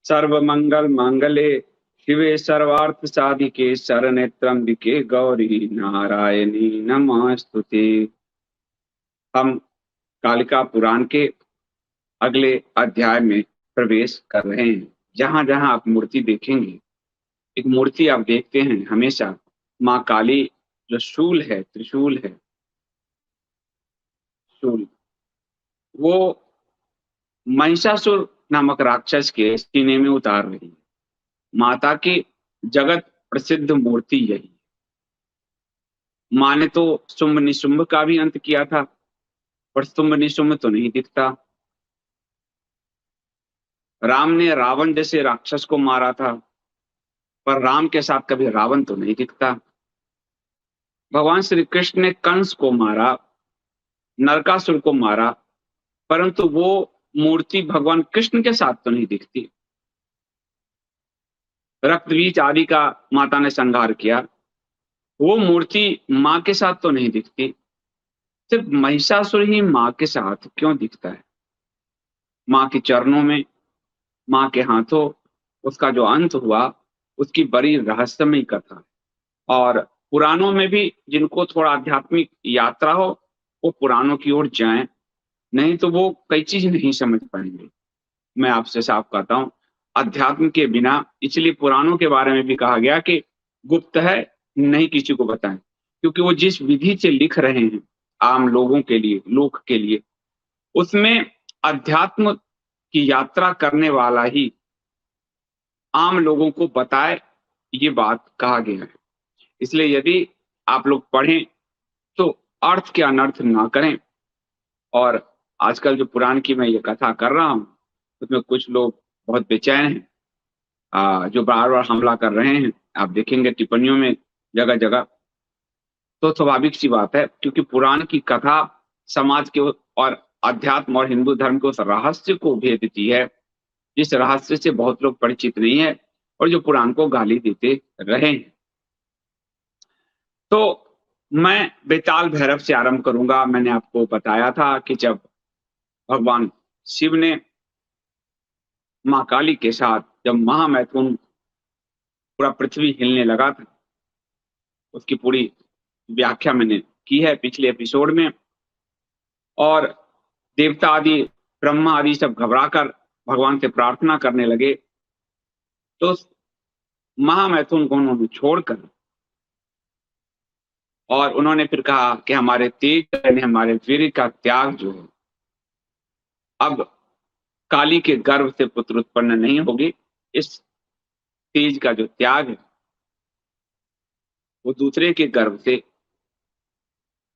सर्वमंगल मांगले शिवे सर्वार्थ साधिके शरण्ये त्र्यंबिके गौरी नारायणी नमस्तुते। हम कालिका पुराण के अगले अध्याय में प्रवेश कर रहे हैं। जहां जहां आप मूर्ति देखेंगे, एक मूर्ति आप देखते हैं हमेशा माँ काली, जो शूल है, त्रिशूल है, शूल, वो महिषासुर नामक राक्षस के सीने में उतार रही है। माता की जगत प्रसिद्ध मूर्ति यही। माँ ने तो शुंभ निशुंभ का भी अंत किया था, पर शुंभ निशुंभ तो नहीं दिखता। राम ने रावण जैसे राक्षस को मारा था, पर राम के साथ कभी रावण तो नहीं दिखता। भगवान श्री कृष्ण ने कंस को मारा, नरकासुर को मारा, परंतु वो मूर्ति भगवान कृष्ण के साथ तो नहीं दिखती। रक्त बीज आदि का माता ने संहार किया, वो मूर्ति माँ के साथ तो नहीं दिखती। सिर्फ महिषासुर ही माँ के साथ क्यों दिखता है? माँ के चरणों में, माँ के हाथों उसका जो अंत हुआ, उसकी बड़ी रहस्यमयी कथा है। और पुराणों में भी जिनको थोड़ा आध्यात्मिक यात्रा हो, वो पुराणों की ओर जाएं, नहीं तो वो कई चीज नहीं समझ पाएंगे। मैं आपसे साफ कहता हूं, अध्यात्म के बिना, इसलिए पुराणों के बारे में भी कहा गया कि गुप्त है, नहीं किसी को बताएं, क्योंकि वो जिस विधि से लिख रहे हैं आम लोगों के लिए, लोक के लिए, उसमें अध्यात्म की यात्रा करने वाला ही आम लोगों को बताए, ये बात कहा गया है। इसलिए यदि आप लोग पढ़ें तो अर्थ के अनर्थ ना करें। और आजकल जो पुराण की मैं ये कथा कर रहा हूं, उसमें कुछ लोग बहुत बेचैन हैं, जो बार बार हमला कर रहे हैं। आप देखेंगे टिप्पणियों में जगह जगह। तो स्वाभाविक सी बात है, क्योंकि पुराण की कथा समाज के और अध्यात्म और हिंदू धर्म के उस रहस्य को भेदती है, जिस रहस्य से बहुत लोग परिचित नहीं है और जो पुराण को गाली देते रहे हैं। तो मैं बेताल भैरव से आरंभ करूंगा। मैंने आपको बताया था कि जब भगवान शिव ने माँ काली के साथ जब महामैथुन, पूरा पृथ्वी हिलने लगा था, उसकी पूरी व्याख्या मैंने की है पिछले एपिसोड में। और देवता आदि, ब्रह्मा आदि सब घबराकर भगवान से प्रार्थना करने लगे। तो उस महामैथुन को उन्होंने छोड़कर, और उन्होंने फिर कहा कि हमारे तेज यानी हमारे वीर का त्याग जो है, अब काली के गर्भ से पुत्र उत्पन्न नहीं होगी। इस तेज का जो त्याग है, वो दूसरे के गर्भ से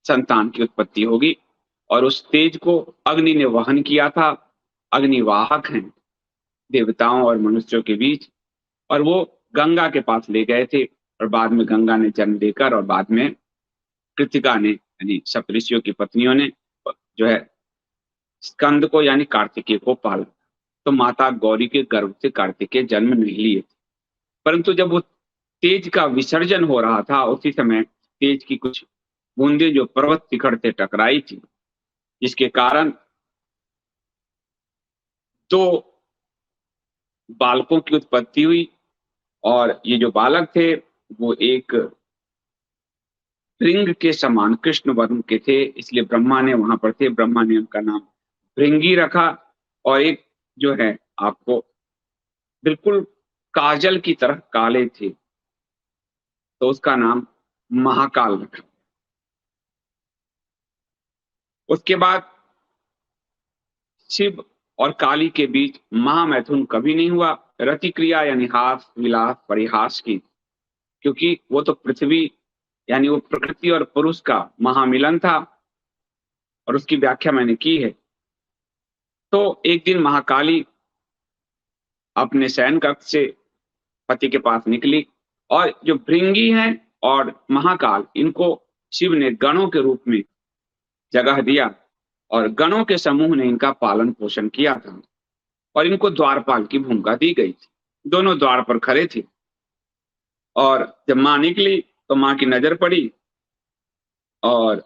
संतान की उत्पत्ति होगी। और उस तेज को अग्नि ने वहन किया था। अग्निवाहक हैं देवताओं और मनुष्यों के बीच। और वो गंगा के पास ले गए थे, और बाद में गंगा ने जन्म देकर, और बाद में कृतिका ने यानी सप्तऋषियों की पत्नियों ने जो है स्कंद को यानी कार्तिकेय को पाला। तो माता गौरी के गर्भ से कार्तिकेय जन्म नहीं लिए थे। परंतु जब वो तेज का विसर्जन हो रहा था, उसी समय तेज की कुछ बूंदें जो पर्वत शिखर से टकराई थी, जिसके कारण दो बालकों की उत्पत्ति हुई। और ये जो बालक थे, वो एक भृंग के समान कृष्ण वर्ण के थे, इसलिए ब्रह्मा ने वहां पर थे, ब्रह्मा ने उनका नाम भृंगी रखा। और एक जो है आपको बिल्कुल काजल की तरह काले थे, तो उसका नाम महाकाल रखा। उसके बाद शिव और काली के बीच महामैथुन कभी नहीं हुआ। रति क्रिया यानी हास विलास परिहास की, क्योंकि वो तो पृथ्वी यानी वो प्रकृति और पुरुष का महामिलन था, और उसकी व्याख्या मैंने की है। तो एक दिन महाकाली अपने शयन कक्ष से पति के पास निकली, और जो भृंगी हैं और महाकाल, इनको शिव ने गणों के रूप में जगह दिया, और गणों के समूह ने इनका पालन पोषण किया था, और इनको द्वारपाल की भूमिका दी गई थी। दोनों द्वार पर खड़े थे, और जब माँ निकली तो माँ की नजर पड़ी, और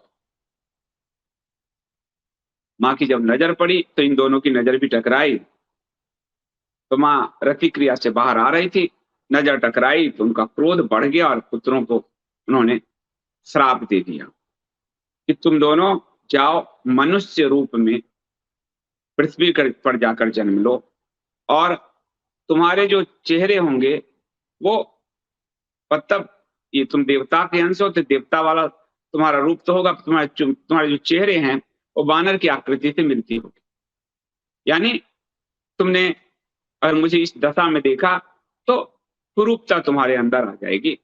माँ की जब नजर पड़ी तो इन दोनों की नजर भी टकराई। तो माँ रति क्रिया से बाहर आ रही थी, नजर टकराई तो उनका क्रोध बढ़ गया और पुत्रों को उन्होंने श्राप दे दिया कि तुम दोनों जाओ मनुष्य रूप में पृथ्वी पर जाकर जन्म लो, और तुम्हारे जो चेहरे होंगे वो, मतलब ये तुम देवता के अंश हो तो देवता वाला तुम्हारा रूप तो होगा, तुम्हारे जो चेहरे हैं वो वानर की आकृति से मिलती होगी। यानी तुमने अगर मुझे इस दशा में देखा तो कुरूपता तुम्हारे अंदर आ जाएगी।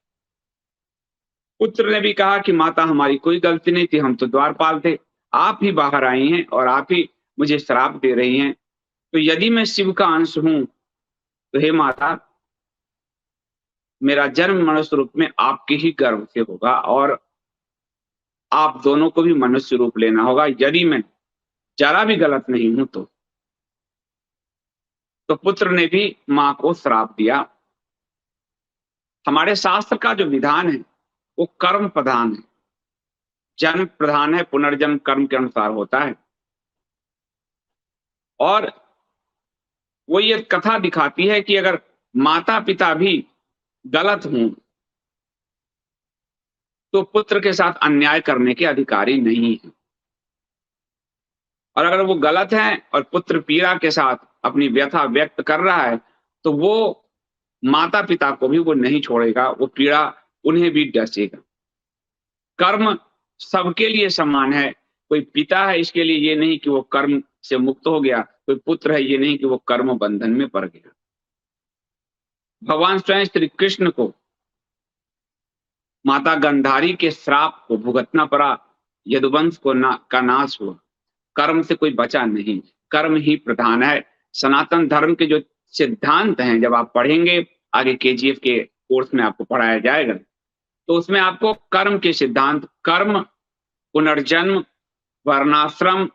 पुत्र ने भी कहा कि माता हमारी कोई गलती नहीं थी, हम तो द्वारपाल थे, आप ही बाहर आई हैं और आप ही मुझे श्राप दे रही हैं। तो यदि मैं शिव का अंश हूं तो हे माता, मेरा जन्म मनुष्य रूप में आपके ही गर्भ से होगा और आप दोनों को भी मनुष्य रूप लेना होगा, यदि मैं जरा भी गलत नहीं हूं तो पुत्र ने भी मां को श्राप दिया। हमारे शास्त्र का जो विधान है वो कर्म प्रधान है, जन्म प्रधान है, पुनर्जन्म कर्म के अनुसार होता है। और वो ये कथा दिखाती है कि अगर माता पिता भी गलत हों तो पुत्र के साथ अन्याय करने के अधिकारी नहीं है, और अगर वो गलत है और पुत्र पीड़ा के साथ अपनी व्यथा व्यक्त कर रहा है तो वो माता पिता को भी वो नहीं छोड़ेगा, वो पीड़ा उन्हें भी डसेगा। कर्म सबके लिए समान है, कोई पिता है इसके लिए ये नहीं कि वो कर्म से मुक्त हो गया, कोई पुत्र है ये नहीं कि वो कर्म बंधन में पड़ गया। भगवान स्वयं श्री कृष्ण को माता गंधारी के श्राप को भुगतना पड़ा, यदुवंश को का नाश हुआ, कर्म से कोई बचा नहीं, कर्म ही प्रधान है। सनातन धर्म के जो सिद्धांत हैं जब आप पढ़ेंगे, आगे केजीएफ के कोर्स में आपको पढ़ाया जाएगा, तो उसमें आपको कर्म के सिद्धांत, कर्म, पुनर्जन्म, वर्णाश्रम,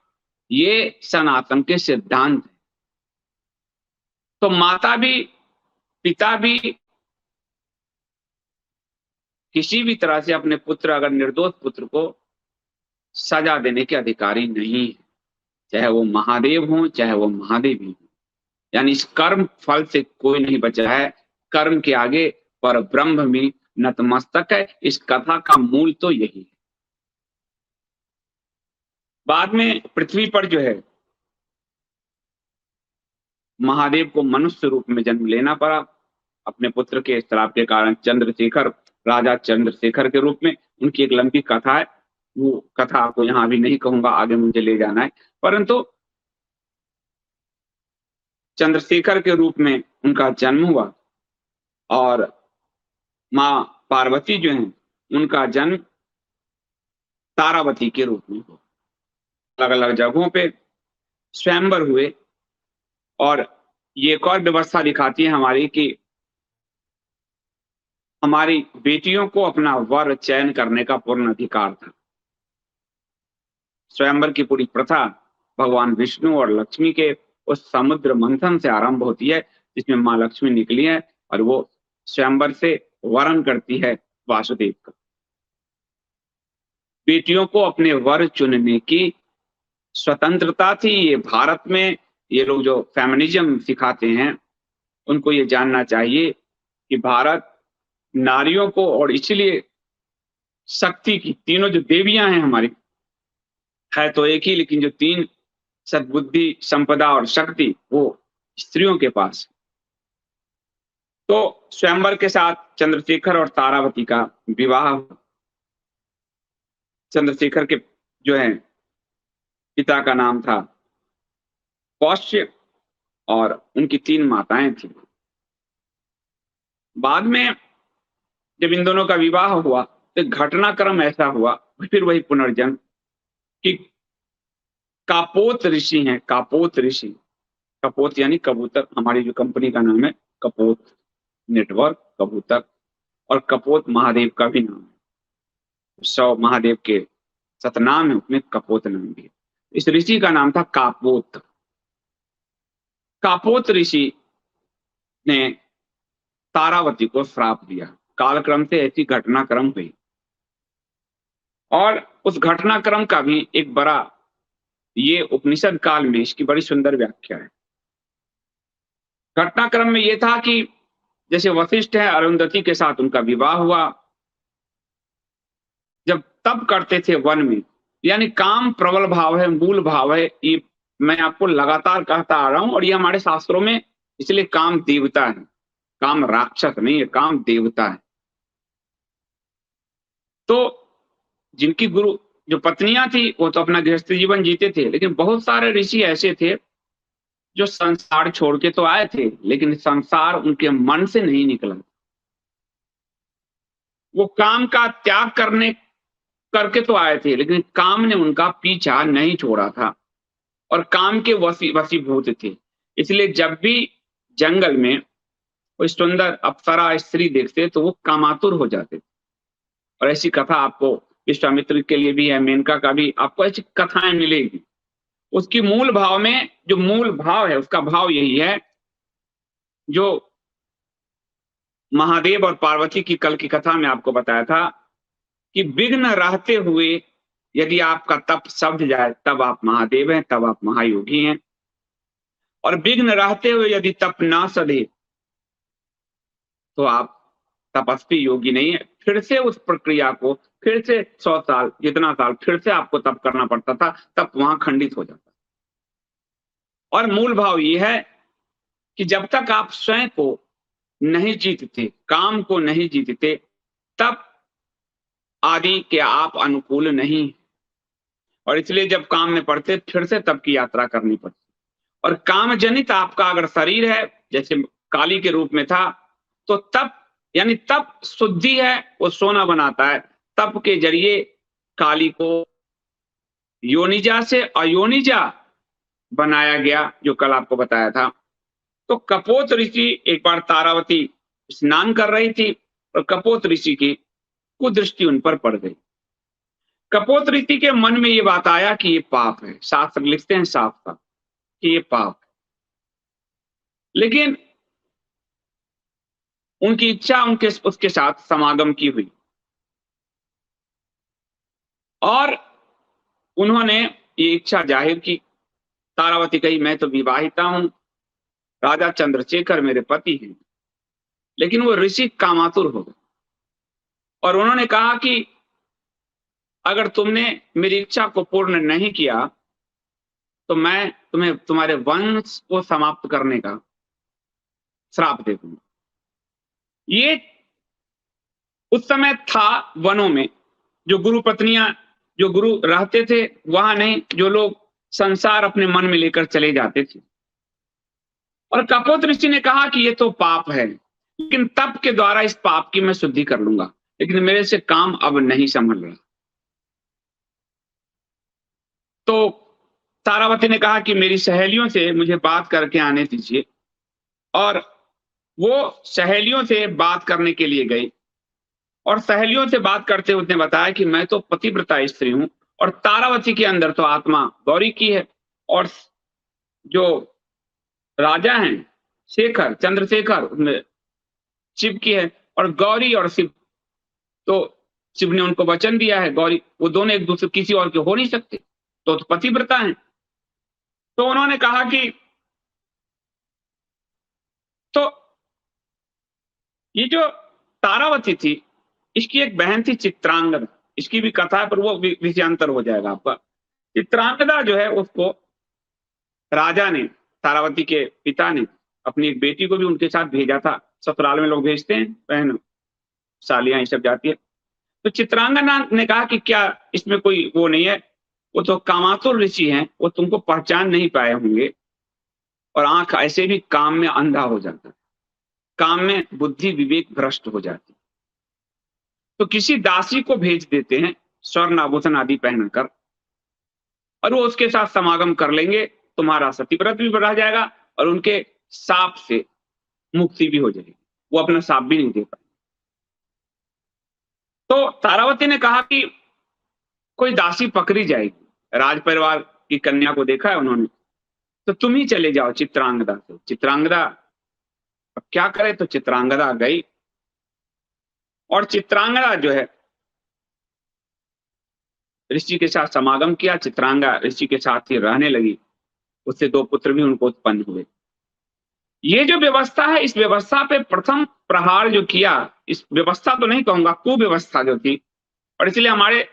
ये सनातन के सिद्धांत हैं। तो माता भी पिता भी किसी भी तरह से अपने पुत्र, अगर निर्दोष पुत्र को सजा देने के अधिकारी नहीं है, चाहे वो महादेव हो चाहे वो महादेवी हो। यानी इस कर्म फल से कोई नहीं बचा है, कर्म के आगे पर ब्रह्म भी नतमस्तक है। इस कथा का मूल तो यही है। बाद में पृथ्वी पर जो है महादेव को मनुष्य रूप में जन्म लेना पड़ा, अपने पुत्र के श्राप के कारण। चंद्रशेखर, राजा चंद्रशेखर के रूप में, उनकी एक लंबी कथा है, वो कथा आपको यहाँ अभी नहीं कहूंगा, आगे मुझे ले जाना है। परंतु चंद्रशेखर के रूप में उनका जन्म हुआ और माँ पार्वती जो है उनका जन्म तारावती के रूप में हुआ। अलग अलग जगहों पे स्वयंवर हुए, और ये एक और व्यवस्था दिखाती है हमारी कि हमारी बेटियों को अपना वर चयन करने का पूर्ण अधिकार था। स्वयंवर की पूरी प्रथा भगवान विष्णु और लक्ष्मी के उस समुद्र मंथन से आरंभ होती है जिसमें माँ लक्ष्मी निकली है और वो स्वयंवर से वरण करती है वासुदेव का। बेटियों को अपने वर चुनने की स्वतंत्रता थी। ये भारत में ये लोग जो फेमिनिज्म सिखाते हैं उनको ये जानना चाहिए कि भारत नारियों को, और इसलिए शक्ति की तीनों जो देवियां हैं हमारी, है तो एक ही लेकिन जो तीन, सद्बुद्धि, संपदा और शक्ति, वो स्त्रियों के पास। तो स्वयंवर के साथ चंद्रशेखर और तारावती का विवाह। चंद्रशेखर के जो है पिता का नाम था कौश्य और उनकी तीन माताएं थी। बाद में जब इन दोनों का विवाह हुआ तो घटनाक्रम ऐसा हुआ, फिर वही पुनर्जन्म, कि कापोत ऋषि हैं, कापोत ऋषि, कपोत यानी कबूतर, हमारी जो कंपनी का नाम है कपोत नेटवर्क कबूतर, और कपोत महादेव का भी नाम है। 100 महादेव के सतनाम है, उसमें कपोत नाम भी है। इस ऋषि का नाम था कापोत। कापोत ऋषि ने तारावती को श्राप दिया। कालक्रम से ऐसी घटनाक्रम हुई, और उस घटनाक्रम का भी एक बड़ा, ये उपनिषद काल में इसकी बड़ी सुंदर व्याख्या है। घटनाक्रम में ये था कि जैसे वशिष्ठ है, अरुंधति के साथ उनका विवाह हुआ, जब तप करते थे वन में, यानी काम प्रबल भाव है, मूल भाव है, ये मैं आपको लगातार कहता आ रहा हूं, और ये हमारे शास्त्रों में, इसलिए काम देवता है, काम राक्षस नहीं है, काम देवता है। तो जिनकी गुरु जो पत्नियां थी वो तो अपना गृहस्थ जीवन जीते थे, लेकिन बहुत सारे ऋषि ऐसे थे जो संसार छोड़ के तो आए थे, लेकिन संसार उनके मन से नहीं निकला। वो काम का त्याग करने करके तो आए थे, लेकिन काम ने उनका पीछा नहीं छोड़ा था, और काम के वशीभूत थे। इसलिए जब भी जंगल में कोई सुंदर अप्सरा स्त्री देखते तो वो कामातुर हो जाते। और ऐसी कथा आपको विश्वामित्र के लिए भी है, मेनका का भी आपको ऐसी कथाएं मिलेगी। उसकी मूल भाव में जो मूल भाव है, उसका भाव यही है, जो महादेव और पार्वती की कल की कथा में आपको बताया था, कि विघ्न रहते हुए यदि आपका तप सध जाए तब आप महादेव हैं, तब आप महायोगी हैं। और विघ्न रहते हुए यदि तप ना सधे तो आप तपस्वी योगी नहीं है। फिर से उस प्रक्रिया को, फिर से 100 साल, जितना साल फिर से आपको तप करना पड़ता था, तप वहां खंडित हो जाता। और मूल भाव ये है कि जब तक आप स्वयं को नहीं जीतते, काम को नहीं जीतते, तब आदि के आप अनुकूल नहीं। और इसलिए जब काम में पड़ते फिर से तप की यात्रा करनी पड़ती। और काम जनित आपका अगर शरीर है, जैसे काली के रूप में था, तो तप यानी तप शुद्धि है, वो सोना बनाता है। तप के जरिए काली को योनिजा से अयोनिजा बनाया गया, जो कल आपको बताया था। तो कपोत ऋषि एक बार तारावती स्नान कर रही थी, और कपोत ऋषि की कुदृष्टि उन पर पड़ गई। कपोत ऋषि के मन में ये बात आया कि ये पाप है, शास्त्र लिखते हैं साफ साफ कि ये पाप है। लेकिन उनकी इच्छा उनके उसके साथ समागम की हुई, और उन्होंने ये इच्छा जाहिर की। तारावती कही, मैं तो विवाहिता हूं, राजा चंद्रशेखर मेरे पति हैं। लेकिन वो ऋषि कामातुर हो गए, और उन्होंने कहा कि अगर तुमने मेरी इच्छा को पूर्ण नहीं किया तो मैं तुम्हें तुम्हारे वंश को समाप्त करने का श्राप दे दूंगा। ये उस समय था वनों में, जो गुरु पत्नियां, जो गुरु रहते थे वहां नहीं, जो लोग संसार अपने मन में लेकर चले जाते थे। और कपोत ऋषि ने कहा कि ये तो पाप है, लेकिन तप के द्वारा इस पाप की मैं शुद्धि कर लूंगा, लेकिन मेरे से काम अब नहीं संभल रहा। तो तारावती ने कहा कि मेरी सहेलियों से मुझे बात करके आने दीजिए। और वो सहेलियों से बात करने के लिए गई, और सहेलियों से बात करते हुए उसने बताया कि मैं तो पतिव्रता स्त्री हूं, और तारावती के अंदर तो आत्मा गौरी की है, और जो राजा हैं शेखर, चंद्रशेखर, उसमें शिव की है। और गौरी और शिव, तो शिव ने उनको वचन दिया है, गौरी, वो दोनों एक दूसरे किसी और के हो नहीं सकते, तो पतिव्रता हैं। तो उन्होंने कहा कि तो ये जो तारावती थी, इसकी एक बहन थी चित्रांगदा, इसकी भी कथा है, पर वो विषयांतर हो जाएगा आपका। चित्रांगदा जो है उसको राजा ने, तारावती के पिता ने अपनी एक बेटी को भी उनके साथ भेजा था। ससुराल में लोग भेजते हैं, बहन सालियां ये सब जाती है। तो चित्रांगदा ने कहा कि क्या इसमें कोई वो नहीं है, वो तो कामातुर ऋषि हैं, वो तुमको पहचान नहीं पाए होंगे, और आंख ऐसे भी काम में अंधा हो जाता है, काम में बुद्धि विवेक भ्रष्ट हो जाती। तो किसी दासी को भेज देते हैं स्वर्ण आभूषण आदि पहनकर, और वो उसके साथ समागम कर लेंगे, तुम्हारा सतीव्रत भी बढ़ा जाएगा, और उनके साप से मुक्ति भी हो जाएगी, वो अपना साप भी नहीं दे पाए। तो तारावती ने कहा कि कोई दासी पकड़ी जाएगी, राज परिवार की कन्या को देखा है उन्होंने, तो तुम ही चले जाओ चित्रांगदा से। चित्रांगदा अब क्या करे, तो चित्रांगदा गई, और चित्रांगदा जो है ऋषि के साथ समागम किया, चित्रांगदा ऋषि के साथ ही रहने लगी, उससे 2 पुत्र भी उनको उत्पन्न हुए। ये जो व्यवस्था है, इस व्यवस्था पे प्रथम प्रहार जो किया, इस व्यवस्था तो नहीं कहूंगा, कुव्यवस्था जो थी, और इसलिए हमारे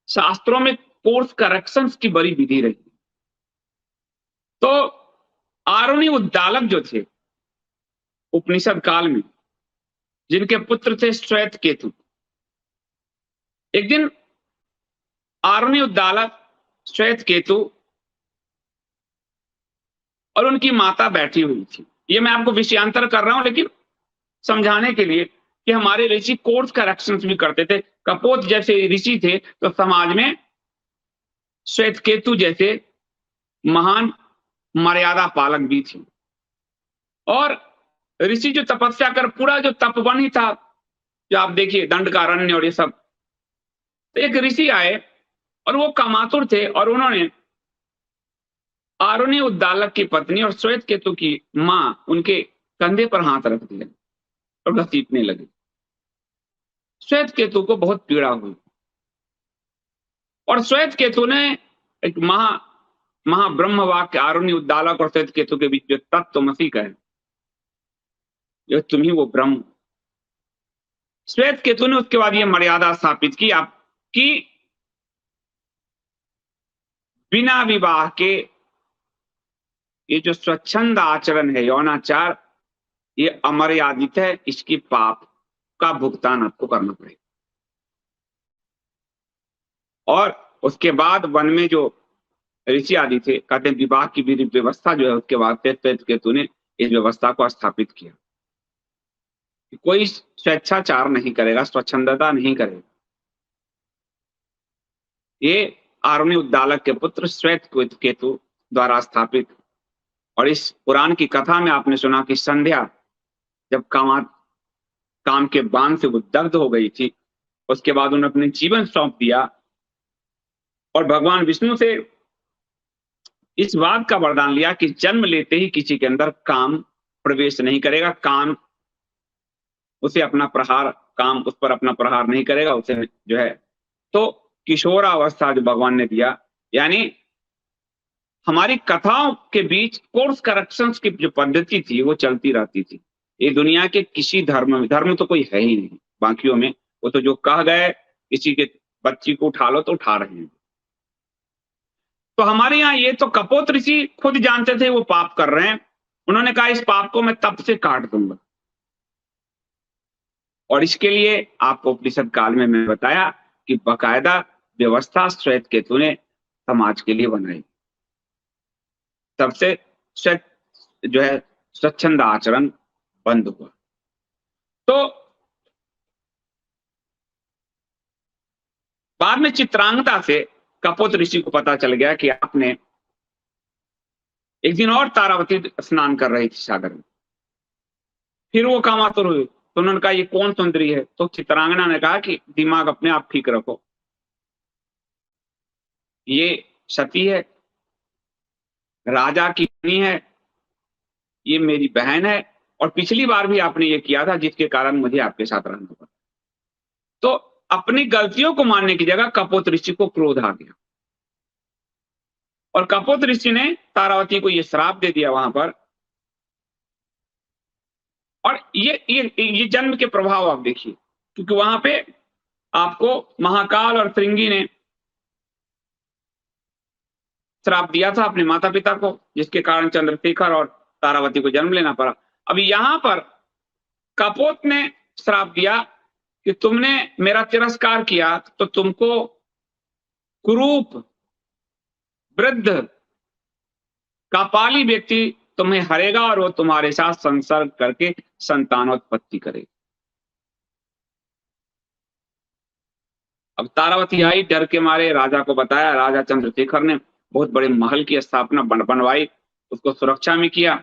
शास्त्रों में कोर्स करेक्शंस की बड़ी विधि रही। तो आरुणि उद्दालक जो थे उपनिषद काल में, जिनके पुत्र थे श्वेत केतु, एक दिन आरुणि उद्दालक, श्वेत केतु और उनकी माता बैठी हुई थी। ये मैं आपको विषयांतर कर रहा हूं, लेकिन समझाने के लिए कि हमारे ऋषि कोर्स करेक्शंस भी करते थे। कपोत जैसे ऋषि थे तो समाज में श्वेत केतु जैसे महान मर्यादा पालक भी थे। और ऋषि जो तपस्या कर, पूरा जो तपवन ही था, जो आप देखिए दंडकारण्य और ये सब, तो एक ऋषि आए और वो कामातुर थे, और उन्होंने आरुणि उद्दालक की पत्नी और श्वेत केतु की मां, उनके कंधे पर हाथ रख दिया और घसीटने लगे। श्वेत केतु को बहुत पीड़ा हुई, और श्वेत केतु ने एक महाब्रह्म वाक्य आरुणि उद्दालक और श्वेत केतु के बीच जो तत्वमसि का है, जो तुम ही वो ब्रह्म। श्वेत केतु ने उसके बाद ये मर्यादा स्थापित की आपकी, बिना विवाह के ये जो स्वच्छंद आचरण है, यौनाचार, ये अमर्यादित है, इसकी पाप का भुगतान आपको करना पड़ेगा। और उसके बाद वन में जो ऋषि आदि थे, कहते हैं विवाह की विधि व्यवस्था जो है, उसके बाद श्वेत केतु ने इस व्यवस्था को स्थापित किया। कोई स्वेच्छाचार नहीं करेगा, स्वच्छंदता नहीं करेगा। ये आरुणि उद्दालक के पुत्र श्वेत केतु द्वारा स्थापित। और इस पुराण की कथा में आपने सुना कि संध्या जब काम के बाण से वो दग्ध हो गई थी, उसके बाद उन्होंने अपने जीवन सौंप दिया और भगवान विष्णु से इस बात का वरदान लिया कि जन्म लेते ही किसी के अंदर काम प्रवेश नहीं करेगा, काम उसे अपना प्रहार, काम उस पर अपना प्रहार नहीं करेगा, उसे जो है तो किशोरावस्था जो भगवान ने दिया, यानी हमारी कथाओं के बीच कोर्स करेक्शंस की जो पद्धति थी वो चलती रहती थी। ये दुनिया के किसी धर्म तो कोई है ही नहीं बाकियों में, वो तो जो कह गए किसी के बच्ची को उठा लो तो उठा रहे हैं। तो हमारे यहाँ ये तो कपोत ऋषि खुद जानते थे वो पाप कर रहे हैं, उन्होंने कहा इस पाप को मैं तप से काट दूंगा। और इसके लिए आपको उपनिषद काल में मैंने बताया कि बाकायदा व्यवस्था श्वेत केतु ने समाज के लिए बनाई। सबसे जो है स्वच्छंद आचरण बंद हुआ। तो बाद में चित्रांगदा से कपोत ऋषि को पता चल गया कि आपने एक दिन और तारावती स्नान कर रही थी सागर में, फिर वो कामातुर हुई। तो उन्होंने कहा ये कौन सुंदरी है? तो चित्रांगना ने कहा कि दिमाग अपने आप ठीक रखो, ये सती है, राजा की पत्नी है, ये मेरी बहन है, और पिछली बार भी आपने ये किया था जिसके कारण मुझे आपके साथ रहना पड़ा। तो अपनी गलतियों को मानने की जगह कपोत ऋषि को क्रोध आ गया, और कपोत ऋषि ने तारावती को ये श्राप दे दिया वहां पर। और ये जन्म के प्रभाव आप देखिए, क्योंकि वहां पे आपको महाकाल और श्रृंगी ने श्राप दिया था अपने माता पिता को, जिसके कारण चंद्रशेखर और तारावती को जन्म लेना पड़ा। अभी यहां पर कपोत ने श्राप दिया कि तुमने मेरा तिरस्कार किया तो तुमको कुरूप, वृद्ध, कापाली व्यक्ति तुम्हें हरेगा और वो तुम्हारे साथ संसर्ग करके संतानोत्पत्ति करेगा। अब तारावती आई, डर के मारे राजा को बताया। राजा चंद्रशेखर ने बहुत बड़े महल की स्थापना बनवाई, उसको सुरक्षा में किया,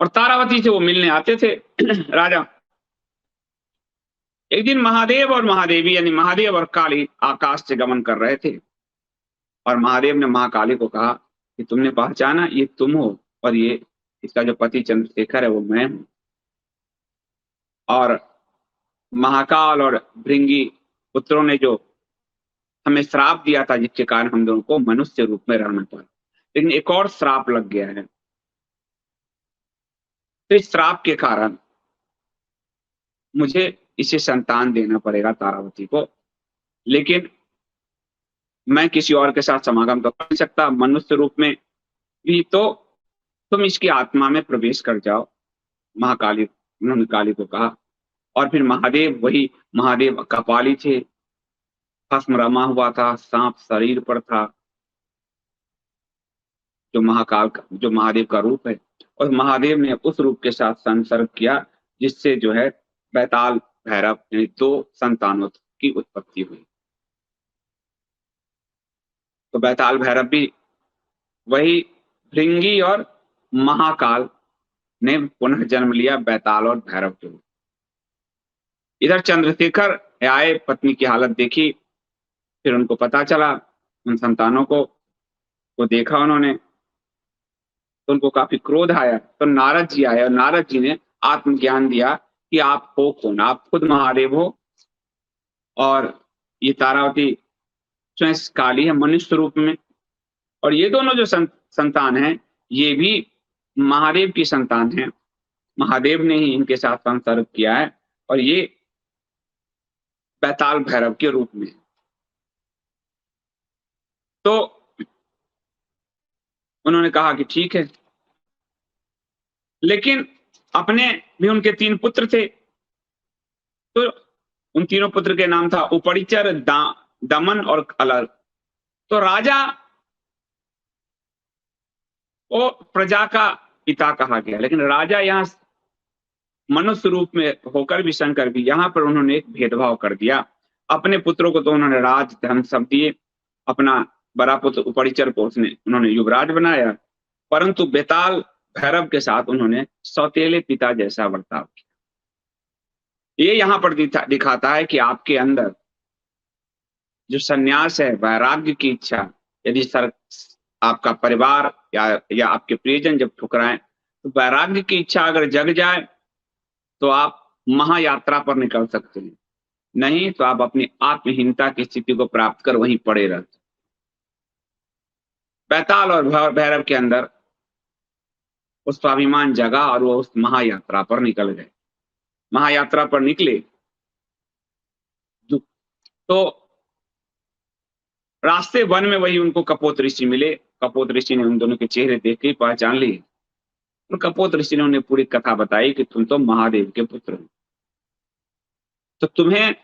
और तारावती से वो मिलने आते थे राजा। एक दिन महादेव और महादेवी, यानी महादेव और काली आकाश से गमन कर रहे थे, और महादेव ने महाकाली को कहा कि तुमने पहचाना, ये तुम हो, और ये इसका जो पति चंद्रशेखर है वो मैं हूं। और महाकाल और भृंगी पुत्रों ने जो हमें श्राप दिया था, जिसके कारण हम दोनों को मनुष्य रूप में रहना पड़ा, लेकिन एक और श्राप लग गया है तो इस श्राप के कारण मुझे इसे संतान देना पड़ेगा तारावती को, लेकिन मैं किसी और के साथ समागम तो कर नहीं सकता मनुष्य रूप में भी, तो तुम इसकी आत्मा में प्रवेश कर जाओ। महाकाली, उन्होंने काली को कहा। और फिर महादेव, वही महादेव कपाली थे, भस्म रमा हुआ था, सांप शरीर पर था, जो महाकाल का, जो महादेव का रूप है। और महादेव ने उस रूप के साथ संसर्ग किया, जिससे जो है बैताल भैरव यानी 2 संतानों की उत्पत्ति हुई। तो बैताल भैरव भी वही भृंगी और महाकाल ने पुनः जन्म लिया बैताल और भैरव के रूप। इधर चंद्रशेखर आए, पत्नी की हालत देखी, फिर उनको पता चला, उन संतानों को देखा उन्होंने, तो उनको काफी क्रोध आया। तो नारद जी आए और नारद जी ने आत्मज्ञान दिया कि आप हो कौन, आप खुद महादेव हो और ये तारावती स्वयं काली है मनुष्य रूप में, और ये दोनों जो संतान हैं ये भी महादेव की संतान है, महादेव ने ही इनके साथ संसर्ग किया है और ये बैताल भैरव के रूप में। तो उन्होंने कहा कि ठीक है, लेकिन अपने भी उनके 3 पुत्र थे, तो उन तीनों पुत्र के नाम था उपरिचर, दमन और अलर। तो राजा को प्रजा का पिता कहा गया, लेकिन राजा यहाँ मनुष्य रूप में होकर भी शंकर भी, यहाँ पर उन्होंने एक भेदभाव कर दिया। अपने पुत्रों को तो उन्होंने राज धन सब दिए, अपना बड़ा पुत्र उपरिचर को उन्होंने युवराज बनाया, परंतु बेताल भैरव के साथ उन्होंने सौतेले पिता जैसा बर्ताव किया। ये यहाँ पर दिखाता है कि आपके अंदर जो सन्यास है, वैराग्य की इच्छा, यदि आपका परिवार या आपके प्रियजन जब ठुकराएं, तो वैराग्य की इच्छा अगर जग जाए तो आप महायात्रा पर निकल सकते हैं, नहीं तो आप अपनी आत्महीनता की स्थिति को प्राप्त कर वहीं पड़े रहते। बैताल और भैरव के अंदर उस स्वाभिमान जगा और वो उस महायात्रा पर निकल गए। महायात्रा पर निकले तो रास्ते वन में वही उनको कपोत ऋषि मिले। कपोत ऋषि ने उन दोनों के चेहरे देख के पहचान लिए और कपोत ऋषि ने उन्हें पूरी कथा बताई कि तुम तो महादेव के पुत्र हो, तो तुम्हें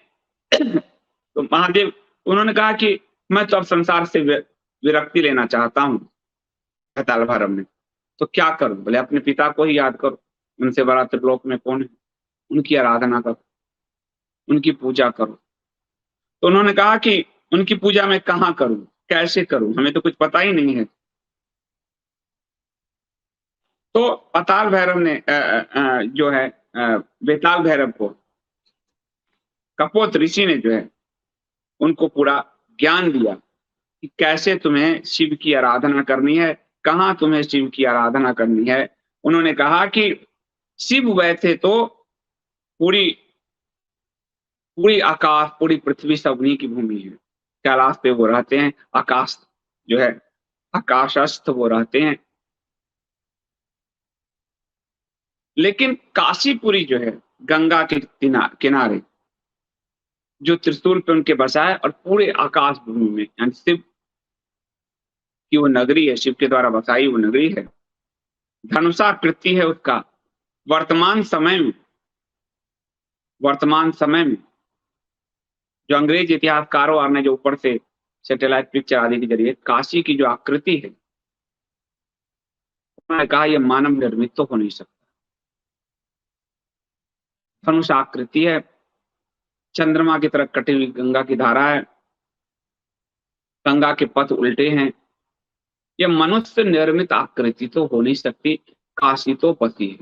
तो महादेव, उन्होंने कहा कि मैं तो अब संसार से विरक्ति लेना चाहता हूं। बैताल भैरव ने, तो क्या करूं? बोले अपने पिता को ही याद करो, उनसे बड़ा त्रिलोक में कौन है, उनकी आराधना करो, उनकी पूजा करो। तो उन्होंने कहा कि उनकी पूजा मैं कहाँ करूं, कैसे करूं, हमें तो कुछ पता ही नहीं है। तो अताल भैरव ने जो है बेताल भैरव को कपोत ऋषि ने जो है उनको पूरा ज्ञान दिया कि कैसे तुम्हें शिव की आराधना करनी है, कहाँ तुम्हें शिव की आराधना करनी है। उन्होंने कहा कि शिव वैसे तो पूरी पूरी आकाश, पूरी पृथ्वी सब उन्हीं की भूमि है। कैलाश पे वो रहते हैं, आकाश जो है आकाशस्थ वो रहते हैं, लेकिन काशीपुरी जो है गंगा के किनारे जो त्रिशूल पे उनके बसा है और पूरे आकाश भूमि में, यानी शिव की वो नगरी है, शिव के द्वारा बसाई वो नगरी है, धनुषाकृति है उसका। वर्तमान समय में जो अंग्रेज इतिहासकारों ने जो ऊपर से सैटेलाइट पिक्चर आदि के जरिए काशी की जो आकृति है, उन्होंने कहा यह मानव निर्मित तो हो नहीं सकता। धनुष आकृति है, चंद्रमा की तरफ कटी हुई गंगा की धारा है, गंगा के पथ उल्टे हैं, यह मनुष्य निर्मित आकृति तो हो नहीं सकती। काशी तो पति है,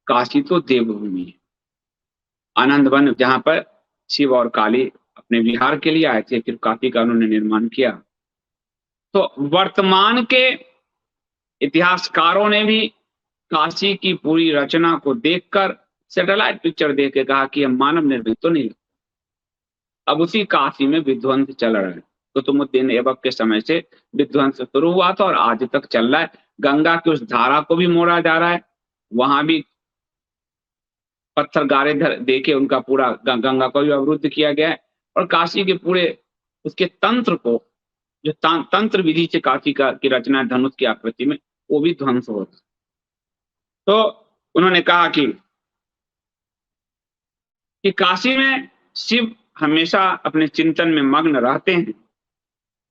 काशी तो देवभूमि है। आनंद वन जहां पर शिव और काली अपने विहार के लिए आए थे, फिर काशी का उन्होंने निर्माण किया। तो वर्तमान के इतिहासकारों ने भी काशी की पूरी रचना को देखकर सैटेलाइट पिक्चर देख के कहा कि यह मानव निर्मित तो नहीं। अब उसी काशी में विध्वंस चल रहा है। कुतुबुद्दीन ऐबक के समय से विध्वंस शुरू हुआ था और आज तक चल रहा है। गंगा की उस धारा को भी मोड़ा जा रहा है, वहां भी पत्थर गारे दे के उनका पूरा गंगा को भी अवरुद्ध किया गया है, और काशी के पूरे उसके तंत्र को, जो तंत्र विधि से काशी का की रचना धनुष की आकृति में, वो भी ध्वंस हो। तो उन्होंने कहा कि काशी में शिव हमेशा अपने चिंतन में मग्न रहते हैं,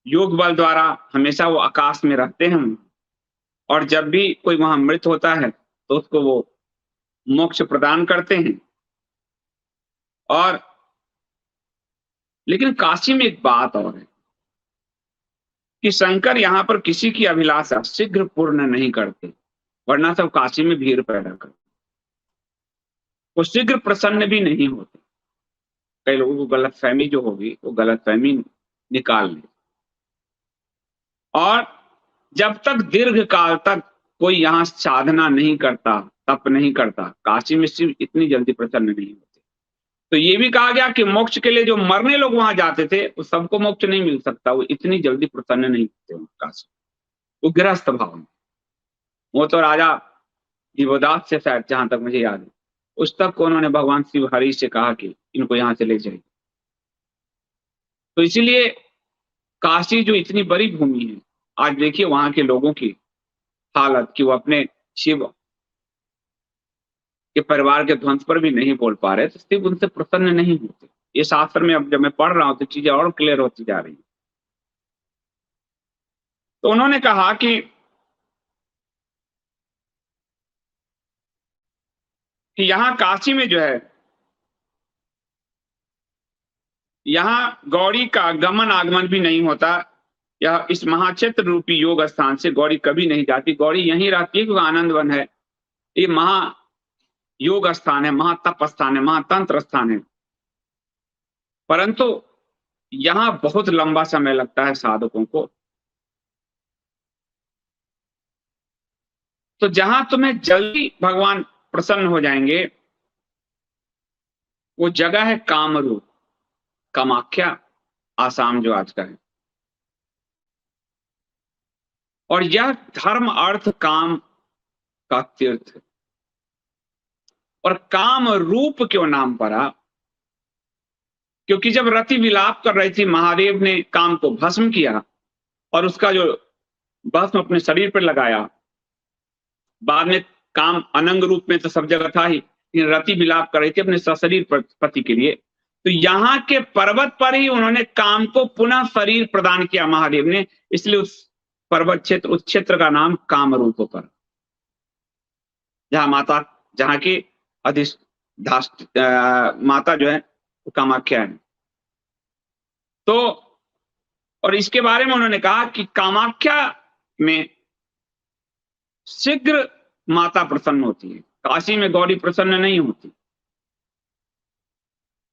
योग बल द्वारा हमेशा वो आकाश में रहते हैं, और जब भी कोई वहां मृत होता है तो उसको वो मोक्ष प्रदान करते हैं। और लेकिन काशी में एक बात और है कि शंकर यहाँ पर किसी की अभिलाषा शीघ्र पूर्ण नहीं करते, वरना सब काशी में भीड़ पैदा करते, वो शीघ्र प्रसन्न भी नहीं होते। कई लोगों को गलतफहमी जो होगी वो गलतफहमी निकाल ले। और जब तक दीर्घ काल तक कोई यहाँ साधना नहीं करता, तप नहीं करता, काशी में शिव इतनी जल्दी प्रसन्न नहीं होते। तो ये भी कहा गया कि मोक्ष के लिए जो मरने लोग वहां जाते थे, वो सबको मोक्ष नहीं मिल सकता, वो इतनी जल्दी प्रसन्न नहीं होते काशी। वो गृहस्थ भाव में, वो तो राजा दिवोदास से शायद, जहां तक मुझे याद है, उस तक को उन्होंने भगवान शिव हरि से कहा कि इनको यहां से ले जाइए। तो इसीलिए काशी जो इतनी बड़ी भूमि है, आज देखिए वहां के लोगों की हालत कि वो अपने शिव के परिवार के ध्वंस पर भी नहीं बोल पा रहे, तो शिव उनसे प्रसन्न नहीं होते। ये शास्त्र में अब जब मैं पढ़ रहा हूं तो चीजें और क्लियर होती जा रही हैं। तो उन्होंने कहा कि यहाँ काशी में जो है, यहाँ गौरी का गमन आगमन भी नहीं होता। यह इस महाक्षेत्र रूपी योग स्थान से गौरी कभी नहीं जाती, गौरी यहीं रहती है क्योंकि आनंद वन है, ये महा योग स्थान है, महातप स्थान है, महातंत्र स्थान है। परंतु यहाँ बहुत लंबा समय लगता है साधकों को। तो जहां तुम्हें जल्दी भगवान प्रसन्न हो जाएंगे, वो जगह है कामरूप, कामाख्या, आसाम जो आज का है। और यह धर्म अर्थ काम का तीर्थ है। और काम रूप क्यों नाम पड़ा? क्योंकि जब रति विलाप कर रही थी, महादेव ने काम को भस्म किया और उसका जो भस्म अपने शरीर पर लगाया। बाद में काम अनंग रूप में तो सब जगह था ही, रति विलाप कर रही थी अपने सशरीर पति के लिए। तो यहाँ के पर्वत पर ही उन्होंने काम को पुनः शरीर प्रदान किया महादेव ने, इसलिए उस पर्वत क्षेत्र, उस क्षेत्र का नाम कामरूप पर, जहाँ की माता जो है वो कामाख्या है। तो और इसके बारे में उन्होंने कहा कि कामाख्या में शीघ्र माता प्रसन्न होती है, काशी में गौरी प्रसन्न नहीं होती,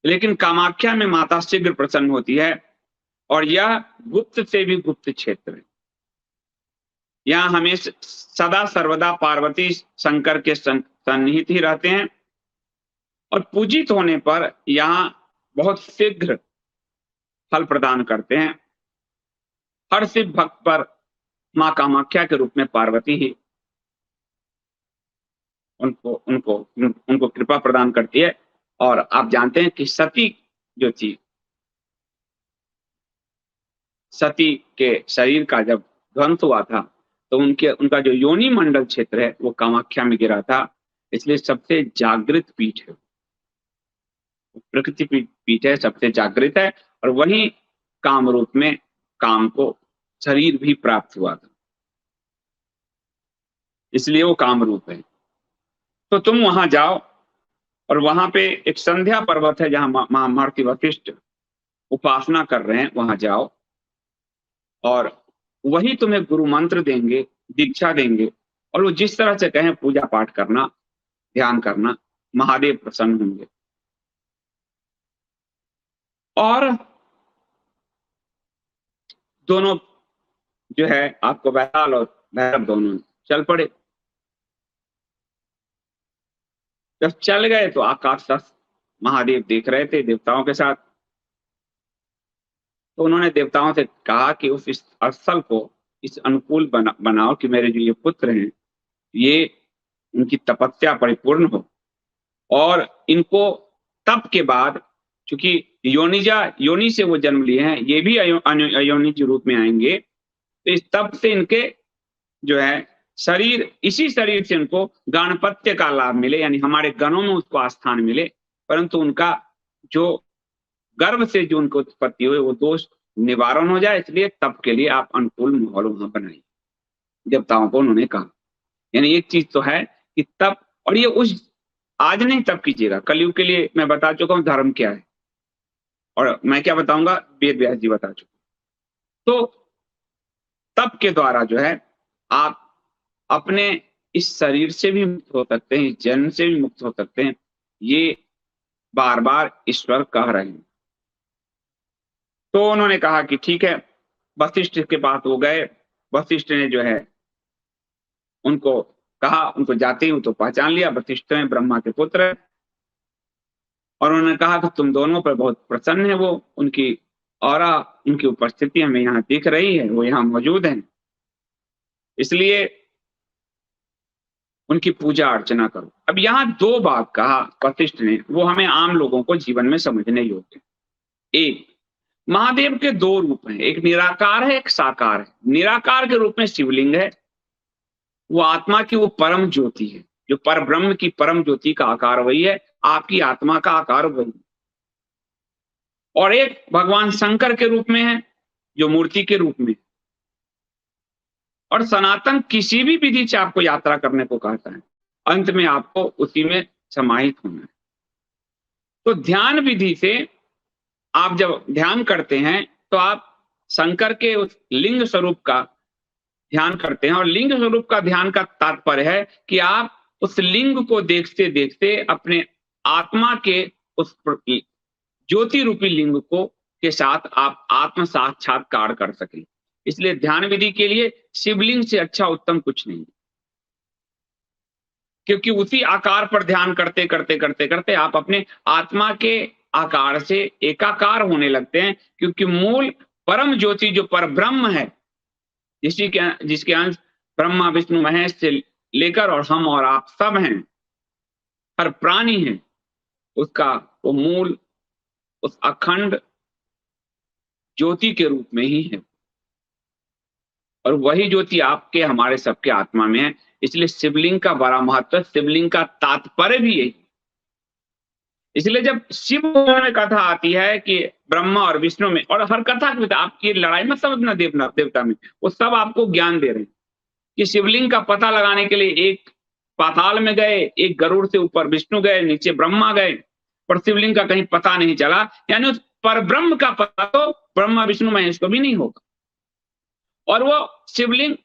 लेकिन कामाख्या में माता शीघ्र प्रसन्न होती है। और यह गुप्त से भी गुप्त क्षेत्र है। यहाँ हमेशा सदा सर्वदा पार्वती शंकर के सन्निहित ही रहते हैं, और पूजित होने पर यहाँ बहुत शीघ्र फल प्रदान करते हैं। हर शिव भक्त पर मां कामाख्या के रूप में पार्वती ही उनको उनको उनको कृपा प्रदान करती है। और आप जानते हैं कि सती जो थी, सती के शरीर का जब ध्वंस हुआ था तो उनका जो योनि मंडल क्षेत्र है वो कामाख्या में गिरा था, इसलिए सबसे जागृत पीठ है, प्रकृति पीठ है, सबसे जागृत है। और वही काम रूप में काम को शरीर भी प्राप्त हुआ था, इसलिए वो काम रूप है। तो तुम वहां जाओ, और वहां पे एक संध्या पर्वत है जहां महर्षि वशिष्ठ उपासना कर रहे हैं, वहां जाओ और वही तुम्हें गुरु मंत्र देंगे, दीक्षा देंगे, और वो जिस तरह से कहें पूजा पाठ करना, ध्यान करना, महादेव प्रसन्न होंगे। और दोनों जो है आपको बैताल और भैरव दोनों चल पड़े। जब चल गए तो आकाश से महादेव देख रहे थे देवताओं के साथ। तो उन्होंने देवताओं से कहा कि उस स्थल को इस अनुकूल बनाओ कि मेरे जो ये पुत्र हैं, ये उनकी तपस्या परिपूर्ण हो, और इनको तप के बाद, चूंकि योनि से वो जन्म लिए हैं, ये भी अयोनिज रूप में आएंगे, तो इस तप से इनके जो है शरीर, इसी शरीर से उनको गाणपत्य का लाभ मिले, यानी हमारे गणों में उसको आस्थान मिले, परंतु उनका जो गर्भ से जो उनको उत्पत्ति हुई वो दोष निवारण हो जाए, इसलिए तप के लिए आप अनुकूल माहौल वहां बनाइए, देवताओं को उन्होंने कहा। यानी एक चीज तो है कि तप, और ये उस आज नहीं तप कीजिएगा, कलयुग के लिए मैं बता चुका हूं धर्म क्या है, और मैं क्या बताऊंगा वेद व्यास जी बता चुके। तो तप के द्वारा जो है आप अपने इस शरीर से भी मुक्त हो सकते हैं, इस जन्म से भी मुक्त हो सकते हैं, ये बार बार ईश्वर कह रहे हैं। तो उन्होंने कहा कि ठीक है, वशिष्ठ के पास वो गए। वशिष्ठ ने जो है उनको कहा, उनको जाते ही तो पहचान लिया, वशिष्ठ में ब्रह्मा के पुत्र हैं। और उन्होंने कहा कि तुम दोनों पर बहुत प्रसन्न है वो, उनकी औरा, उनकी उपस्थिति हमें यहाँ दिख रही है, वो यहाँ मौजूद हैं, इसलिए उनकी पूजा अर्चना करो। अब यहाँ दो बात कहा वशिष्ठ ने, वो हमें आम लोगों को जीवन में समझने योग्य है। एक, महादेव के दो रूप हैं, एक निराकार है, एक साकार है। निराकार के रूप में शिवलिंग है, वो आत्मा की वो परम ज्योति है, जो पर ब्रह्म की परम ज्योति का आकार वही है, आपकी आत्मा का आकार वही। और एक भगवान शंकर के रूप में है, जो मूर्ति के रूप में। और सनातन किसी भी विधि से आपको यात्रा करने को कहता है, अंत में आपको उसी में समाहित होना है। तो ध्यान विधि से आप जब ध्यान करते हैं तो आप शंकर के उस लिंग स्वरूप का ध्यान करते हैं, और लिंग स्वरूप का ध्यान का तात्पर्य है कि आप उस लिंग को देखते देखते अपने आत्मा के उस ज्योति रूपी लिंग को के साथ आप आत्म साक्षात्कार कर सकें। इसलिए ध्यान विधि के लिए शिवलिंग से अच्छा उत्तम कुछ नहीं, क्योंकि उसी आकार पर ध्यान करते करते करते करते आप अपने आत्मा के आकार से एकाकार होने लगते हैं, क्योंकि मूल परम ज्योति जो पर ब्रह्म है, जिसके अंश ब्रह्मा विष्णु महेश से लेकर और हम और आप सब हैं, हर प्राणी है, उसका वो मूल उस अखंड ज्योति के रूप में ही है, और वही ज्योति आपके हमारे सबके आत्मा में है। इसलिए शिवलिंग का बड़ा महत्व, शिवलिंग का तात्पर्य भी यही। इसलिए जब शिव में कथा आती है कि ब्रह्मा और विष्णु में, और हर कथा में आपकी लड़ाई मत समझना देवता में, वो सब आपको ज्ञान दे रहे हैं कि शिवलिंग का पता लगाने के लिए एक पाताल में गए, एक गरुड़ से ऊपर विष्णु गए, नीचे ब्रह्मा गए, पर शिवलिंग का कहीं पता नहीं चला। यानी उस पर ब्रह्म का पता तो ब्रह्मा विष्णु महेश को भी नहीं होगा। और वो शिवलिंग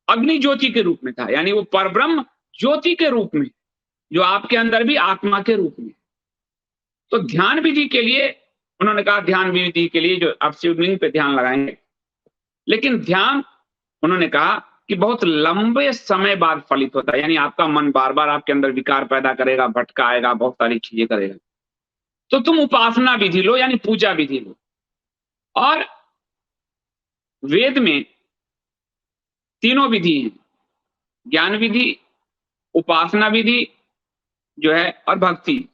अग्नि ज्योति के रूप में था, यानी वो परब्रह्म ज्योति के रूप में, जो आपके अंदर भी आत्मा के रूप में। तो ध्यान विधि के लिए उन्होंने कहा, ध्यान विधि के लिए जो आप शिवलिंग पे ध्यान लगाएंगे, लेकिन ध्यान उन्होंने कहा कि बहुत लंबे समय बाद फलित होता है, यानी आपका मन बार बार आपके अंदर विकार पैदा करेगा, भटकाएगा, बहुत सारी चीजें करेगा। तो तुम उपासना विधि लो, यानी पूजा विधि लो। और वेद में तीनों विधि हैं, ज्ञान विधि, उपासना विधि जो है, और भक्ति।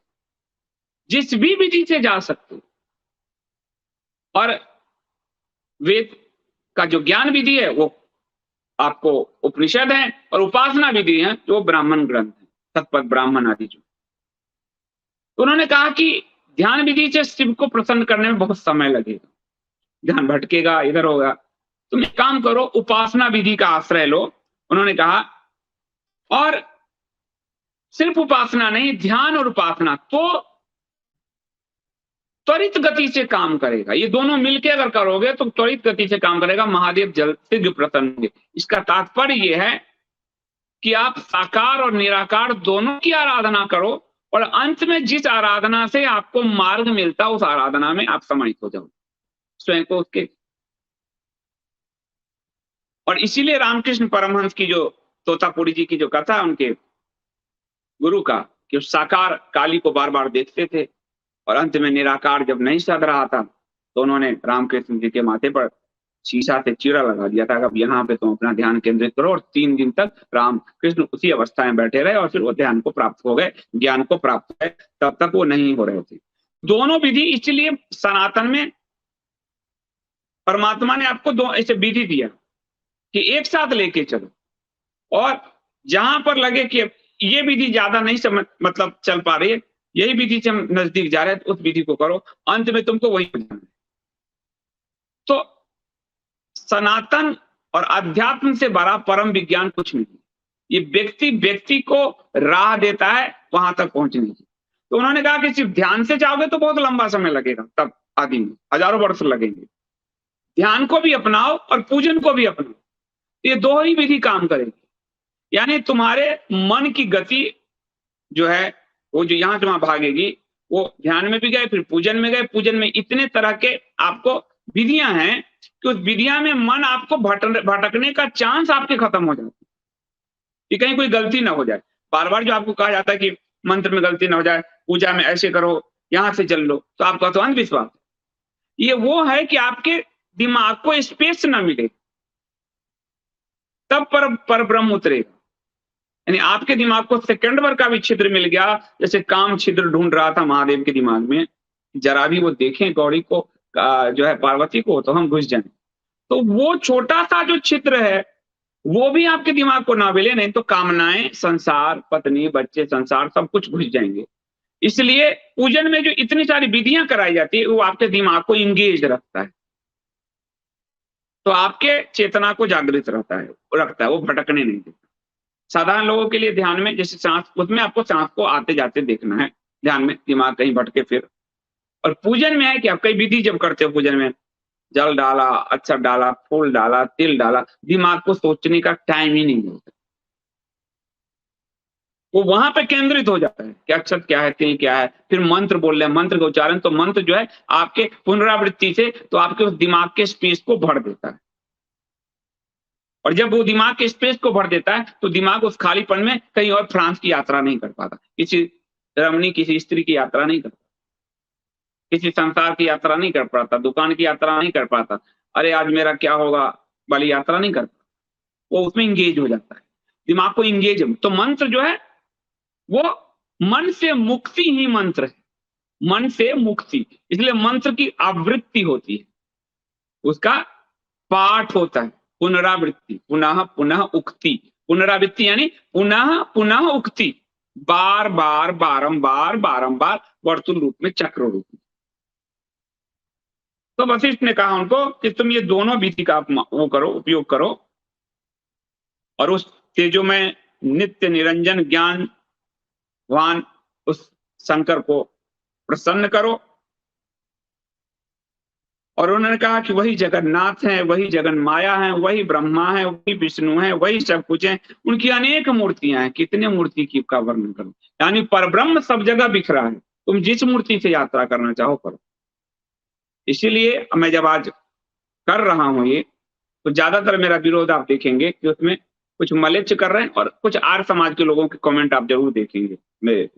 जिस भी विधि से जा सकते हो। और वेद का जो ज्ञान विधि है वो आपको उपनिषद है, और उपासना विधि है जो ब्राह्मण ग्रंथ है, सतपथ ब्राह्मण आदि जो। तो उन्होंने कहा कि ध्यान विधि से शिव को प्रसन्न करने में बहुत समय लगेगा, ध्यान भटकेगा, इधर होगा। तुम एक काम करो, उपासना विधि का आश्रय लो, उन्होंने कहा। और सिर्फ उपासना नहीं, ध्यान और उपासना तो त्वरित गति से काम करेगा। ये दोनों मिलके अगर करोगे तो त्वरित गति से काम करेगा, महादेव जल्द शीघ्र प्रसन्न होंगे। इसका तात्पर्य यह है कि आप साकार और निराकार दोनों की आराधना करो, और अंत में जिस आराधना से आपको मार्ग मिलता उस आराधना में आप समाहित हो जाओ स्वयं को उसके। और इसीलिए रामकृष्ण परमहंस की जो तोतापुरी जी की जो कथा, उनके गुरु का, कि साकार काली को बार बार देखते थे, और अंत में निराकार जब नहीं सध रहा था तो उन्होंने रामकृष्ण जी के माथे पर शीशा से चीरा लगा दिया था कि अब यहाँ पे तुम अपना ध्यान केंद्रित करो, और 3 दिन तक राम कृष्ण उसी अवस्था में बैठे रहे और फिर वो ध्यान को प्राप्त हो गए, ज्ञान को प्राप्त हो गए, तब तक वो नहीं हो रहे थे। दोनों विधि, इसलिए सनातन में परमात्मा ने आपको दो ऐसे विधि दिया कि एक साथ लेके चलो, और जहां पर लगे कि ये विधि ज्यादा नहीं समझ मतलब चल पा रही है, यही विधि से हम नजदीक जा रहे हैं, तो उस विधि को करो, अंत में तुमको वही हो जाना है। तो सनातन और अध्यात्म से बड़ा परम विज्ञान कुछ नहीं। ये व्यक्ति व्यक्ति को राह देता है वहां तक पहुंचने की। तो उन्होंने कहा कि सिर्फ ध्यान से जाओगे तो बहुत लंबा समय लगेगा, तब आदि में हजारों वर्ष लगेंगे। ध्यान को भी अपनाओ और पूजन को भी अपनाओ, ये दो ही विधि काम करेगी। यानी तुम्हारे मन की गति जो है वो जो यहां से वहां भागेगी, वो ध्यान में भी गए, फिर पूजन में गए। पूजन में इतने तरह के आपको विधियां हैं कि उस विधियां में मन आपको भटकने का चांस आपके खत्म हो जाता है कि कहीं कोई गलती ना हो जाए। बार बार जो आपको कहा जाता है कि मंत्र में गलती ना हो जाए, पूजा में ऐसे करो, यहां से चल लो, तो आपका तो अंधविश्वास। ये वो है कि आपके दिमाग को स्पेस ना मिले, तब पर ब्रह्म उतरेगा। यानी आपके दिमाग को सेकंड भर का भी छिद्र मिल गया, जैसे काम छिद्र ढूंढ रहा था महादेव के दिमाग में, जरा भी वो देखें गौरी को जो है पार्वती को, तो हम घुस जाएं। तो वो छोटा सा जो छिद्र है वो भी आपके दिमाग को ना मिले, नहीं तो कामनाएं, संसार, पत्नी, बच्चे, संसार सब कुछ घुस जाएंगे। इसलिए पूजन में जो इतनी सारी विधियां कराई जाती है वो आपके दिमाग को इंगेज रखता है, तो आपके चेतना को जागृत रखता है, वो भटकने नहीं देता। साधारण लोगों के लिए ध्यान में जैसे सांस, उसमें आपको सांस को आते जाते देखना है, ध्यान में दिमाग कहीं भटके फिर। और पूजन में है कि आप कई विधि जब करते हो पूजन में, जल डाला, अक्षत डाला, फूल डाला, तिल डाला, दिमाग को सोचने का टाइम ही नहीं मिलता, वो वहां पे केंद्रित हो जाता है कि अक्षत क्या है, तिल क्या है, फिर मंत्र बोल रहे हैं, मंत्र का उच्चारण, तो मंत्र जो है आपके पुनरावृत्ति से तो आपके उस दिमाग के स्पेस को भर देता है। और जब वो दिमाग के स्पेस को भर देता है तो दिमाग उस खालीपन में कहीं और फ्रांस की यात्रा नहीं कर पाता, किसी रमणी, किसी स्त्री की यात्रा नहीं कर पाता, किसी संसार की यात्रा नहीं कर पाता, दुकान की यात्रा नहीं कर पाता, अरे आज मेरा क्या होगा वाली यात्रा नहीं कर पाता, वो उसमें इंगेज हो जाता है, दिमाग को इंगेज। तो मंत्र जो है वो मन से मुक्ति ही मंत्र है, मन से मुक्ति, इसलिए मंत्र की आवृत्ति होती है, उसका पाठ होता है, पुनरावृत्ति, पुनः पुनः उक्ति, पुनरावृत्ति यानी पुनः पुनः उक्ति, बार बार बारंबार बारंबार वर्तुल रूप में, चक्र रूप में। तो वशिष्ठ ने कहा उनको कि तुम ये दोनों विधि का वो करो, उपयोग करो, और उस तेजोमय नित्य निरंजन ज्ञानवान उस शंकर को प्रसन्न करो। और उन्होंने कहा कि वही जगन्नाथ है, वही जगन माया है, वही ब्रह्मा है, वही विष्णु है, वही सब कुछ है, उनकी अनेक मूर्तियां हैं, कितने मूर्ति की का वर्णन करो। यानी परब्रह्म सब जगह बिखरा है, तुम जिस मूर्ति से यात्रा करना चाहो करो। इसीलिए मैं जब आज कर रहा हूं ये, तो ज्यादातर मेरा विरोध आप देखेंगे कि उसमें कुछ मलेच्छ कर रहे हैं, और कुछ आर्य समाज के लोगों के कमेंट आप जरूर देखेंगे मेरे,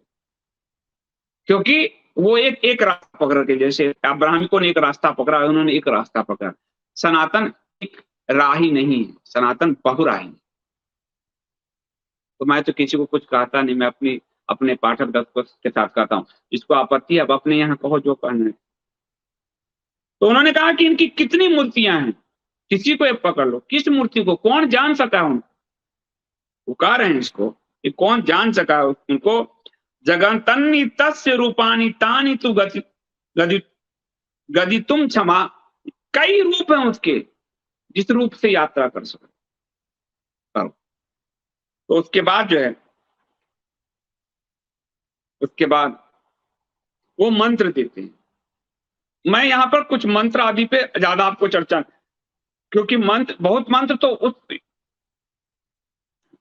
क्योंकि वो एक रास्ता पकड़ के, जैसे ब्राह्मणों ने एक रास्ता पकड़ा, उन्होंने एक रास्ता पकड़ा। सनातन एक राही नहीं है, सनातन बहुराही। तो मैं तो किसी को कुछ कहता नहीं, मैं अपने पाठक दर्शकों के साथ कहता हूँ, जिसको आपत्ति है अब अपने यहाँ कहो जो कहना है। तो उन्होंने कहा कि इनकी कितनी मूर्तियां हैं, किसी को एक पकड़ लो, किस मूर्ति को कौन जान सका उनको, पुकार रहे हैं इसको कि कौन जान सका उनको। जगन्तन्नि तस्य रूपाणि तानि तु गदि तुम क्षमा, कई रूप हैं उसके, जिस रूप से यात्रा कर सको। तो उसके बाद जो है, उसके बाद वो मंत्र देते हैं। मैं यहां पर कुछ मंत्र आदि पे ज्यादा आपको चर्चा, क्योंकि मंत्र, बहुत मंत्र तो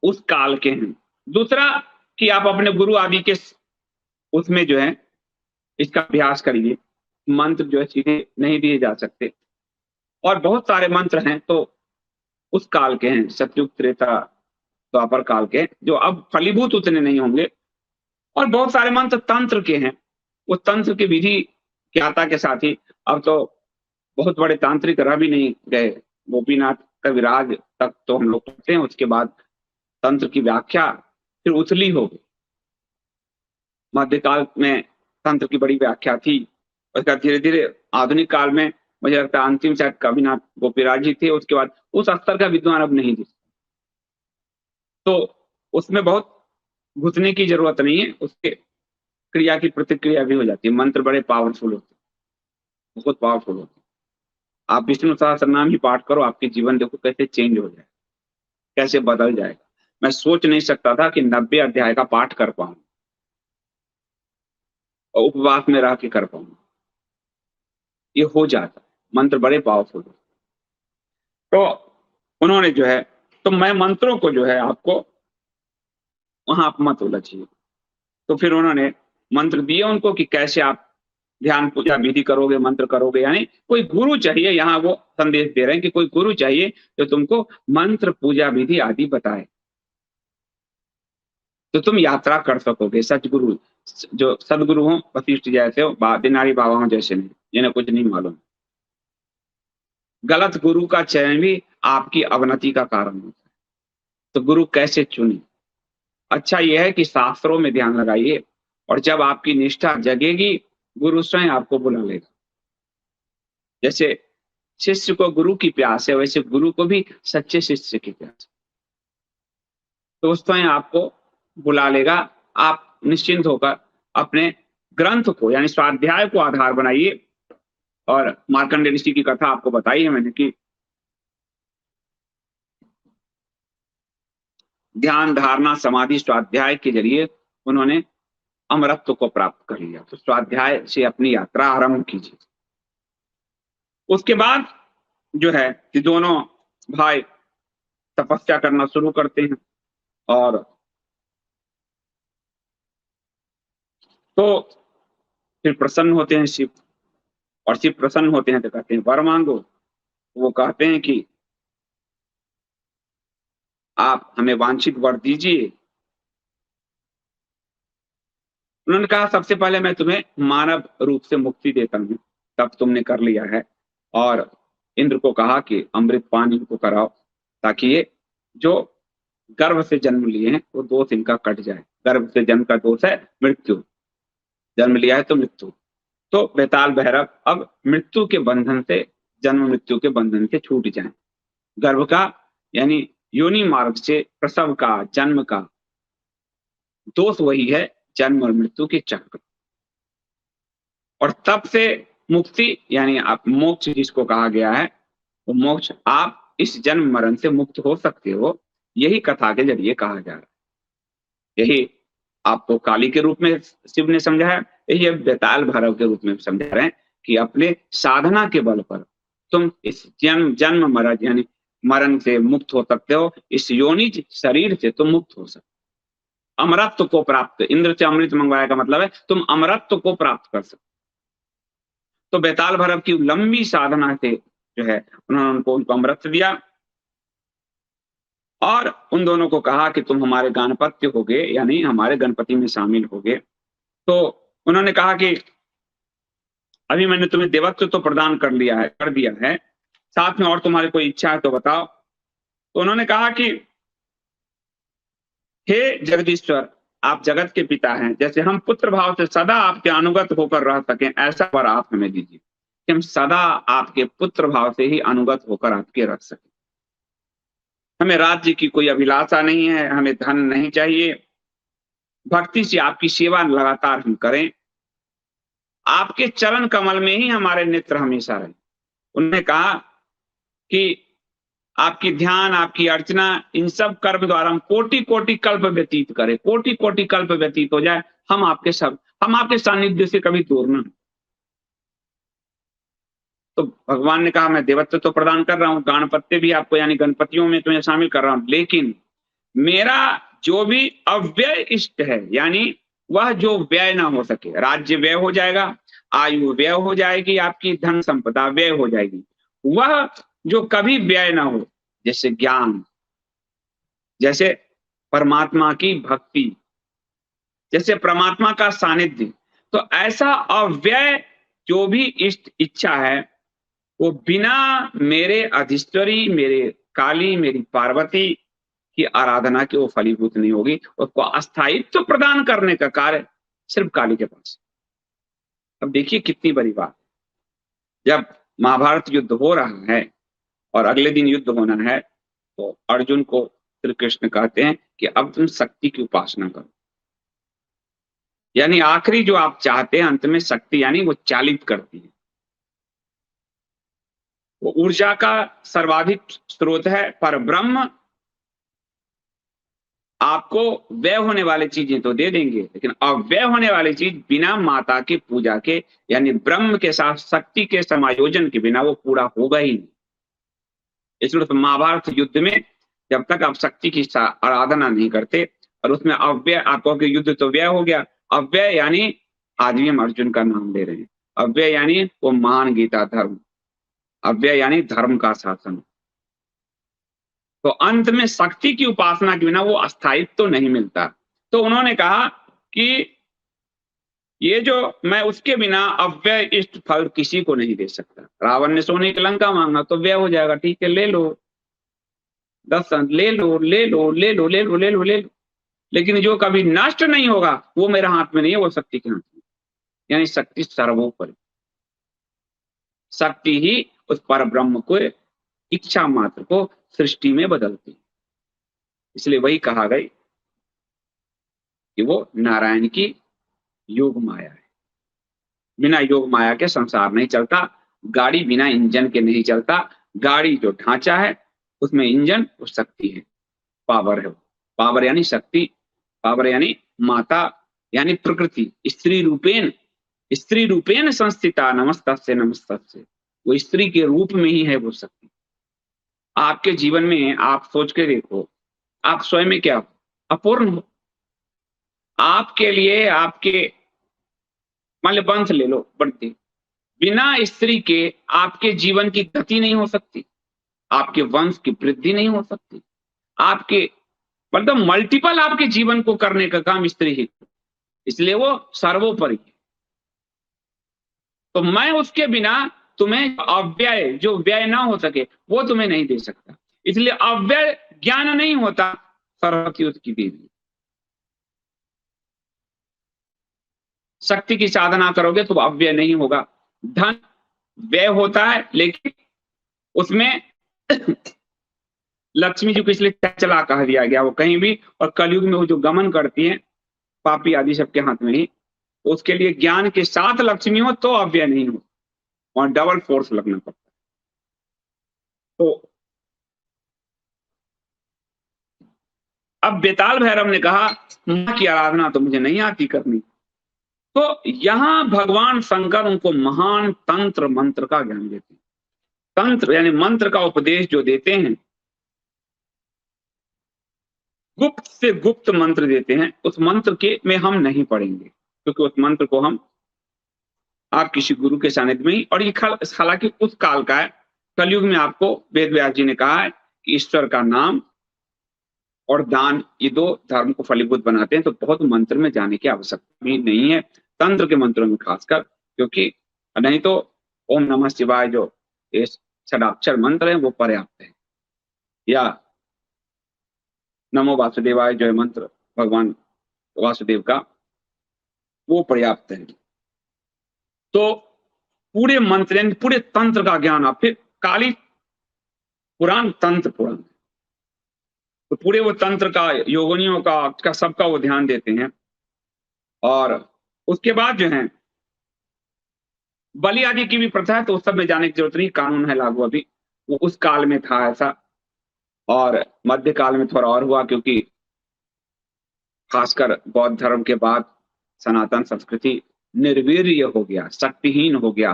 उस काल के हैं। दूसरा कि आप अपने गुरु आदि के उसमें जो है इसका अभ्यास करिए, मंत्र जो है सीधे नहीं दिए जा सकते। और बहुत सारे मंत्र हैं तो उस काल के हैं, सतयुग, त्रेता, द्वापर काल के, जो अब फलीभूत उतने नहीं होंगे। और बहुत सारे मंत्र तंत्र के हैं, वो तंत्र की विधि ज्ञाता के साथ ही, अब तो बहुत बड़े तांत्रिक रह भी नहीं गए गोपीनाथ कविराज तक तो हम लोग पढ़ते हैं, उसके बाद तंत्र की व्याख्या फिर उथली हो गई। मध्यकाल में तंत्र की बड़ी व्याख्या थी, उसका धीरे-धीरे आधुनिक काल में मुझे लगता है अंतिम शायद कविनाथ गोपीराज जी थे, उसके बाद उस स्तर का विद्वान अब नहीं दिखता। तो उसमें बहुत घुसने की ज़रूरत नहीं है, उसके क्रिया की प्रतिक्रिया भी हो जाती है। मंत्र बड़े पावरफुल होते हैं, बहुत पावरफुल होते हैं। आप विष्णु सहस्त्रनाम ही पाठ करो, आपके जीवन देखो कैसे चेंज हो जाए, कैसे बदल जाएगा। मैं सोच नहीं सकता था कि 90 अध्याय का पाठ कर पाऊँ और उपवास में रह के कर पाऊँ। ये हो जाता है, मंत्र बड़े पावरफुल हैं। तो उन्होंने जो है, तो मैं मंत्रों को जो है आपको वहाँ आप मत उलझिए। तो फिर उन्होंने मंत्र दिए उनको कि कैसे आप ध्यान पूजा विधि करोगे, मंत्र करोगे, यानी कोई गुरु चाहिए। यहाँ वो संदेश दे रहे हैं कि कोई गुरु चाहिए जो तुमको मंत्र पूजा विधि आदि बताए, तो तुम यात्रा कर सकोगे। सचगुरु जो सदगुरु हो, वशिष्ठ जैसे हो, दिनारी बाबा हो जैसे नहीं, जिन्हें कुछ नहीं मालूम। गलत गुरु का चयन भी आपकी अवनति का कारण होता है। तो गुरु कैसे चुने? अच्छा ये है कि शास्त्रों में ध्यान लगाइए, और जब आपकी निष्ठा जगेगी, गुरु स्वयं आपको बुला लेगा। जैसे शिष्य को गुरु की प्यास है, वैसे गुरु को भी सच्चे शिष्य की प्यास है। तो उस स्वयं आपको बुला लेगा। आप निश्चिंत होकर अपने ग्रंथ को यानी स्वाध्याय को आधार बनाइए। और मार्कंडेय ऋषि की कथा आपको बताई है मैंने कि ध्यान, धारणा, समाधि, स्वाध्याय के जरिए उन्होंने अमरत्व को प्राप्त कर लिया। तो स्वाध्याय से अपनी यात्रा आरंभ कीजिए। उसके बाद जो है कि दोनों भाई तपस्या करना शुरू करते हैं, और तो फिर प्रसन्न होते हैं शिव। और शिव प्रसन्न होते हैं तो कहते हैं वर मांगो। वो कहते हैं कि आप हमें वांछित वर दीजिए। उन्होंने कहा सबसे पहले मैं तुम्हें मानव रूप से मुक्ति देता हूँ, तब तुमने कर लिया है। और इंद्र को कहा कि अमृत पान इनको कराओ, ताकि ये जो गर्भ से जन्म लिए हैं वो दोष इनका कट जाए। गर्भ से जन्म का दोष है मृत्यु, जन्म लिया है तो मृत्यु। तो बेताल भैरव अब मृत्यु के बंधन से, जन्म मृत्यु के बंधन से छूट जाए। गर्भ का यानी योनि मार्ग से प्रसव का, जन्म का दोष वही है, जन्म और मृत्यु के चक्र। और तब से मुक्ति यानी आप मोक्ष जिसको कहा गया है, वो मोक्ष आप इस जन्म मरण से मुक्त हो सकते हो, यही कथा के जरिए कहा जा रहा है। यही आपको काली के रूप में शिव ने समझाया, यही अब बेताल भैरव के रूप में समझा रहे हैं कि अपने साधना के बल पर तुम इस जन्म मरण यानी मरण से मुक्त हो सकते हो। इस योनिज शरीर से तुम मुक्त हो सकते हो। अमरत्व को प्राप्त, इंद्र से अमृत मंगवाया का मतलब है तुम अमरत्व को प्राप्त कर सकते। तो बेताल भैरव की लंबी साधना से जो है उन्होंने उनको अमृत दिया, और उन दोनों को कहा कि तुम हमारे गणपत्य होगे, यानी हमारे गणपति में शामिल होगे। तो उन्होंने कहा कि अभी मैंने तुम्हें देवत्व तो प्रदान कर दिया है, साथ में और तुम्हारी कोई इच्छा है तो बताओ। तो उन्होंने कहा कि हे जगदीश्वर, आप जगत के पिता हैं, जैसे हम पुत्र भाव से सदा आपके अनुगत होकर रह सकें, ऐसा वर आप हमें दीजिए कि हम सदा आपके पुत्र भाव से ही अनुगत होकर आपके रह सकें। हमें राज्य की कोई अभिलाषा नहीं है, हमें धन नहीं चाहिए, भक्ति से आपकी सेवा लगातार हम करें, आपके चरण कमल में ही हमारे नेत्र हमेशा रहे। उन्होंने कहा कि आपकी ध्यान, आपकी अर्चना, इन सब कर्म द्वारा हम कोटि कोटि कल्प व्यतीत करें, कोटि कोटि कल्प व्यतीत हो जाए, हम आपके सानिध्य से कभी दूर न। तो भगवान ने कहा मैं देवत्व तो प्रदान कर रहा हूँ, गणपत्य भी आपको यानी गणपतियों में तुम्हें शामिल कर रहा हूँ, लेकिन मेरा जो भी अव्यय इष्ट है, यानी वह जो व्यय ना हो सके, राज्य व्यय हो जाएगा, आयु व्यय हो जाएगी, आपकी धन संपदा व्यय हो जाएगी, वह जो कभी व्यय ना हो, जैसे ज्ञान, जैसे परमात्मा की भक्ति, जैसे परमात्मा का सानिध्य, तो ऐसा अव्यय जो भी इष्ट इच्छा है वो बिना मेरे अधिश्वरी, मेरे काली, मेरी पार्वती की आराधना की वो फलीभूत नहीं होगी। उसको अस्थायित्व प्रदान करने का कार्य सिर्फ काली के पास। अब देखिए कितनी बड़ी बात। जब महाभारत युद्ध हो रहा है और अगले दिन युद्ध होना है, तो अर्जुन को श्री कृष्ण कहते हैं कि अब तुम शक्ति की उपासना करो। यानी आखिरी जो आप चाहते हैं अंत में शक्ति, यानी वो चालित करती है, वो ऊर्जा का सर्वाधिक स्रोत है। पर ब्रह्म आपको व्यय होने वाली चीजें तो दे देंगे, लेकिन अव्यय होने वाली चीज बिना माता की पूजा के, यानी ब्रह्म के साथ शक्ति के समायोजन के बिना वो पूरा होगा ही नहीं। इसलिए तो महाभारत युद्ध में जब तक आप शक्ति की आराधना नहीं करते, और उसमें अव्यय, आप कहोगे युद्ध तो व्यय हो गया, अव्यय यानी आज भी हम अर्जुन का नाम ले रहे हैं, अव्यय यानी वो महान गीता धर्म, अव्यय यानी धर्म का शासन। तो अंत में शक्ति की उपासना के बिना वो अस्थायित्व तो नहीं मिलता। तो उन्होंने कहा कि ये जो मैं उसके बिना अव्यय इष्ट फल किसी को नहीं दे सकता। रावण ने सोने की लंका मांगा तो व्यय हो जाएगा, ठीक है ले लो, 10 ले लो ले लो ले लो ले लो ले लो ले लो, लेकिन जो कभी नष्ट नहीं होगा वो मेरे हाथ में नहीं है, वो शक्ति के हाथ में। यानी शक्ति सर्वोपरि, शक्ति ही उस पर ब्रह्म को इच्छा मात्र को सृष्टि में बदलती है। इसलिए वही कहा गई कि वो नारायण की योग माया है। बिना योग माया के संसार नहीं चलता। गाड़ी बिना इंजन के नहीं चलता। गाड़ी जो ढांचा है उसमें इंजन वो शक्ति है, पावर है। पावर यानी शक्ति, पावर यानी माता, यानी प्रकृति। स्त्री रूपेण संस्थिता नमस्तस्यै नमस्तस्यै, वो स्त्री के रूप में ही है वो शक्ति। आपके जीवन में आप सोच के देखो, आप स्वयं में क्या हो? अपूर्ण हो। आपके लिए आपके मान लो वंश ले लो, बढ़ती, बिना स्त्री के आपके जीवन की गति नहीं हो सकती, आपके वंश की वृद्धि नहीं हो सकती, आपके मतलब मल्टीपल आपके जीवन को करने का काम स्त्री ही, इसलिए वो सर्वोपरि है। तो मैं उसके बिना तुम्हें अव्यय, जो व्यय ना हो सके वो तुम्हें नहीं दे सकता। इसलिए अव्यय ज्ञान नहीं होता सरस्वती उसकी देवी। शक्ति की साधना करोगे तो अव्यय नहीं होगा। धन व्यय होता है, लेकिन उसमें लक्ष्मी जी को इसलिए चला कह दिया गया, वो कहीं भी, और कलयुग में वो जो गमन करती है पापी आदि सबके हाथ में ही, उसके लिए ज्ञान के साथ लक्ष्मी हो तो अव्यय नहीं हो, और डबल फोर्स लगना पड़ता है। तो अब बेताल भैरव ने कहा मां की आराधना तो मुझे नहीं आती करनी। तो यहां भगवान शंकर उनको महान तंत्र मंत्र का ज्ञान देते हैं। तंत्र यानी मंत्र का उपदेश जो देते हैं, गुप्त से गुप्त मंत्र देते हैं। उस मंत्र के में हम नहीं पढ़ेंगे, क्योंकि उस मंत्र को हम आप किसी गुरु के सानिध्य में ही, और ये हालांकि उस काल का है। कलयुग में आपको वेद व्यास जी ने कहा है कि ईश्वर का नाम और दान, ये दो धर्म को फलीभूत बनाते हैं। तो बहुत मंत्र में जाने की आवश्यकता भी नहीं है, तंत्र के मंत्रों में खासकर, क्योंकि नहीं तो ओम नमः शिवाय जो ये षडाक्षर मंत्र है वो पर्याप्त है, या नमो वासुदेवाय जो है मंत्र भगवान वासुदेव का, वो पर्याप्त है। तो पूरे मंत्र, पूरे तंत्र का ज्ञान आप, फिर काली पुराण तंत्र पुराण, तो पूरे वो तंत्र का, योगिनियों का सबका वो ध्यान देते हैं। और उसके बाद जो है बलि आदि की भी प्रथा है, तो उस सब में जाने की जरूरत नहीं, कानून है लागू अभी, वो उस काल में था ऐसा। और मध्य काल में थोड़ा और हुआ, क्योंकि खासकर बौद्ध धर्म के बाद सनातन संस्कृति निर्वीर्य हो गया, शक्तिहीन हो गया,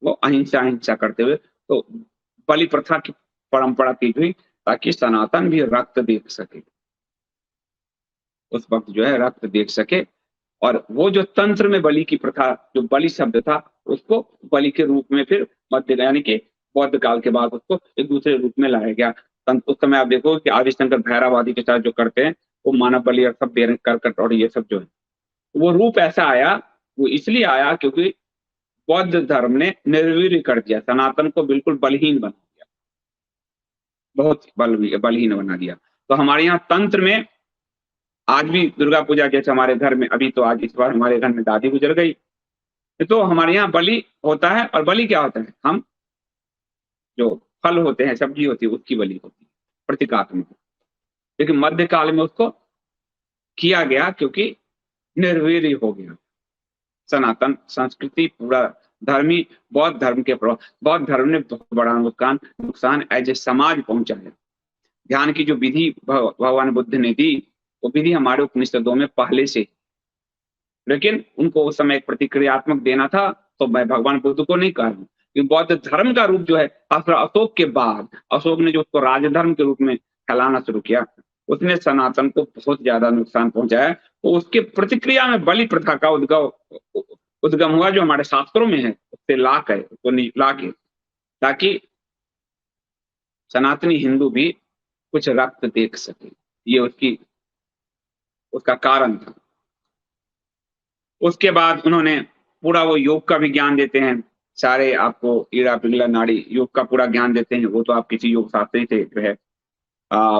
वो अहिंसा अहिंसा करते हुए, तो बलि प्रथा की परंपरा की हुई, ताकि सनातन भी रक्त देख सके, उस वक्त जो है रक्त देख सके। और वो जो तंत्र में बलि की प्रथा, जो बलि शब्द था, उसको बलि के रूप में फिर मध्य, यानी कि बौद्ध काल के बाद उसको एक दूसरे रूप में लाया गया। उस समय आप देखो कि आदिशंकर भैरववादी के साथ जो करते हैं, वो मानव बलि और सब दे रहे, करकट और ये सब जो है, वो रूप ऐसा आया, वो इसलिए आया क्योंकि बौद्ध धर्म ने निर्वीर्य कर दिया, सनातन को बिल्कुल बलहीन बना दिया, बहुत बलहीन बना दिया। तो हमारे यहाँ तंत्र में आज भी दुर्गा पूजा जैसे हमारे घर में, अभी तो आज इस बार हमारे घर में दादी गुजर गई, तो हमारे यहाँ बलि होता है। और बलि क्या होता है, हम जो फल होते हैं, सब्जी होती है, उसकी बलि होती है प्रतीकात्मक। लेकिन मध्यकाल में उसको किया गया क्योंकि निर्वीर्य हो गया सनातन संस्कृति, पूरा धर्मी बौद्ध धर्म के प्रभाव। बौद्ध धर्म ने बहुत बड़ा नुकसान एज ए समाज पहुंचाया। ध्यान की जो विधि भगवान बुद्ध ने दी, वो विधि हमारे उपनिषदों में पहले से, लेकिन उनको उस समय एक प्रतिक्रियात्मक देना था, तो मैं भगवान बुद्ध को नहीं कह रहा हूँ। बौद्ध धर्म का रूप जो है अशोक के बाद, अशोक ने जो उसको राजधर्म के रूप में फैलाना शुरू किया, उसने सनातन को बहुत ज्यादा नुकसान पहुंचाया। तो उसके प्रतिक्रिया में बलि प्रथा का उद्गम हुआ, जो हमारे शास्त्रों में है, उससे ला के ताकि सनातनी हिंदू भी कुछ रक्त देख सके। ये उसका कारण था। उसके बाद उन्होंने पूरा वो योग का भी ज्ञान देते हैं, सारे आपको ईड़ा पिघला नाड़ी योग का पूरा ज्ञान देते हैं। वो तो आप किसी योग शास्त्री से जो है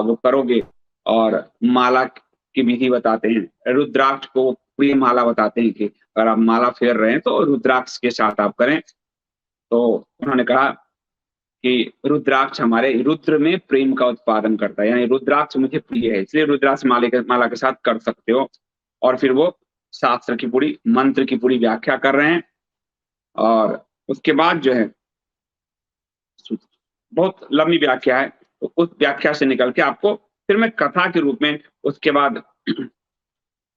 वो करोगे। और माला की विधि बताते हैं, रुद्राक्ष को प्रिय माला बताते हैं कि अगर आप माला फेर रहे हैं तो रुद्राक्ष के साथ आप करें। तो उन्होंने कहा कि रुद्राक्ष हमारे रुद्र में प्रेम का उत्पादन करता है, यानी रुद्राक्ष मुझे प्रिय है, इसलिए रुद्राक्ष माला के साथ कर सकते हो। और फिर वो शास्त्र की पूरी मंत्र की पूरी व्याख्या कर रहे हैं। और उसके बाद जो है बहुत लंबी व्याख्या है, तो उस व्याख्या से निकल के आपको फिर मैं कथा के रूप में उसके बाद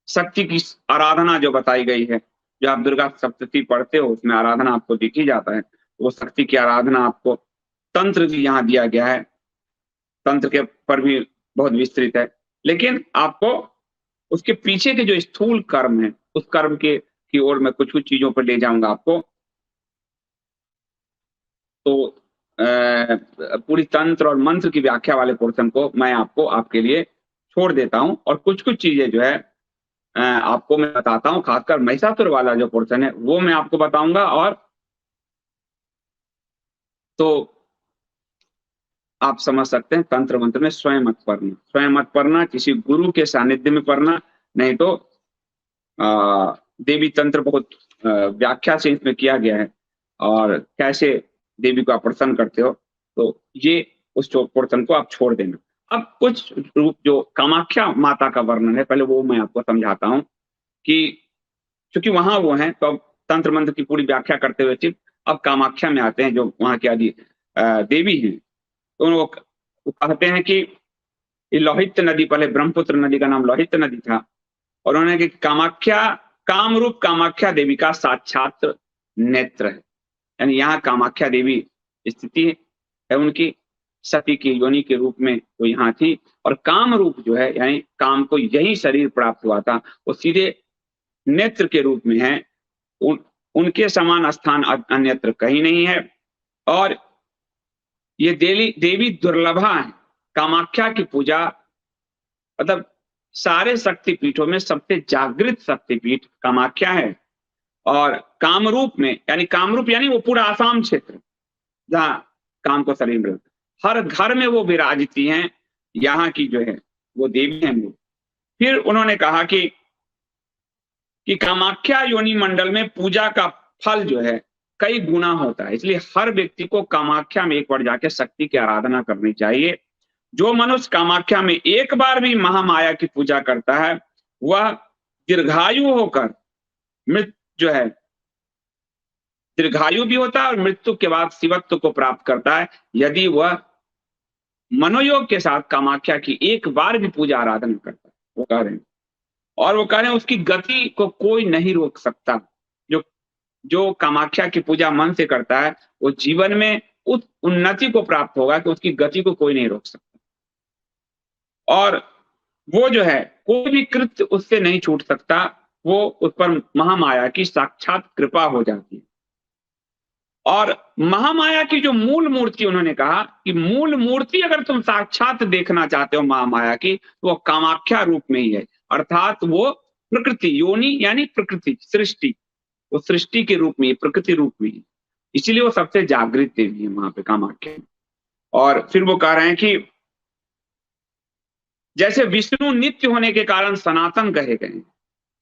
शक्ति की आराधना जो बताई गई है, जो आप दुर्गा सप्तशती पढ़ते हो उसमें आराधना आपको दिखी जाता है। वो शक्ति की आराधना आपको तंत्र भी यहाँ दिया गया है, तंत्र के पर भी बहुत विस्तृत है। लेकिन आपको उसके पीछे के जो स्थूल कर्म है, उस कर्म की ओर मैं कुछ कुछ चीजों पर ले जाऊंगा आपको। तो पूरी तंत्र और मंत्र की व्याख्या वाले पोर्शन को मैं आपको आपके लिए छोड़ देता हूं, और कुछ कुछ चीजें जो है आपको मैं बताता हूं। खासकर महिषासुर वाला जो पोर्शन है वो मैं आपको बताऊंगा। और तो आप समझ सकते हैं तंत्र मंत्र में स्वयं मत पढ़ना, स्वयं मत पढ़ना, किसी गुरु के सानिध्य में पढ़ना, नहीं तो देवी तंत्र बहुत व्याख्या से इसमें किया गया है, और कैसे देवी को आप प्रसन्न करते हो, तो ये उस पोर्शन को आप छोड़ देना। अब कुछ रूप जो कामाख्या माता का वर्णन है, पहले वो मैं आपको समझाता हूं कि क्योंकि वहां वो है, तो अब तंत्र मंत्र की पूरी व्याख्या करते हुए चित अब कामाख्या में आते हैं, जो वहां की आदि देवी हैं। तो वो कहते हैं कि लोहित नदी, पहले ब्रह्मपुत्र नदी का नाम लोहित नदी था, और उन्होंने कि कामाख्या, कामरूप कामाख्या देवी का साक्षात नेत्र है, यानी यहाँ कामाख्या देवी स्थिति है उनकी, सती की योनि के रूप में वो यहाँ थी। और काम रूप जो है, यानी काम को यही शरीर प्राप्त हुआ था, वो सीधे नेत्र के रूप में है। उनके समान स्थान अन्यत्र कहीं नहीं है। और ये देवी दुर्लभा है। कामाख्या की पूजा मतलब सारे शक्तिपीठों में सबसे जागृत शक्तिपीठ कामाख्या है। और कामरूप में, यानी कामरूप यानी वो पूरा आसाम क्षेत्र जहाँ काम को शरीर में, हर घर में वो विराजती हैं, यहाँ की जो है वो देवी हैं वो। फिर उन्होंने कहा कि कामाख्या योनि मंडल में पूजा का फल जो है कई गुना होता है, इसलिए हर व्यक्ति को कामाख्या में एक बार जाके शक्ति की आराधना करनी चाहिए। जो मनुष्य कामाख्या में एक बार भी महामाया की पूजा करता है, वह दीर्घायु होकर जो है दीर्घायु भी होता है, और मृत्यु के बाद शिवत्व को प्राप्त करता है, यदि वह मनोयोग के साथ कामाख्या की एक बार भी पूजा आराधना करता है। वो कह रहे हैं, और वो कह रहे हैं उसकी गति को कोई नहीं रोक सकता। जो कामाख्या की पूजा मन से करता है, वो जीवन में उस उन्नति को प्राप्त होगा कि उसकी गति को कोई नहीं रोक सकता। और वो जो है कोई भी कृत्य उससे नहीं छूट सकता, वो उस पर महामाया की साक्षात कृपा हो जाती है। और महामाया की जो मूल मूर्ति, उन्होंने कहा कि मूल मूर्ति अगर तुम साक्षात देखना चाहते हो महामाया की, तो वो कामाख्या रूप में ही है। अर्थात वो प्रकृति योनि, यानी प्रकृति सृष्टि, वो सृष्टि के रूप में है, प्रकृति रूप में है, इसीलिए वो सबसे जागृत देवी है वहां पे कामाख्या। और फिर वो कह रहे हैं कि जैसे विष्णु नित्य होने के कारण सनातन कहे गए हैं,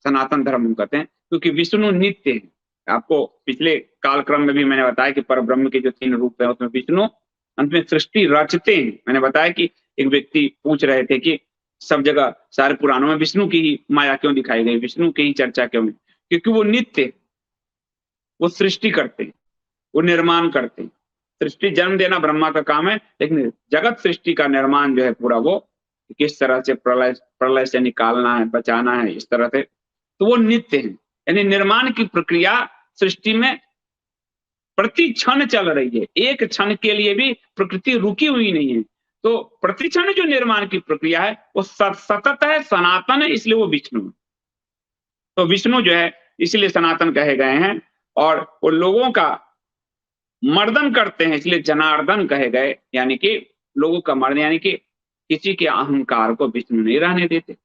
सनातन धर्म हम कहते हैं, क्योंकि विष्णु नित्य है। आपको पिछले कालक्रम में भी मैंने बताया कि परब्रह्म के जो 3 रूप है उसमें विष्णु अंत में सृष्टि रचते हैं। मैंने बताया कि एक व्यक्ति पूछ रहे थे कि सब जगह सारे पुराणों में विष्णु की ही माया क्यों दिखाई गई, विष्णु की ही चर्चा क्यों है? क्योंकि वो नित्य है, वो सृष्टि करते हैं, वो निर्माण करते हैं। सृष्टि जन्म देना ब्रह्मा का काम है, लेकिन जगत सृष्टि का निर्माण जो है पूरा वो किस तरह से प्रलय प्रलय से निकालना है, बचाना है, इस तरह से, तो वो नित्य है। यानी निर्माण की प्रक्रिया सृष्टि में प्रति क्षण चल रही है, एक क्षण के लिए भी प्रकृति रुकी हुई नहीं है। तो प्रति क्षण जो निर्माण की प्रक्रिया है वो सतत है, सनातन है, इसलिए वो विष्णु है। तो विष्णु जो है इसलिए सनातन कहे गए हैं, और वो लोगों का मर्दन करते हैं, इसलिए जनार्दन कहे गए, यानी कि लोगों का मर्दन, यानी कि किसी के अहंकार को विष्णु नहीं रहने देते,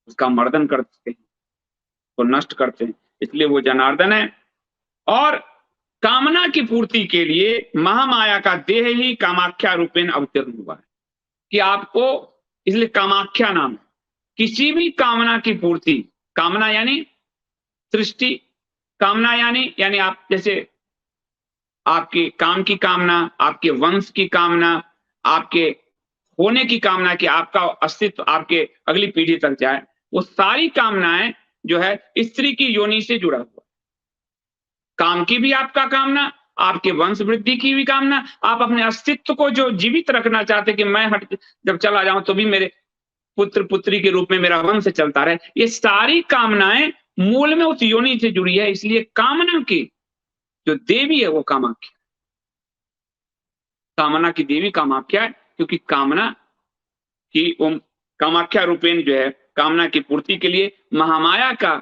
उसका मर्दन करते हैं, तो नष्ट करते हैं, इसलिए वो जनार्दन है। और कामना की पूर्ति के लिए महामाया का देह ही कामाख्या रूपेण अवतीर्ण हुआ है, कि आपको, इसलिए कामाख्या नाम है। किसी भी कामना की पूर्ति, कामना यानी सृष्टि, कामना यानी आप जैसे आपके काम की कामना, आपके वंश की कामना, आपके होने की कामना, कि आपका अस्तित्व आपके अगली पीढ़ी तक जाए, वो सारी कामनाएं जो है स्त्री की योनि से जुड़ा हुआ। काम की भी आपका कामना, आपके वंश वृद्धि की भी कामना, आप अपने अस्तित्व को जो जीवित रखना चाहते कि मैं हट जब चला जाऊं तो भी मेरे पुत्र पुत्री के रूप में मेरा वंश चलता रहे, ये सारी कामनाएं मूल में उस योनि से जुड़ी है। इसलिए कामना की जो देवी है वो कामाख्या, कामना की देवी कामाख्या है, क्योंकि कामना की कामाख्या रूपेण जो है कामना की पूर्ति के लिए महामाया का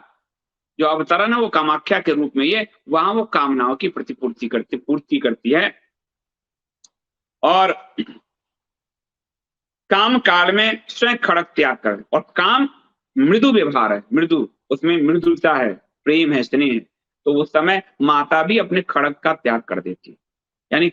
जो अवतरण है वो कामाख्या के रूप में ये, वहां वो कामनाओं की पूर्ति करती है। और काम काल में स्वयं खड़क त्याग कर, और काम मृदु व्यवहार है, मृदु, उसमें मृदुता है, प्रेम है, स्नेह है, तो उस समय माता भी अपने खड़क का त्याग कर देती है। यानी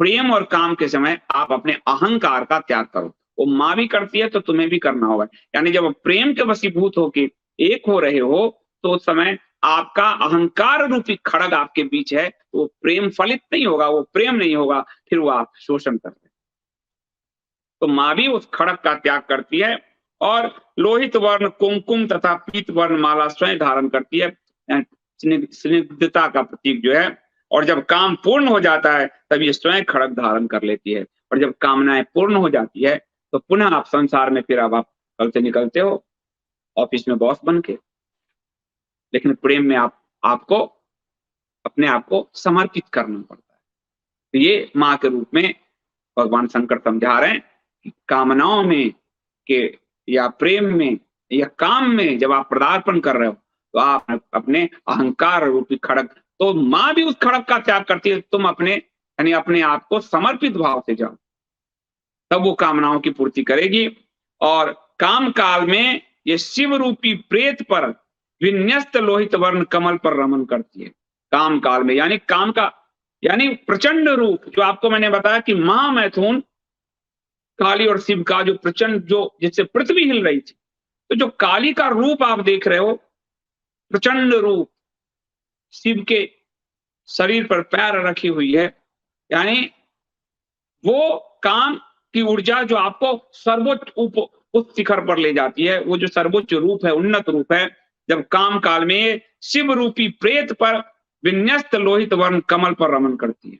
प्रेम और काम के समय आप अपने अहंकार का त्याग करो, वो माँ भी करती है तो तुम्हें भी करना होगा। यानी जब प्रेम के वशीभूत होके एक हो रहे हो, तो उस समय आपका अहंकार रूपी खड़ग आपके बीच है, वो प्रेम फलित नहीं होगा, वो प्रेम नहीं होगा, फिर वो आप शोषण कर रहे। तो माँ भी उस खड़ग का त्याग करती है, और लोहित वर्ण कुमकुम तथा पीत वर्ण माला स्वयं धारण करती है, स्निग्धता का प्रतीक जो है। और जब काम पूर्ण हो जाता है तब ये स्वयं खड़ग धारण कर लेती है, और जब कामनाएं पूर्ण हो जाती है तो पुनः आप संसार में फिर अब आप कल से निकलते हो ऑफिस में बॉस बन के, लेकिन प्रेम में आपको अपने आप को समर्पित करना पड़ता है। तो ये माँ के रूप में भगवान शंकर समझा रहे हैं कि कामनाओं में के या प्रेम में या काम में जब आप पदार्पण कर रहे हो तो आप अपने अहंकार रूपी खड़ग, तो माँ भी उस खड़ग का त्याग करती है, तुम अपने यानी अपने आप को समर्पित भाव से जाओ, तब वो कामनाओं की पूर्ति करेगी। और काम काल में ये शिव रूपी प्रेत पर विन्यस्त लोहित वर्ण कमल पर रमन करती है। काम काल में यानी काम का यानी प्रचंड रूप, जो आपको मैंने बताया कि महामैथुन काली और शिव का जो प्रचंड, जो जिससे पृथ्वी हिल रही थी, तो जो काली का रूप आप देख रहे हो, प्रचंड रूप, शिव के शरीर पर पैर रखी हुई है, यानी वो काम की ऊर्जा जो आपको सर्वोच्च उस शिखर पर ले जाती है, वो जो सर्वोच्च रूप है, उन्नत रूप है। जब काम काल में शिव रूपी प्रेत पर विन्यस्त लोहित वर्ण कमल पर रमन करती है,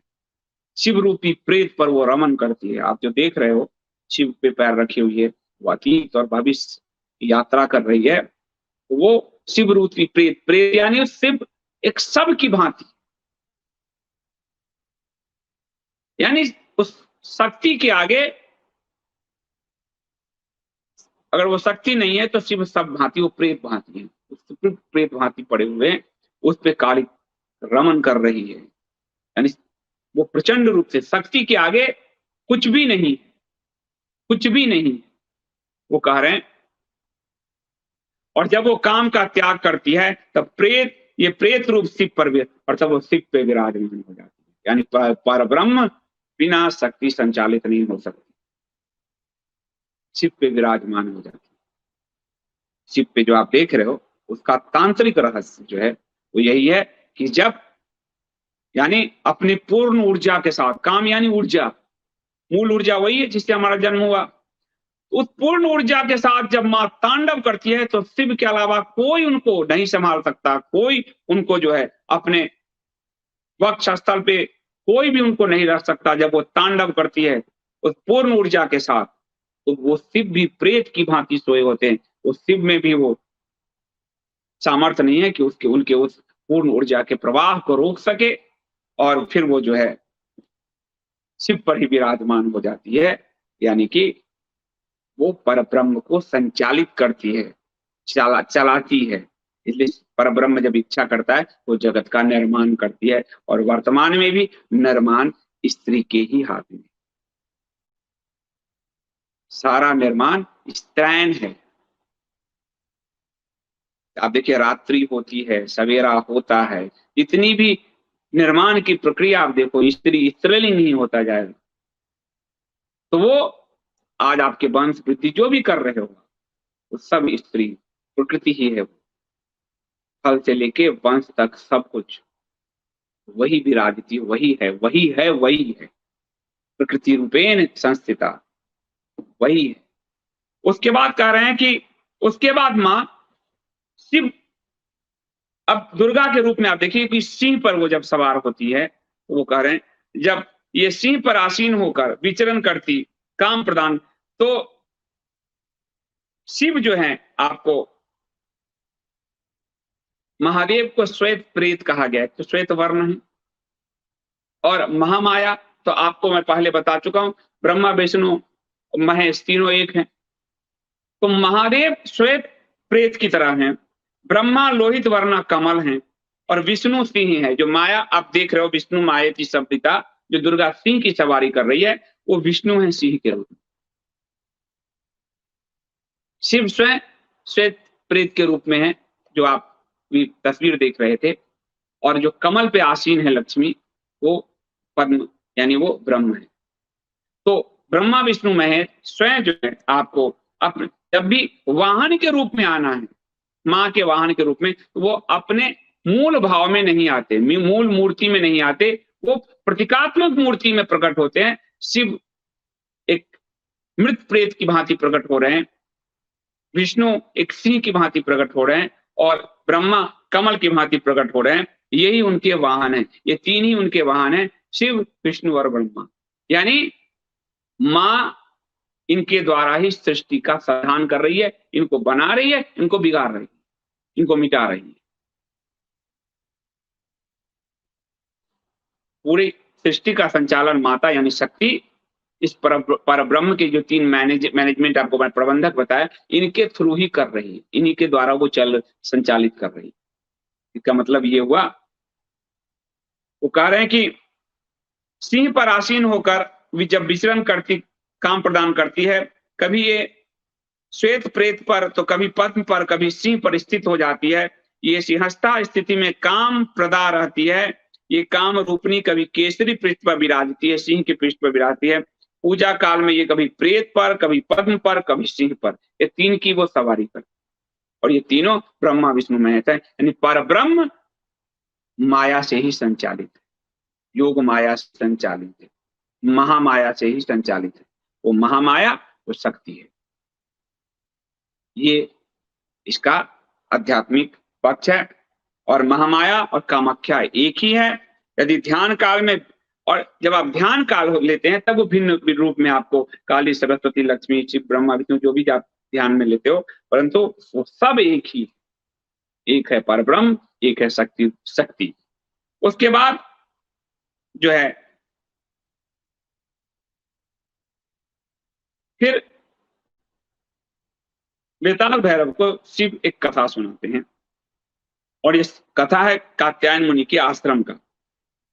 शिव रूपी प्रेत पर वो रमन करती है। आप जो देख रहे हो शिव पे पैर रखी हुई है, वो अतीत और भविष्य यात्रा कर रही है, तो वो शिव रूपी प्रेत, प्रेत यानी शिव एक सब की भांति, यानी उस शक्ति के आगे अगर वो शक्ति नहीं है तो शिव सब भांति, वो प्रेत भांति है, उस प्रेत भांति पड़े हुए हैं, उस पे काली रमन कर रही है। यानी वो प्रचंड रूप से शक्ति के आगे कुछ भी नहीं, कुछ भी नहीं, वो कह रहे हैं। और जब वो काम का त्याग करती है तब प्रेत ये प्रेत रूप शिव पर भी, अर्थात वो शिव पे विराजमान हो जाती है। यानी पर ब्रह्म बिना शक्ति संचालित नहीं हो सकती, शिव पे विराजमान हो जाती है। शिव पे जो आप देख रहे हो उसका तांत्रिक रहस्य जो है वो यही है कि जब यानी अपनी पूर्ण ऊर्जा के साथ, काम यानी ऊर्जा, मूल ऊर्जा वही है जिससे हमारा जन्म हुआ, उस पूर्ण ऊर्जा के साथ जब मां तांडव करती है तो शिव के अलावा कोई उनको नहीं संभाल सकता, कोई उनको जो है अपने वक्ष स्थल पे कोई भी उनको नहीं रख सकता। जब वो तांडव करती है उस पूर्ण ऊर्जा के साथ, तो वो शिव भी प्रेत की भांति सोए होते हैं। उस शिव में भी वो सामर्थ्य नहीं है कि उसके उनके उस पूर्ण ऊर्जा के प्रवाह को रोक सके, और फिर वो जो है शिव पर ही विराजमान हो जाती है, यानी कि वो परब्रह्म को संचालित करती है, चलाती है। इसलिए परब्रह्म जब इच्छा करता है तो जगत का निर्माण करती है, और वर्तमान में भी निर्माण स्त्री के ही हाथ में, सारा निर्माण स्त्रैण है। आप देखिए रात्रि होती है, सवेरा होता है, जितनी भी निर्माण की प्रक्रिया आप देखो, स्त्रीलिंग नहीं होता जाएगा, तो वो आज आपके वंश वृद्धि जो भी कर रहे हो वो सब स्त्री प्रकृति ही है। फल से लेके वंश तक सब कुछ वही विराजती, वही है, वही है, वही है, प्रकृति रूपेण संस्थिता वही है। उसके बाद कह रहे हैं कि उसके बाद मां शिव, अब दुर्गा के रूप में आप देखिए कि सिंह पर वो जब सवार होती है तो वो कह रहे हैं जब ये सिंह पर आसीन होकर विचरण करती, काम प्रदान, तो शिव जो है आपको, महादेव को श्वेत प्रेत कहा गया है, तो श्वेत वर्ण है। और महामाया तो आपको मैं पहले बता चुका हूं, ब्रह्मा विष्णु महेश तीनों एक हैं। तो महादेव श्वेत प्रेत की तरह हैं, ब्रह्मा लोहित वर्ण कमल हैं, और विष्णु सिंह है। जो माया आप देख रहे हो, विष्णु मायेति संहिता, जो दुर्गा सिंह की सवारी कर रही है वो विष्णु है सिंह के रूप में। शिव स्वयं श्वेत प्रेत के रूप में है, जो आप तस्वीर देख रहे थे, और जो कमल पे आसीन है लक्ष्मी, वो पद्म यानी वो ब्रह्म है। तो ब्रह्मा विष्णु महेश स्वयं जो है आपको अपने जब भी वाहन के रूप में आना है, मां के वाहन के रूप में, वो अपने मूल भाव में नहीं आते, मूल मूर्ति में नहीं आते, वो प्रतीकात्मक मूर्ति में प्रकट होते हैं। शिव एक मृत प्रेत की भांति प्रकट हो रहे हैं, विष्णु एक सिंह की भांति प्रकट हो रहे हैं, और ब्रह्मा कमल की भांति प्रकट हो रहे हैं। यही उनके वाहन हैं, ये तीन ही उनके वाहन हैं, शिव विष्णु और ब्रह्मा। यानी मां इनके द्वारा ही सृष्टि का संधान कर रही है, इनको बना रही है, इनको बिगाड़ रही है, इनको मिटा रही है। पूरी सृष्टि का संचालन माता यानी शक्ति, इस परब्रह्म के जो तीन मैनेजमेंट आपको मैं प्रबंधक बताया, इनके थ्रू ही कर रही है, इन्हीं के द्वारा वो संचालित कर रही है। इसका मतलब ये हुआ, वो कह रहे हैं कि सिंह पर आसीन होकर जब विचरण करती, काम प्रदान करती है, कभी ये श्वेत प्रेत पर, तो कभी पद्म पर, कभी सिंह पर स्थित हो जाती है। ये सिंहस्था स्थिति में काम प्रदा रहती है। ये काम रूपनी कभी केसरी पृष्ठ पर विराजती है, सिंह के पृष्ठ पर विराजती है। पूजा काल में ये कभी प्रेत पर, कभी पद्म पर, कभी सिंह पर, ये तीन की वो सवारी कर, और ये तीनों ब्रह्मा विष्णु महेश है। यानी परब्रह्म माया से ही संचालित है, योग माया से संचालित है, महामाया से ही संचालित है। वो महामाया वो शक्ति है। ये इसका आध्यात्मिक पक्ष है। और महामाया और कामाख्या एक ही है। यदि ध्यान काल में, और जब आप ध्यान काल लेते हैं तब वो भिन्न रूप में आपको काली, सरस्वती, लक्ष्मी, शिव, ब्रह्मा, विष्णु जो भी आप ध्यान में लेते हो, परंतु वो सब एक ही, एक है परब्रह्म, एक है शक्ति। उसके बाद जो है फिर बेताल भैरव को शिव एक कथा सुनाते हैं, और ये कथा है कात्यायन मुनि के आश्रम का।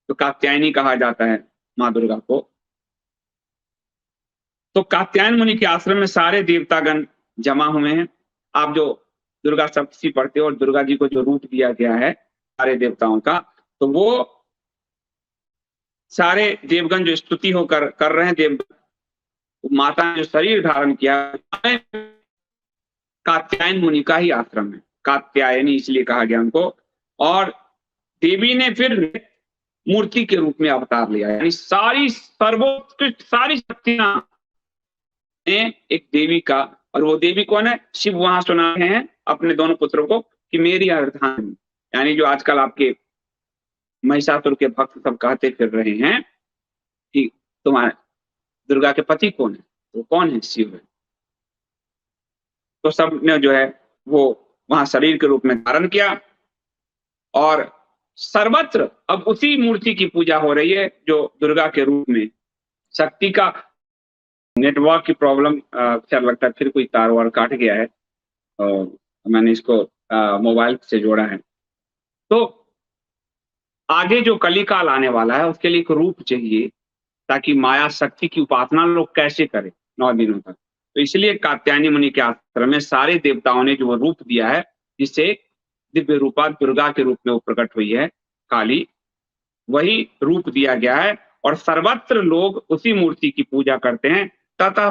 तो कात्यायनी कहा जाता है माँ दुर्गा को। तो कात्यायन मुनि के आश्रम में सारे देवतागण जमा हुए हैं। आप जो दुर्गा सप्तशती पढ़ते हो और दुर्गा जी को जो रूप दिया गया है, सारे देवताओं का। तो वो सारे देवगण जो स्तुति होकर कर रहे हैं, देव माता ने जो शरीर धारण किया, कात्यायन मुनि का ही आश्रम है, कात्यायनी इसलिए कहा गया उनको। और देवी ने फिर मूर्ति के रूप में अवतार लिया, यानी सारी सर्वोत्कृष्ट सारी शक्तियां एक देवी का। और वो देवी कौन है? शिव वहां सुना रहे हैं अपने दोनों पुत्रों को कि मेरी अर्धांगिनी, यानी जो आजकल आपके महिषासुर के भक्त सब कहते फिर रहे हैं कि तुम्हारे दुर्गा के पति कौन है, वो कौन है? शिव है। तो सब ने जो है वो वहां शरीर के रूप में धारण किया, और सर्वत्र अब उसी मूर्ति की पूजा हो रही है जो दुर्गा के रूप में शक्ति का। नेटवर्क की प्रॉब्लम क्या लगता है, फिर कोई तार वार काट गया है, और मैंने इसको मोबाइल से जोड़ा है। तो आगे जो कलिकाल आने वाला है उसके लिए एक रूप चाहिए, ताकि माया शक्ति की उपासना लोग कैसे करें 9 दिनों तक। तो इसलिए कात्यायनी मुनि के आश्रम में सारे देवताओं ने जो रूप दिया है, जिससे दिव्य रूपा दुर्गा के रूप में वो प्रकट हुई है, काली, वही रूप दिया गया है। और सर्वत्र लोग उसी मूर्ति की पूजा करते हैं। ततः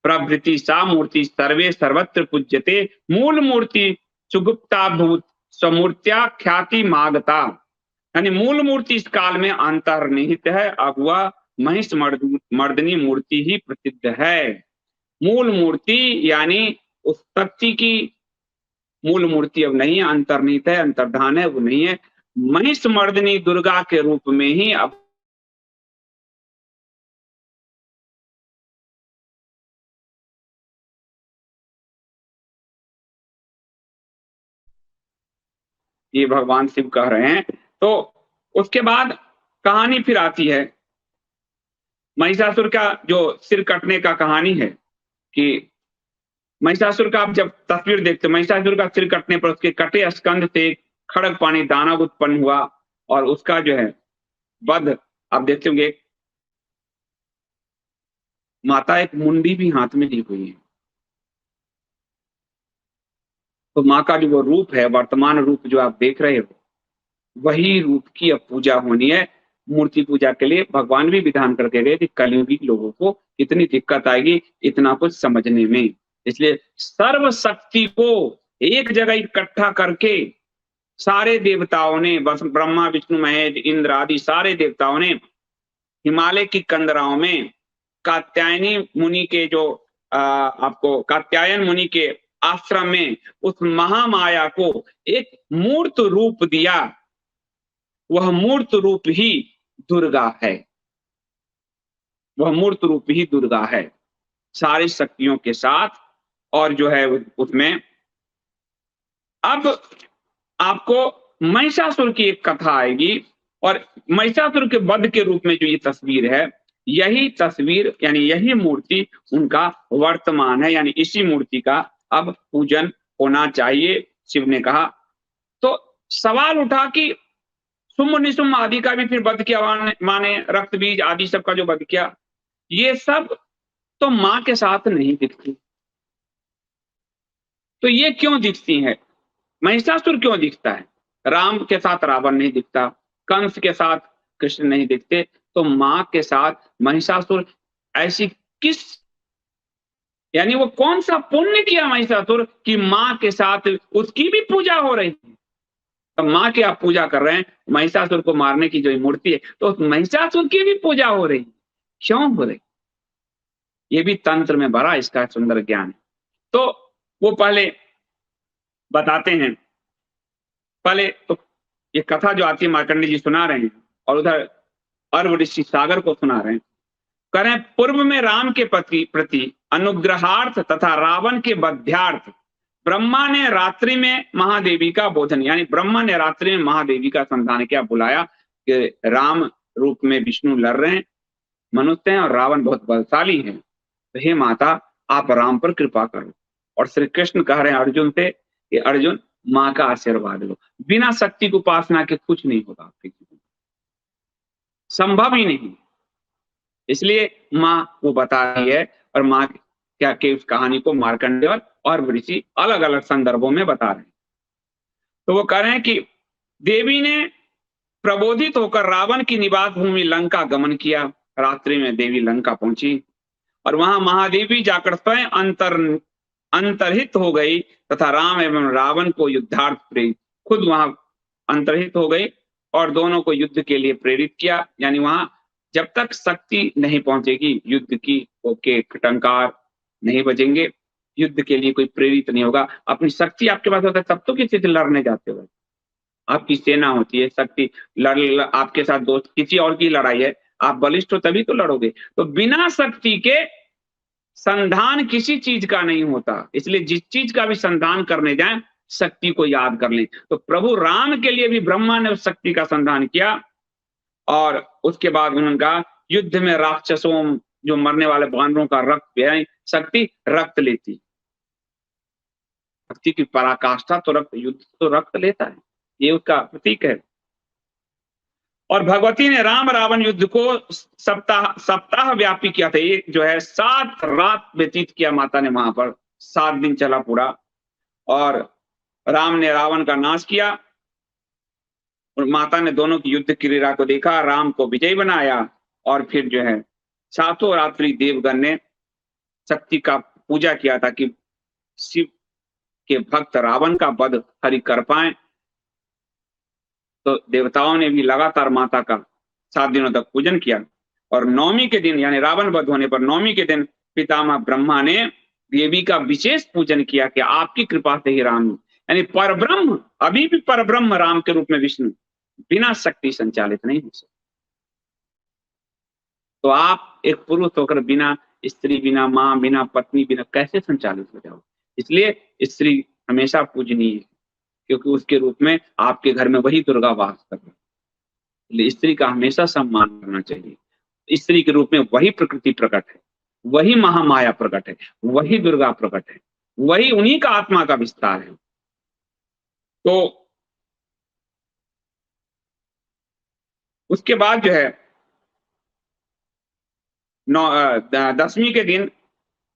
प्रभृति सा मूर्ति सर्वे सर्वत्र पूज्यते, मूल मूर्ति सुगुप्ता भूत स्वमूर्त्या ख्याति मागता, यानी मूल मूर्ति इस काल में अंतर्निहित है, अब वह महिष मर्दनी मूर्ति ही प्रसिद्ध है। मूल मूर्ति यानी उस शक्ति की मूल मूर्ति अब नहीं है, अंतर्निहित है, अंतर्धान है, वो नहीं है। महिष मर्दनी दुर्गा के रूप में ही अब ये भगवान शिव कह रहे हैं। तो उसके बाद कहानी फिर आती है महिषासुर का, जो सिर कटने का कहानी है कि महिषासुर का आप जब तस्वीर देखते हो, महिषासुर का सिर कटने पर उसके कटे स्कंध से खड़ग पानी दानव उत्पन्न हुआ, और उसका जो है वध आप देखते होंगे। माता एक मुंडी भी हाथ में ली हुई है। तो माँ का जो वो रूप है, वर्तमान रूप जो आप देख रहे हो, वही रूप की अब पूजा होनी है। मूर्ति पूजा के लिए भगवान भी विधान करके गए कि कलयुगी लोगों को इतनी दिक्कत आएगी इतना कुछ समझने में, इसलिए सर्व शक्ति को एक जगह इकट्ठा करके सारे देवताओं ने, बस ब्रह्मा विष्णु महेश इंद्र आदि सारे देवताओं ने हिमालय की कंदराओं में कात्यायनी मुनि के जो आपको कात्यायन मुनि के आश्रम में उस महामाया को एक मूर्त रूप दिया। वह मूर्त रूप ही दुर्गा है, वह मूर्त रूप ही दुर्गा है सारी शक्तियों के साथ। और जो है उसमें अब आपको महिषासुर की एक कथा आएगी, और महिषासुर के वध के रूप में जो ये तस्वीर है, यही तस्वीर यानी यही मूर्ति उनका वर्तमान है, यानी इसी मूर्ति का अब पूजन होना चाहिए, शिव ने कहा। तो सवाल उठा कि शुंभ निशुंभ आदि का भी फिर वध किया, माने रक्त बीज आदि सब का जो वध किया, ये सब तो मां के साथ नहीं दिखती। तो ये क्यों दिखती है? महिषासुर क्यों दिखता है? राम के साथ रावण नहीं दिखता, कंस के साथ कृष्ण नहीं दिखते, तो मां के साथ महिषासुर ऐसी किस, यानी वो कौन सा पुण्य किया महिषासुर कि मां के साथ उसकी भी पूजा हो रही है? अब मां की आप पूजा कर रहे हैं, महिषासुर को मारने की जो मूर्ति है, तो महिषासुर की भी पूजा हो रही, क्यों हो रही? ये भी तंत्र में भरा इसका सुंदर ज्ञान है। तो वो पहले बताते हैं, पहले तो ये कथा जो आती है मार्कंडेय जी सुना रहे हैं, और उधर अर्व ऋषि सागर को सुना रहे हैं। कह रहे हैं पूर्व में राम के प्रति अनुग्रहार्थ तथा रावण के वध्यार्थ ब्रह्मा ने रात्रि में महादेवी का बोधन, यानी ब्रह्मा ने रात्रि में महादेवी का संधान किया, बुलाया कि राम रूप में विष्णु लड़ रहे हैं, मनुष्य हैं, और रावण बहुत बलशाली है, तो हे माता आप राम पर कृपा करो। और श्री कृष्ण कह रहे हैं अर्जुन से कि अर्जुन माँ का आशीर्वाद लो, बिना शक्ति की उपासना के कुछ नहीं होगा आपके जीवन में, संभव ही नहीं। इसलिए माँ वो बता रही है, और माँ क्या के उस कहानी को मार्कंडेय और ऋषि अलग अलग संदर्भों में बता रहे हैं। तो वो कह रहे हैं कि देवी ने प्रबोधित होकर रावण की निवास भूमि लंका गमन किया। रात्रि में देवी लंका पहुंची और वहां महादेवी जाकर स्वयं अंतर्हित हो गई तथा राम एवं रावण को युद्धार्थ प्रेरित, खुद वहां अंतर्हित हो गई और दोनों को युद्ध के लिए प्रेरित किया। यानी वहां जब तक शक्ति नहीं पहुंचेगी युद्ध की, के टंकार नहीं बजेंगे, युद्ध के लिए कोई प्रेरित नहीं होगा। अपनी शक्ति आपके पास होता है तब तो किसी से लड़ने जाते हो, आपकी सेना होती है, शक्ति आपके साथ दोस्त किसी और की लड़ाई है, आप बलिष्ठ हो तभी तो लड़ोगे। तो बिना शक्ति के संधान किसी चीज का नहीं होता, इसलिए जिस चीज का भी संधान करने जाएं शक्ति को याद कर लें। तो प्रभु राम के लिए भी ब्रह्मा ने उस शक्ति का संधान किया और उसके बाद उन्होंने कहा युद्ध में राक्षसों जो मरने वाले बानरों का रक्त, शक्ति रक्त लेती, शक्ति की पराकाष्ठा तो रक्त, युद्ध तो रक्त लेता है, ये उसका प्रतीक है। और भगवती ने राम रावण युद्ध को सप्ताह व्यापी किया था। ये जो है 7 रात व्यतीत किया माता ने वहां पर, 7 दिन चला पूरा और राम ने रावण का नाश किया और माता ने दोनों की युद्ध क्रीड़ा को देखा, राम को विजयी बनाया और फिर जो है 7 रात्रि देवगण ने शक्ति का पूजा किया था कि शिव के भक्त रावण का वध हरि कर पाए। तो देवताओं ने भी लगातार माता का 7 दिनों तक पूजन किया और 9वीं के दिन यानी रावण वध होने पर 9वीं के दिन पितामह ब्रह्मा ने देवी का विशेष पूजन किया कि आपकी कृपा से ही राम, यानी परब्रह्म, अभी भी परब्रह्म राम के रूप में विष्णु बिना शक्ति संचालित नहीं हो सकते। तो आप एक पुरुष होकर बिना स्त्री, बिना माँ, बिना पत्नी, बिना कैसे संचालित हो जाओ? इसलिए स्त्री हमेशा पूजनीय है क्योंकि उसके रूप में आपके घर में वही दुर्गा वास कर रही है, इसलिए स्त्री का हमेशा सम्मान करना चाहिए। स्त्री के रूप में वही प्रकृति प्रकट है, वही महामाया प्रकट है, वही दुर्गा प्रकट है, वही उन्हीं का आत्मा का विस्तार है। तो उसके बाद जो है 10वीं के दिन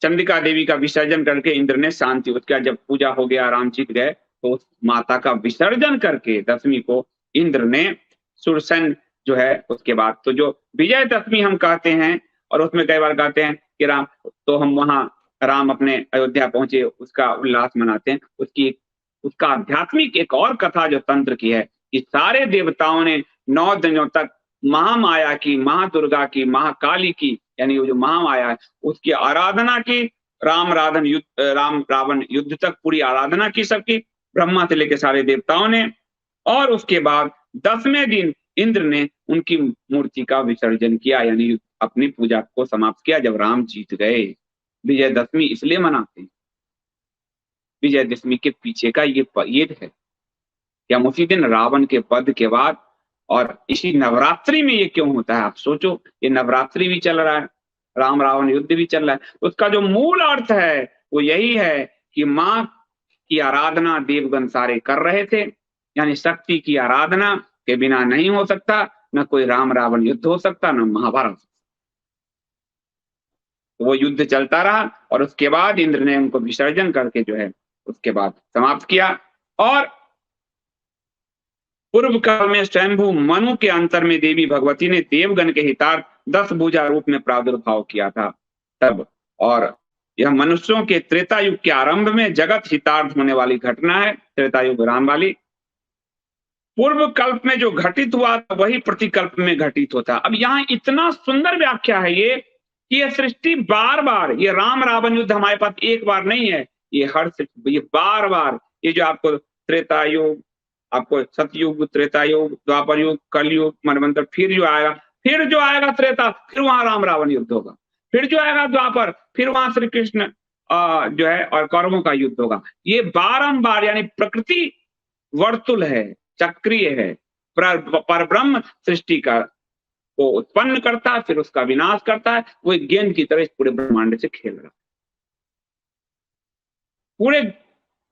चंडिका देवी का विसर्जन करके इंद्र ने शांति, उसका जब पूजा हो गया, राम जीत गए, तो उस माता का विसर्जन करके 10वीं को इंद्र ने सुरसन जो है, उसके बाद तो जो विजयदशमी हम कहते हैं और उसमें कई बार कहते हैं कि राम, तो हम वहां राम अपने अयोध्या पहुंचे उसका उल्लास मनाते हैं। उसका आध्यात्मिक एक और कथा जो तंत्र की है कि सारे देवताओं ने 9 दिनों तक महामाया की, महादुर्गा की, महाकाली की, यानी वो जो महामाया है उसकी आराधना की, राम रावण युद्ध तक पूरी आराधना की सबकी, ब्रह्मा से लेकर सारे देवताओं ने। और उसके बाद 10वें दिन इंद्र ने उनकी मूर्ति का विसर्जन किया, यानी अपनी पूजा को समाप्त किया जब राम जीत गए। विजयदशमी इसलिए मनाते हैं, विजयदशमी के पीछे का ये है कि हम उसी दिन रावण के वध के बाद, और इसी नवरात्रि में ये क्यों होता है आप सोचो, ये नवरात्रि भी चल रहा है, राम रावण युद्ध भी चल रहा है, उसका जो मूल अर्थ है वो यही है कि माँ की आराधना देवगण सारे कर रहे थे, यानी शक्ति की आराधना के बिना नहीं हो सकता, न कोई राम रावण युद्ध हो सकता, न महाभारत। तो वो युद्ध चलता रहा और उसके बाद इंद्र ने उनको विसर्जन करके जो है उसके बाद समाप्त किया। और पूर्व काल में स्वयंभू मनु के अंतर में देवी भगवती ने देवगण के हितार्थ 10 भुजा रूप में प्रादुर्भाव किया था तब, और यह मनुष्यों के त्रेता युग के आरंभ में जगत हितार्थ होने वाली घटना है, त्रेता युग राम वाली। पूर्व कल्प में जो घटित हुआ वही प्रतिकल्प में घटित होता। अब यहाँ इतना सुंदर व्याख्या है ये कि यह सृष्टि बार बार, ये राम रावण युद्ध हमारे पास एक बार नहीं है, ये ये बार बार, ये जो आपको त्रेता युग, आपको सतयुग, त्रेता युग, द्वापर युग, कलयुग, मनवंतर, फिर जो आएगा त्रेता, फिर वहां राम रावण युद्ध होगा, फिर जो आएगा द्वापर, फिर वहां श्री कृष्ण जो है और कौरवों का युद्ध होगा। ये बारंबार, यानी प्रकृति वर्तुल है, चक्रीय है, पर ब्रह्म सृष्टि का को उत्पन्न करता है फिर उसका विनाश करता है, वो एक गेंद की तरह इस पूरे ब्रह्मांड से खेल रहा है पूरे,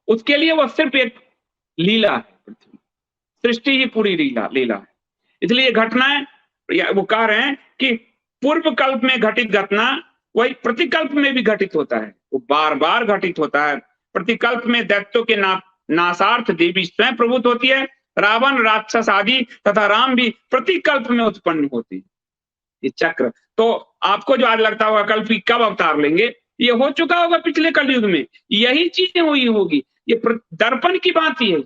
उसके लिए वो सिर्फ एक लीला है, पृथ्वी सृष्टि ही पूरी लीला है। इसलिए घटनाएं वो कह रहे हैं कि पूर्व कल्प में घटित घटना वही प्रतिकल्प में भी घटित होता है, वो बार बार घटित होता है। प्रतिकल्प में दैत्यों के नाशार्थ देवी स्वयं प्रभुत होती है रावण, राक्षस आदि तथा राम भी प्रतिकल्प में उत्पन्न होते हैं। ये चक्र तो आपको जो आज लगता होगा कल्प की कब अवतार लेंगे, ये हो चुका होगा पिछले कलयुग में, यही चीजें हुई होगी। ये दर्पण की बात ही है,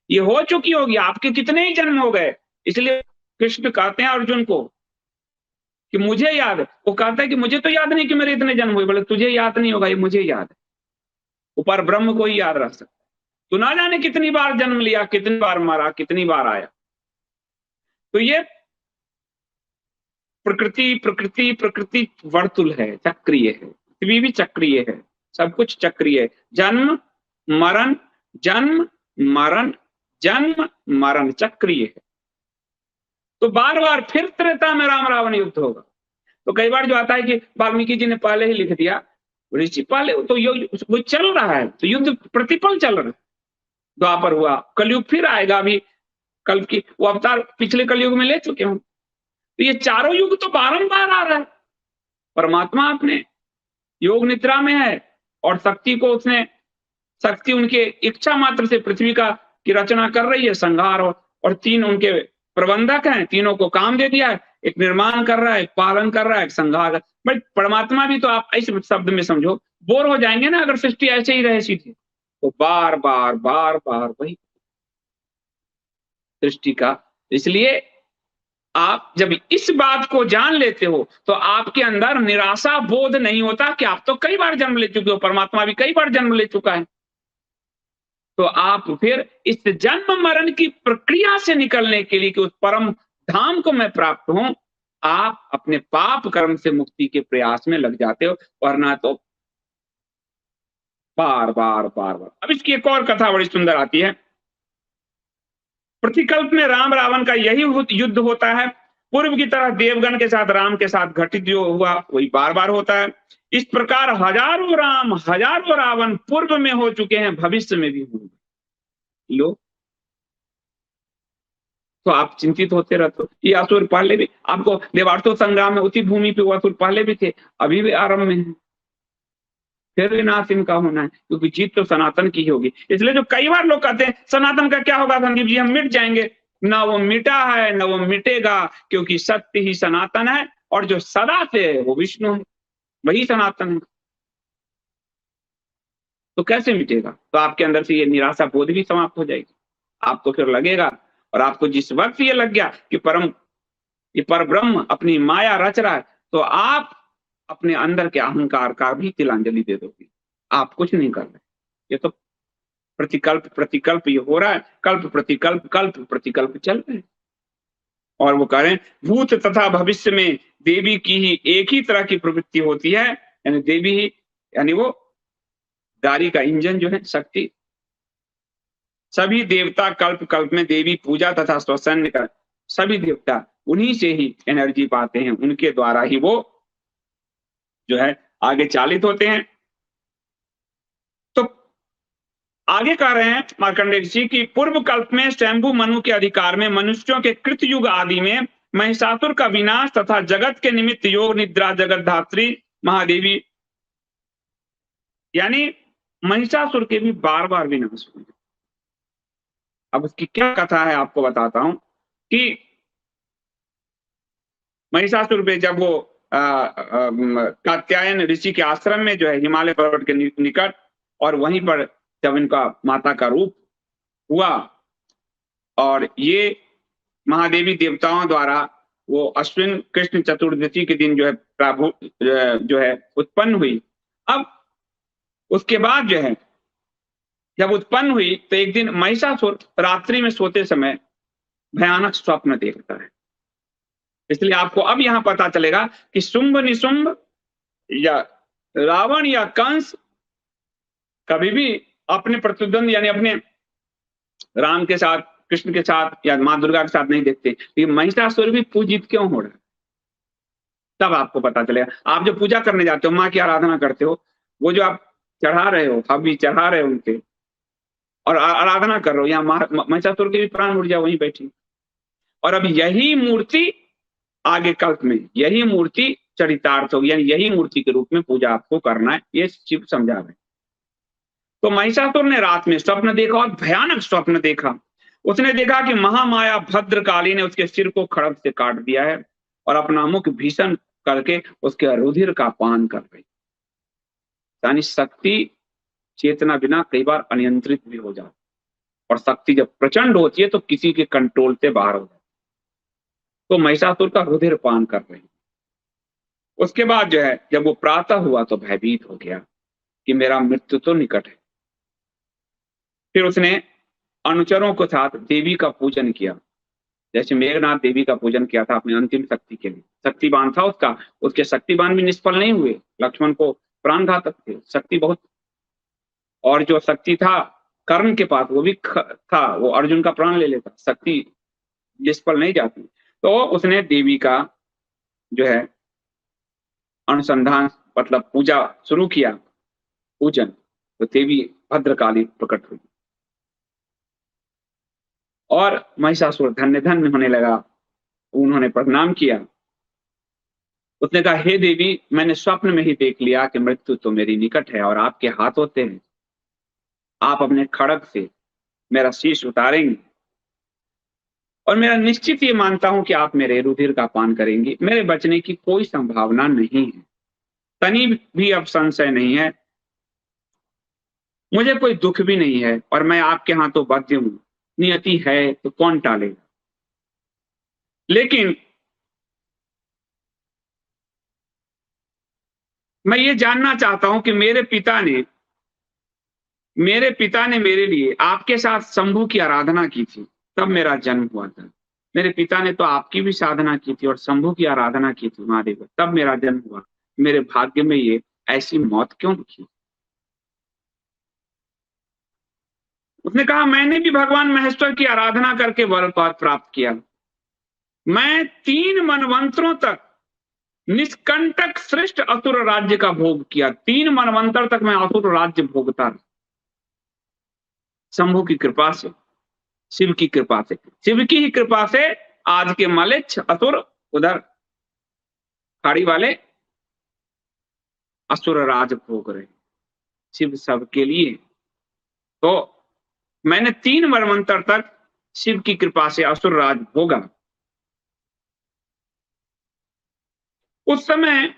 ये हो चुकी होगी। आपके कितने ही जन्म हो गए, इसलिए कृष्ण कहते हैं अर्जुन को कि मुझे याद है। वो कहता है कि मुझे तो याद नहीं कि मेरे इतने जन्म हुए। बोले तुझे याद नहीं होगा, ये मुझे याद है। ऊपर ब्रह्म को ही याद रख सकता। तो ना जाने कितनी बार जन्म लिया, कितनी बार मरा, कितनी बार आया। तो ये प्रकृति प्रकृति प्रकृति वर्तुल है, चक्रीय है। पृथ्वी भी चक्रीय है, सब कुछ चक्रीय है। जन्म मरण, जन्म मरण, जन्म मरण, चक्रीय है। तो बार बार फिर त्रेता में राम रावण युद्ध होगा। तो कई बार जो आता है कि वाल्मीकि जी ने पहले ही लिख दिया, ऋषि पहले तो वो चल रहा है, तो युद्ध प्रतिपल चल रहा है। द्वापर हुआ, कलयुग फिर आएगा। अभी कल की वो अवतार पिछले कलयुग में ले चुके हैं। तो ये चारों युग तो बारंबार आ रहा है। परमात्मा अपने योग निद्रा में है और शक्ति को उसने, शक्ति उनके इच्छा मात्र से पृथ्वी का की रचना कर रही है, संहार और तीन उनके प्रबंधक हैं, तीनों को काम दे दिया है। एक निर्माण कर रहा है, एक पालन कर रहा है, एक संहार। बट परमात्मा भी तो आप ऐसे शब्द में समझो, बोर हो जाएंगे ना अगर सृष्टि ऐसे ही रहे सीधी। तो बार बार बार बार वही सृष्टि का। इसलिए आप जब इस बात को जान लेते हो तो आपके अंदर निराशा बोध नहीं होता कि आप तो कई बार जन्म ले चुके हो, परमात्मा भी कई बार जन्म ले चुका है। तो आप फिर इस जन्म मरण की प्रक्रिया से निकलने के लिए कि उस परम धाम को मैं प्राप्त हूं, आप अपने पाप कर्म से मुक्ति के प्रयास में लग जाते हो, वरना तो बार बार बार बार। अब इसकी एक और कथा बड़ी सुंदर आती है। प्रतिकल्प में राम रावण का यही युद्ध होता है। पूर्व की तरह देवगण के साथ राम के साथ घटित जो हुआ वही बार बार होता है। इस प्रकार हजारों राम हजारों रावण पूर्व में हो चुके हैं, भविष्य में भी होंगे। लो, तो आप चिंतित होते रहते हो। ये असुर पहले भी आपको देवार्तो संग्राम में उसी भूमि पे वो असुर पहले भी थे, अभी भी आरंभ में है। फिर विनाश इनका होना है, क्योंकि जीत तो सनातन की ही होगी। इसलिए जो कई बार लोग कहते हैं सनातन का क्या होगा संदीप जी, हम मिट जाएंगे। ना वो मिटा है ना वो मिटेगा, क्योंकि सत्य ही सनातन है और जो सदा से है वो विष्णु है, वही सनातन है। तो कैसे मिटेगा? तो आपके अंदर से ये निराशा बोध भी समाप्त हो जाएगी। आपको फिर लगेगा, और आपको जिस वक्त ये लग गया कि ये पर ब्रह्म अपनी माया रच रहा है, तो आप अपने अंदर के अहंकार का भी तिलांजलि दे दोगे। आप कुछ नहीं कर रहे, ये तो प्रतिकल्प प्रतिकल्प ये हो रहा है, कल्प प्रतिकल्प चल रहे हैं। और वो कह रहे हैं भूत तथा भविष्य में देवी की ही एक ही तरह की प्रवृत्ति होती है, यानी देवी ही, यानी वो गाड़ी का इंजन जो है शक्ति। सभी देवता कल्प कल्प में देवी पूजा तथा श्वसन कर, सभी देवता उन्हीं से ही एनर्जी पाते हैं, उनके द्वारा ही वो जो है आगे चालित होते हैं। तो आगे कह रहे हैं मार्कंडेय ऋषि की पूर्व कल्प में स्वयंभू मनु के अधिकार में मनुष्यों के कृत युग आदि में महिषासुर का विनाश तथा जगत के निमित्त योग निद्रा जगत धात्री महादेवी, यानी महिषासुर के भी बार बार विनाश हुए। अब उसकी क्या कथा है आपको बताता हूं कि महिषासुर पे जब वो कात्यायन ऋषि के आश्रम में जो है हिमालय पर्वत के निकट, और वहीं पर जब इनका माता का रूप हुआ और ये महादेवी देवताओं द्वारा वो अश्विन कृष्ण चतुर्दशी के दिन जो है प्रभु जो है उत्पन्न हुई। अब उसके बाद जो है जब उत्पन्न हुई तो एक दिन महिषासुर रात्रि में सोते समय भयानक स्वप्न देखता है। इसलिए आपको अब यहां पता चलेगा कि शुंभ निशुंभ या रावण या कंस कभी भी अपने प्रतिद्वंद यानी अपने राम के साथ, कृष्ण के साथ या मां दुर्गा के साथ नहीं देखते। ये महिषासुर भी पूजित क्यों हो रहा है तब आपको पता चलेगा। आप जो पूजा करने जाते हो, माँ की आराधना करते हो, वो जो आप चढ़ा रहे हो, हबी चढ़ा रहे हो उनके और आराधना कर रहे हो, यहाँ महिषासुर की भी प्राण ऊर्जा वहीं बैठी। और अब यही मूर्ति आगे कल्प में यही मूर्ति चरितार्थ होगी, यानी यही मूर्ति के रूप में पूजा आपको करना है, ये शिव समझा रहे। तो महिषासुर ने रात में स्वप्न देखा और भयानक स्वप्न देखा। उसने देखा कि महामाया भद्रकाली ने उसके सिर को खड़ग से काट दिया है और अपना मुख भीषण करके उसके रुधिर का पान कर रही। यानी शक्ति चेतना बिना कई बार अनियंत्रित भी हो जाती, और शक्ति जब प्रचंड होती है तो किसी के कंट्रोल से बाहर हो जाती। तो महिषासुर का रुधिर पान कर रही। उसके बाद जो है, जब वो प्रातः हुआ तो भयभीत हो गया कि मेरा मृत्यु तो निकट है। फिर उसने अनुचरों के साथ देवी का पूजन किया, जैसे मेघनाथ देवी का पूजन किया था अपनी अंतिम शक्ति के लिए। शक्तिबान था उसका, उसके शक्तिबान भी निष्फल नहीं हुए, लक्ष्मण को प्राणघातक थे, शक्ति बहुत। और जो शक्ति था कर्ण के पास, वो भी था, वो अर्जुन का प्राण ले लेता, शक्ति निष्फल नहीं जाती। तो उसने देवी का जो है अनुसंधान, मतलब पूजा शुरू किया, पूजन। तो देवी भद्रकाली प्रकट हुई और महिषासुर धन्य धन्य होने लगा। उन्होंने प्रणाम किया। उसने कहा, हे देवी, मैंने स्वप्न में ही देख लिया कि मृत्यु तो मेरी निकट है और आपके हाथ होते हैं। आप अपने खड़ग से मेरा शीश उतारेंगे और मेरा निश्चित ये मानता हूं कि आप मेरे रुधिर का पान करेंगे। मेरे बचने की कोई संभावना नहीं है, तनी भी अब संशय नहीं है। मुझे कोई दुख भी नहीं है और मैं आपके हाथों बद्ध हूं। नियति है तो कौन टालेगा। लेकिन मैं ये जानना चाहता हूं कि मेरे पिता ने मेरे लिए आपके साथ शंभू की आराधना की थी, तब मेरा जन्म हुआ था। मेरे पिता ने तो आपकी भी साधना की थी और शंभू की आराधना की थी महादेव, तब मेरा जन्म हुआ। मेरे भाग्य में ये ऐसी मौत क्यों लिखी। उसने कहा, मैंने भी भगवान महेश्वर की आराधना करके वर पद प्राप्त किया। मैं 3 मनवंतरों तक निष्कंटक श्रेष्ठ असुर राज्य का भोग किया। 3 मनवंतर तक मैं असुर राज्य भोगता रहा, शंभू की कृपा से, शिव की कृपा से। शिव की ही कृपा से आज के मलेच्छ असुर उधर खाड़ी वाले असुर राज भोग रहे। शिव सबके लिए। तो मैंने 3 मनवंतर तक शिव की कृपा से असुर राज भोगा। उस समय,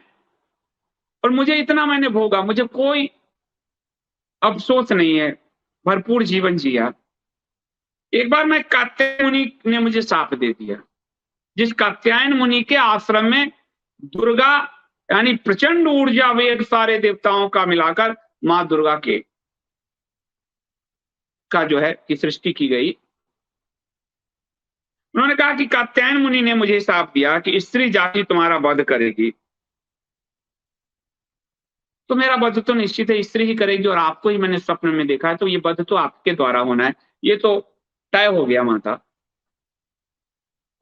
और मुझे इतना मैंने भोगा, मुझे कोई अफसोस नहीं है, भरपूर जीवन जिया। एक बार मैं कात्यायन मुनि ने मुझे शाप दे दिया। जिस कात्यायन मुनि के आश्रम में दुर्गा, यानी प्रचंड ऊर्जा वेग सारे देवताओं का मिलाकर मां दुर्गा के का जो है की सृष्टि की गई। उन्होंने कहा कि कात्यायन मुनि ने मुझे शाप दिया कि स्त्री जाति तुम्हारा वध करेगी। तो मेरा वध तो निश्चित है, स्त्री ही करेगी, और आपको ही मैंने स्वप्न में देखा है, तो ये वध तो आपके द्वारा होना है, ये तो तय हो गया माता।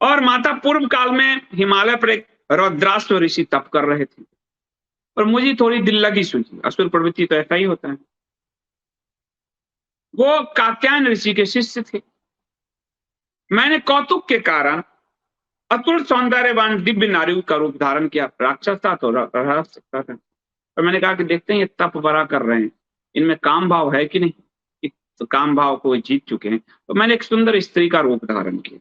और माता पूर्व काल में हिमालय पर एक रौद्राश्व ऋषि तप कर रहे थे, और मुझे थोड़ी दिल लगी सूझी। असुर प्रवृत्ति तो ऐसा ही होता है। वो कात्यायन ऋषि के शिष्य थे। मैंने कौतुक के कारण अतुल सौंदर्यवान दिव्य नारी का रूप धारण किया। राक्षस था तो रह सकता था। और मैंने कहा कि देखते हैं ये तप बड़ा कर रहे हैं, इनमें काम भाव है कि नहीं। तो काम भाव को जीत चुके हैं। तो मैंने एक सुंदर स्त्री का रूप धारण किया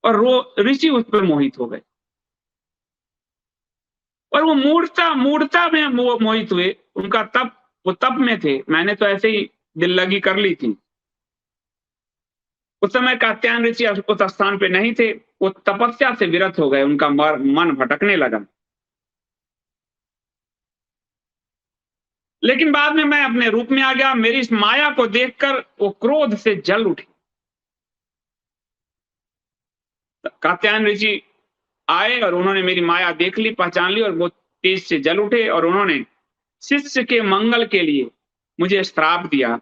और ऋषि उस पर मोहित हो गए, और वो मूर्ता मूर्ता में मोहित हुए। उनका तप, वो तप में थे, मैंने तो ऐसे ही दिल लगी कर ली थी। उस समय कात्यायन ऋषि उस स्थान पे नहीं थे, वो तपस्या से विरत हो गए, उनका मन भटकने लगा। लेकिन बाद में मैं अपने रूप में आ गया। मेरी इस माया को देखकर वो क्रोध से जल उठी। कात्यायन ऋषि आए और उन्होंने मेरी माया देख ली, पहचान ली, और वो तेज से जल उठे और उन्होंने शिष्य के मंगल के लिए मुझे श्राप दिया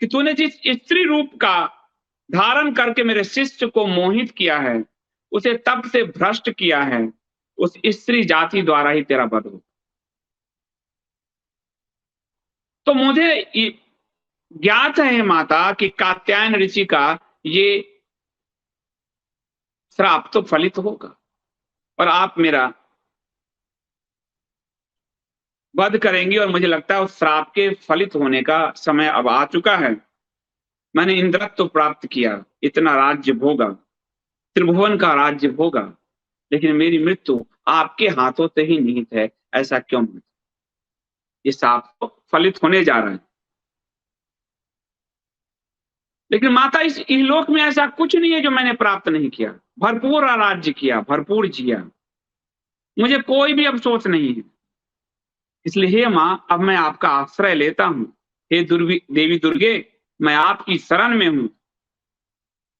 कि तूने जिस स्त्री रूप का धारण करके मेरे शिष्य को मोहित किया है, उसे तब से भ्रष्ट किया है, उस स्त्री जाति द्वारा ही तेरा वध हो। तो मुझे ज्ञात है माता कि कात्यायन ऋषि का ये श्राप तो फलित होगा, और आप मेरा वध करेंगी, और मुझे लगता है उस श्राप के फलित होने का समय अब आ चुका है। मैंने इंद्रत्व प्राप्त किया, इतना राज्य भोगा, त्रिभुवन का राज्य भोगा, लेकिन मेरी मृत्यु आपके हाथों से ही निहित है, ऐसा क्यों? ये साफ तो फलित होने जा रहा है। लेकिन माता, इस इहलोक में ऐसा कुछ नहीं है जो मैंने प्राप्त नहीं किया। भरपूर राज्य किया, भरपूर जिया, मुझे कोई भी अफसोस नहीं है। इसलिए हे माँ, अब मैं आपका आश्रय लेता हूँ। हे देवी दुर्गे, मैं आपकी शरण में हूँ।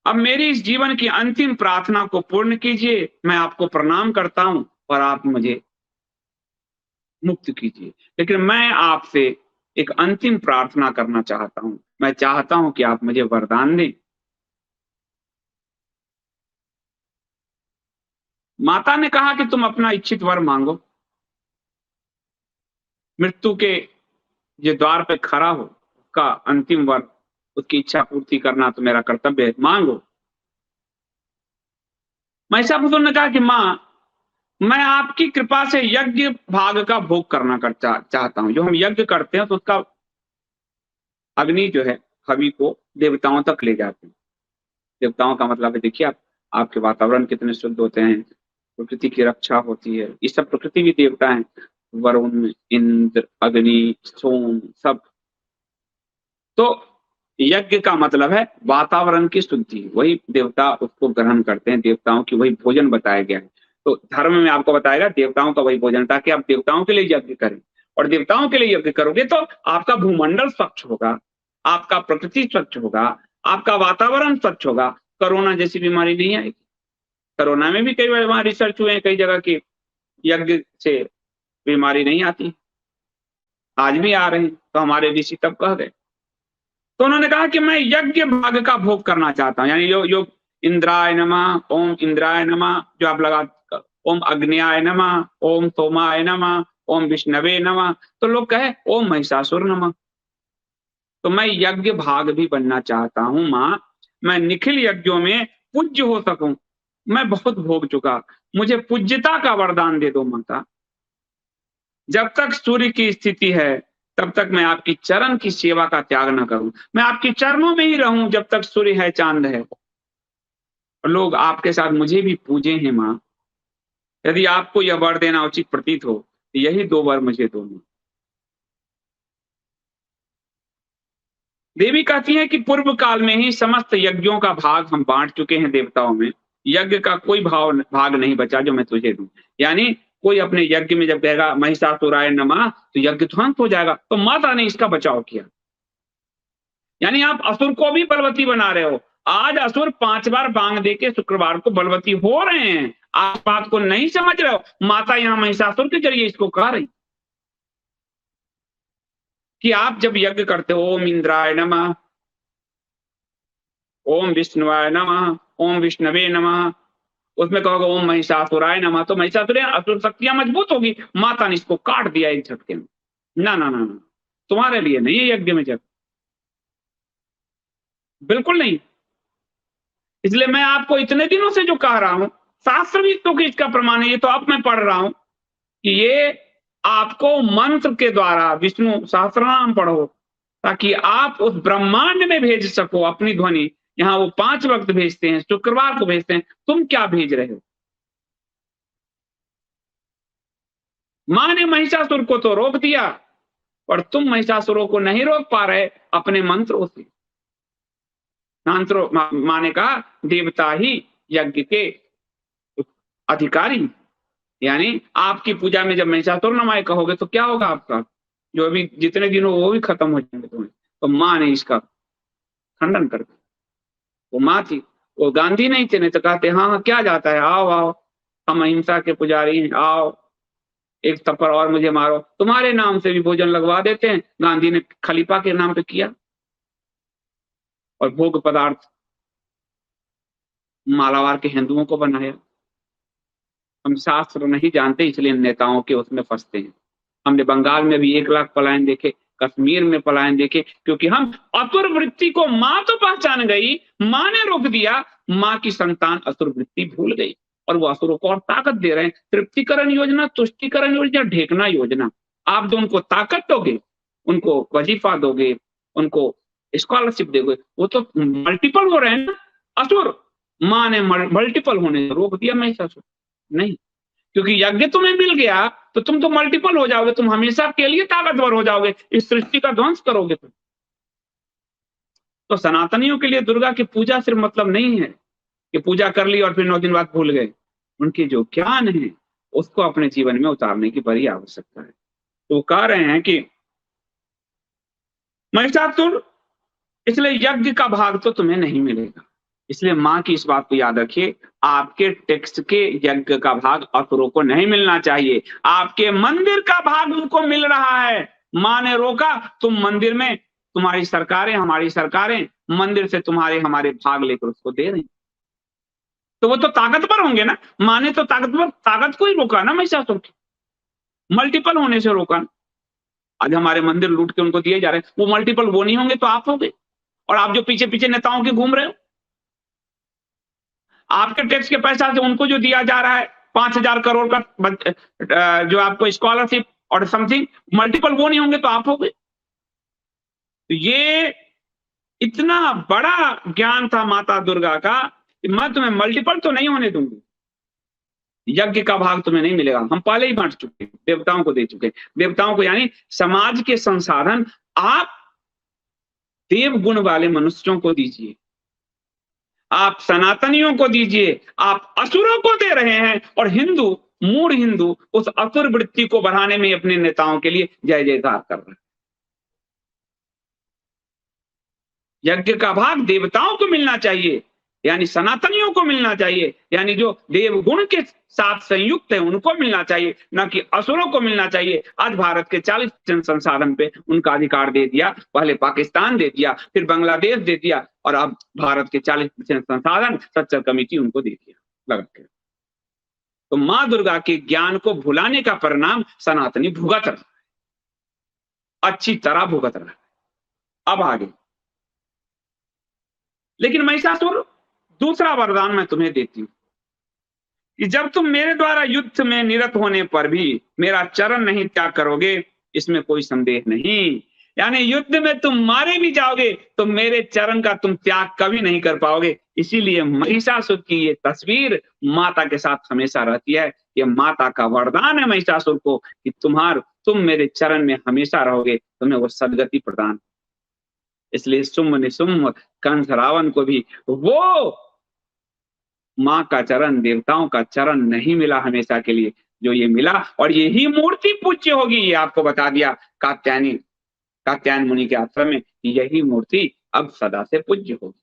अब मेरी इस जीवन की अंतिम प्रार्थना को पूर्ण कीजिए। मैं आपको प्रणाम करता हूँ और आप मुझे मुक्त कीजिए। लेकिन मैं आपसे एक अंतिम प्रार्थना करना चाहता हूँ। मैं चाहता हूँ कि आप मुझे वरदान दें। माता ने कहा कि तुम अपना इच्छित वर मांगो। मृत्यु के जो द्वार पे खड़ा हो, उसका अंतिम वर, उसकी इच्छा पूर्ति करना तो मेरा कर्तव्य है, मांगो। महिषासुर ने कहा कि माँ, मैं आपकी कृपा से यज्ञ भाग का भोग करना चाहता हूँ। जो हम यज्ञ करते हैं तो उसका अग्नि जो है, हवि को देवताओं तक ले जाते हैं। देवताओं का मतलब है, देखिए आप, आपके वातावरण कितने शुद्ध होते हैं, प्रकृति की रक्षा होती है। ये सब प्रकृति भी देवता हैं, वरुण, इंद्र, अग्नि, सोम, सब। तो यज्ञ का मतलब है वातावरण की शुद्धि, वही देवता उसको ग्रहण करते हैं। देवताओं की वही भोजन बताया गया है। तो धर्म में आपको बताएगा देवताओं का वही भोजन, ताकि आप देवताओं के लिए यज्ञ करें। और देवताओं के लिए यज्ञ करोगे तो आपका भूमंडल स्वच्छ होगा, आपका प्रकृति स्वच्छ होगा, आपका वातावरण स्वच्छ होगा, कोरोना जैसी बीमारी नहीं आएगी। कोरोना में भी कई बार वहां रिसर्च हुए हैं, कई जगह की यज्ञ से बीमारी नहीं आती, आज भी आ रहे हैं। तो हमारे ऋषि तब कह गए। तो उन्होंने कहा कि मैं यज्ञ भाग का भोग करना चाहता हूँ। यानी जो इंद्राय नमः, ओम इंद्राय नमः, जो आप लगा, ओम अग्न्याय नमः, ओम सोमाय नमः, ओम विष्णवे नमः, तो लोग कहे ओम महिषासुर नमः। तो मैं यज्ञ भाग भी बनना चाहता हूँ माँ। मैं निखिल यज्ञों में पूज्य हो सकूं। मैं बहुत भोग चुका, मुझे पूज्यता का वरदान दे दो माता। जब तक सूर्य की स्थिति है, तब तक मैं आपकी चरण की सेवा का त्याग न करूं। मैं आपके चरणों में ही रहूं जब तक सूर्य है, चांद है, और लोग आपके साथ मुझे भी पूजे हैं मां। यदि आपको यह वर देना उचित प्रतीत हो तो यही दो वर मुझे दो। देवी कहती है कि पूर्व काल में ही समस्त यज्ञों का भाग हम बांट चुके हैं देवताओं में। यज्ञ का कोई भाग नहीं बचा जो मैं तुझे दूं। यानी कोई अपने यज्ञ में जब कहेगा महिषासुराय नमः, तो यज्ञ ध्वंस हो जाएगा। तो माता ने इसका बचाव किया। यानी आप असुर को भी बलवती बना रहे हो। आज असुर 5 बार बांग दे के शुक्रवार को बलवती हो रहे हैं। आप बात को नहीं समझ रहे हो। माता यहाँ महिषासुर के जरिए इसको कह रही कि आप जब यज्ञ करते हो, ओम इंद्राय नमः, ओम विष्णुवाय नमः, ओम विष्णवे नमः, उसमें कहोगे ओम महिषासुराय नमः, तो महिषासुर असुर शक्तियां मजबूत होगी। माता ने इसको काट दिया एक झटके में। ना ना ना ना, तुम्हारे लिए नहीं है यज्ञ में जग, बिल्कुल नहीं। इसलिए मैं आपको इतने दिनों से जो कह रहा हूं, शास्त्र भी तो इसका प्रमाण है। ये तो अब मैं पढ़ रहा हूं कि ये आपको मंत्र के द्वारा विष्णु सहस्त्रनाम पढ़ो, ताकि आप उस ब्रह्मांड में भेज सको अपनी ध्वनि। यहाँ वो 5 वक्त भेजते हैं, शुक्रवार को भेजते हैं, तुम क्या भेज रहे हो? मां ने महिषासुर को तो रोक दिया, और तुम महिषासुरों को नहीं रोक पा रहे अपने मंत्रों से। मां ने कहा देवता ही यज्ञ के अधिकारी। यानी आपकी पूजा में जब महिषासुर नमाय कहोगे तो क्या होगा? आपका जो अभी जितने दिन हो वो भी खत्म हो जाएंगे तुम्हें। तो मां ने इसका खंडन कर दिया। वो मां थी, वो गांधी नहीं थे, नहीं तो कहते हाँ हाँ क्या जाता है, आओ आओ, हम अहिंसा के पुजारी हैं, आओ एक थप्पड़ और मुझे मारो, तुम्हारे नाम से भी भोजन लगवा देते हैं। गांधी ने खलीफा के नाम पे किया, और भोग पदार्थ मालावार के हिंदुओं को बनाया। हम शास्त्र नहीं जानते, इसलिए नेताओं के उसमें फंसते हैं। हमने बंगाल में भी 1 लाख पलायन देखे, कश्मीर में पलायन देखे, क्योंकि हम असुर वृत्ति को, मां तो पहचान गई, मां ने रोक दिया, मां की संतान असुर वृत्ति भूल गई, और वो असुरों को और ताकत दे रहे हैं। तृप्तिकरण योजना, तुष्टिकरण योजना, ढेकना योजना। आप जो उनको ताकत दोगे, उनको वजीफा दोगे, उनको स्कॉलरशिप देखो, वो तो मल्टीपल हो रहे हैं ना असुर। माँ ने मल्टीपल होने से रोक दिया महिषासुर? नहीं, क्योंकि यज्ञ तुम्हें मिल गया तो तुम तो मल्टीपल हो जाओगे, तुम हमेशा के लिए ताकतवर हो जाओगे, इस सृष्टि का ध्वंस करोगे तुम। तो सनातनियों के लिए दुर्गा की पूजा सिर्फ मतलब नहीं है कि पूजा कर ली और फिर 9 दिन बाद भूल गए। उनके जो ज्ञान है उसको अपने जीवन में उतारने की बड़ी आवश्यकता है। तो वो कह रहे हैं कि महिषासुर, इसलिए यज्ञ का भाग तो तुम्हें नहीं मिलेगा। इसलिए माँ की इस बात को याद रखिए, आपके टेक्स्ट के यज्ञ का भाग असुरों को नहीं मिलना चाहिए, आपके मंदिर का भाग उनको मिल रहा है। माँ ने रोका, तुम मंदिर में, तुम्हारी सरकारें, हमारी सरकारें मंदिर से तुम्हारे हमारे भाग लेकर उसको दे रही, तो वो तो ताकतवर होंगे ना। माँ ने तो ताकत को ही रोका ना महिषासुर की, मल्टीपल होने से रोका। आज हमारे मंदिर लूट के उनको दिए जा रहे हैं, वो मल्टीपल वो नहीं होंगे तो आप होंगे, और आप जो पीछे पीछे नेताओं के घूम रहे हो, आपके टैक्स के पैसा से उनको जो दिया जा रहा है 5,000 करोड़ का जो आपको स्कॉलरशिप और समथिंग, मल्टीपल वो नहीं होंगे तो आप होंगे। तो ये इतना बड़ा ज्ञान था माता दुर्गा का कि मैं तुम्हें मल्टीपल तो नहीं होने दूंगी, यज्ञ का भाग तुम्हें नहीं मिलेगा, हम पहले ही बांट चुके, देवताओं को दे चुके। देवताओं को यानी समाज के संसाधन आप देव गुण वाले मनुष्यों को दीजिए, आप सनातनियों को दीजिए, आप असुरों को दे रहे हैं। और हिंदू, मूढ़ हिंदू उस असुर वृत्ति को बढ़ाने में अपने नेताओं के लिए जय जयकार कर रहे हैं। यज्ञ का भाग देवताओं को मिलना चाहिए, यानी सनातनियों को मिलना चाहिए, यानी जो देवगुण के साथ संयुक्त है उनको मिलना चाहिए, ना कि असुरों को मिलना चाहिए। आज भारत के 40% संसाधन पे उनका अधिकार दे दिया, पहले पाकिस्तान दे दिया, फिर बांग्लादेश दे दिया, और अब भारत के 40% संसाधन सच्चर कमेटी उनको दे दिया लगा के। तो माँ दुर्गा के ज्ञान को भुलाने का परिणाम सनातनी भुगत रहा, अच्छी तरह भुगत रहा। अब आगे, लेकिन महिषासुर, दूसरा वरदान मैं तुम्हें देती हूं कि जब तुम मेरे द्वारा युद्ध में निरत होने पर भी मेरा चरण नहीं त्याग करोगे, इसमें कोई संदेह नहीं। यानी युद्ध में तुम मारे भी जाओगे तो मेरे चरण का तुम त्याग कभी नहीं कर पाओगे। इसीलिए महिषासुर की ये तस्वीर माता के साथ हमेशा रहती है। ये माता का वरदान है महिषासुर को कि तुम मेरे चरण में हमेशा रहोगे, तुम्हें वो सदगति प्रदान। इसलिए शुंभ निशुंभ कंस रावण को भी वो माँ का चरण, देवताओं का चरण नहीं मिला हमेशा के लिए, जो ये मिला। और यही मूर्ति पूज्य होगी, ये आपको बता दिया कात्यायन मुनि के आश्रम में, यही मूर्ति अब सदा से पूज्य होगी।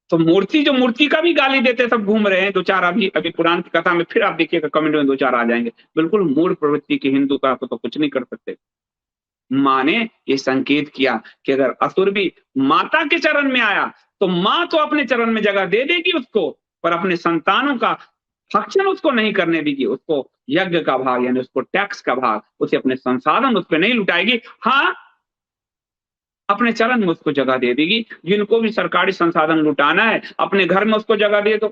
तो मूर्ति, जो मूर्ति का भी गाली देते सब घूम रहे हैं, 2-4 अभी पुराण की कथा में फिर आप देखिएगा कमेंट में 2-4 आ जाएंगे, बिल्कुल मूल प्रवृत्ति के हिंदू का तो कुछ नहीं कर सकते। माँ ने ये संकेत किया कि अगर असुर भी माता के चरण में आया तो माँ तो अपने चरण में जगह दे देगी उसको, पर अपने संतानों का भक्षण उसको नहीं करने देगी। उसको यज्ञ का भाग, यानी उसको टैक्स का भाग, उसे अपने संसाधन उस पर नहीं लुटाएगी। हाँ, अपने चरण में उसको जगह दे देगी। जिनको भी सरकारी संसाधन लुटाना है, अपने घर में उसको जगह दे दो,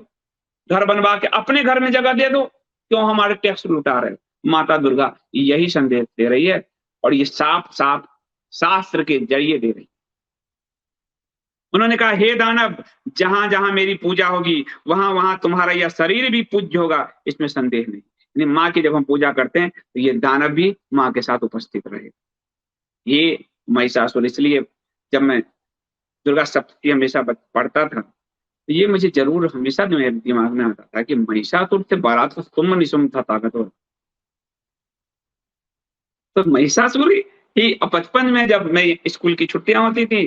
घर बनवा के अपने घर में जगह दे दो। क्यों हमारे टैक्स लुटा रहे? माता दुर्गा यही संदेश दे रही है, और ये साफ साफ शास्त्र के जरिए दे रही। उन्होंने कहा, हे दानव, जहां जहां मेरी पूजा होगी वहां वहां तुम्हारा यह शरीर भी पूज्य होगा, इसमें संदेह नहीं। यानी माँ की जब हम पूजा करते हैं तो ये दानव भी माँ के साथ उपस्थित रहे। ये महिषासुर, इसलिए जब मैं दुर्गा सप्तशती हमेशा पढ़ता था तो ये मुझे जरूर हमेशा मेरे दिमाग में आता था कि महिषासुर से बड़ा तो शुंभ निशुंभ था ताकतवर। तो महिषासुर ही बचपन में जब मैं स्कूल की छुट्टियां होती थी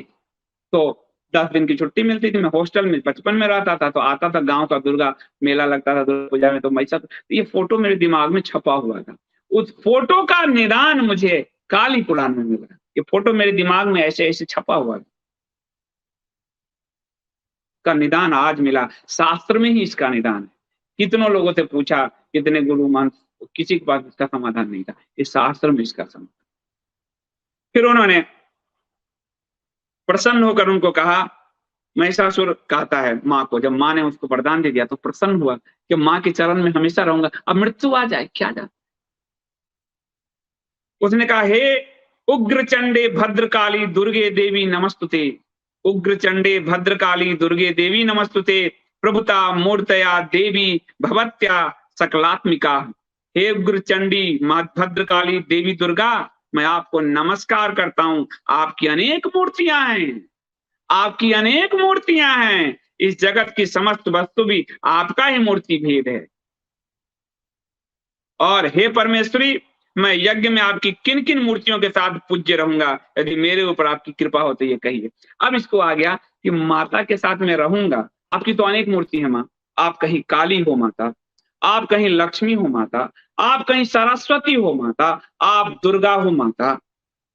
तो 10 दिन की छुट्टी मिलती थी, मैं हॉस्टल में बचपन में रहता था, तो आता था गांव का दुर्गा मेला लगता था दुर्गा पूजा में, तो महिषासुर, तो ये फोटो मेरे दिमाग में छपा हुआ था। उस फोटो का निदान मुझे काली पुराण में मिला। ये फोटो मेरे दिमाग में ऐसे ऐसे छपा हुआ का निदान आज मिला। शास्त्र में ही इसका निदान है। कितनों लोगों से पूछा, कितने गुरु मान, किसी के पास इसका समाधान नहीं था। इस शास्त्र में इसका समाधान। फिर उन्होंने प्रसन्न होकर उनको कहा, महिषासुर कहता है माँ को, जब माँ ने उसको वरदान दे दिया तो प्रसन्न हुआ कि माँ के चरण में हमेशा रहूंगा, अब मृत्यु आ जाए क्या जाए। उसने कहा, हे उग्र चंडे भद्रकाली दुर्गे देवी नमस्तुते, उग्र चंडे भद्रकाली दुर्गे देवी नमस्तुते, प्रभुता मूर्तया देवी भवत्या सकलात्मिका। हे उग्र चंडी मां भद्रकाली देवी दुर्गा, मैं आपको नमस्कार करता हूं। आपकी अनेक मूर्तियां हैं, आपकी अनेक मूर्तियां हैं। इस जगत की समस्त वस्तु भी आपका ही मूर्ति भेद है। और हे परमेश्वरी, मैं यज्ञ में आपकी किन किन मूर्तियों के साथ पूज्य रहूंगा, यदि मेरे ऊपर आपकी कृपा हो तो ये कहिए। अब इसको आ गया कि माता के साथ मैं रहूंगा। आपकी तो अनेक मूर्ति है माँ, आप कहीं काली हो माता, आप कहीं लक्ष्मी हो माता, आप कहीं सरस्वती हो माता, आप दुर्गा हो माता,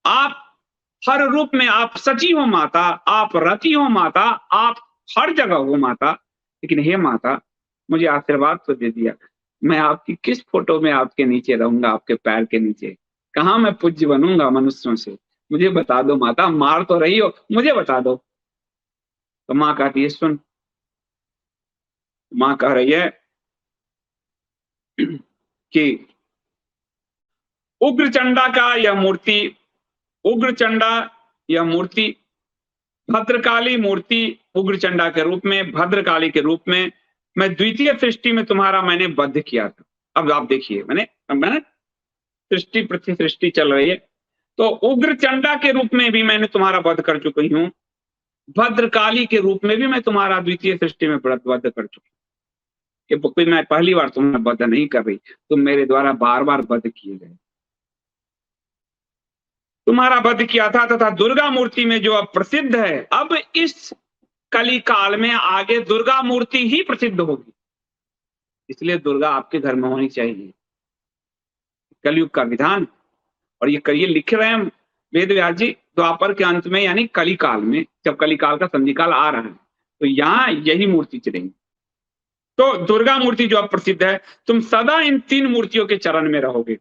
आप हर रूप में, आप सची हो माता, आप रति हो माता, आप हर जगह हो माता। लेकिन हे माता, मुझे आशीर्वाद तो दे दिया, मैं आपकी किस फोटो में आपके नीचे रहूंगा, आपके पैर के नीचे कहाँ मैं पूज्य बनूंगा मनुष्यों से? मुझे बता दो माता, मार तो रही हो, मुझे बता दो। तो माँ कहती है सुन, माँ कह रही है कि उग्रचंडा का यह मूर्ति, उग्रचंडा यह मूर्ति, भद्रकाली मूर्ति, उग्रचंडा के रूप में, भद्रकाली के रूप में मैं द्वितीय सृष्टि में तुम्हारा मैंने वध किया था। अब आप देखिए, मैंने सृष्टि पृथ्वी सृष्टि चल रही है, तो उग्रचंडा के रूप में भी मैंने तुम्हारा वध कर चुकी हूँ, भद्रकाली के रूप में भी मैं तुम्हारा द्वितीय सृष्टि में वध कर चुकी हूँ। कि मैं पहली बार तुम्हारा वध नहीं कर रही, तुम मेरे द्वारा बार बार वध किए गए, तुम्हारा वध किया था। तथा दुर्गा मूर्ति में जो अब प्रसिद्ध है, अब इस कली काल में आगे दुर्गा मूर्ति ही प्रसिद्ध होगी, इसलिए दुर्गा आपके घर में होनी चाहिए। कलयुग का विधान, और ये लिख रहे हैं वेद व्यास जी द्वापर के अंत में, यानी कली काल में, जब कली काल का संधि काल आ रहा है, तो यहाँ यही मूर्ति चलेंगी। तो दुर्गा मूर्ति जो अब प्रसिद्ध है, तुम सदा इन तीन मूर्तियों के चरण में रहोगे।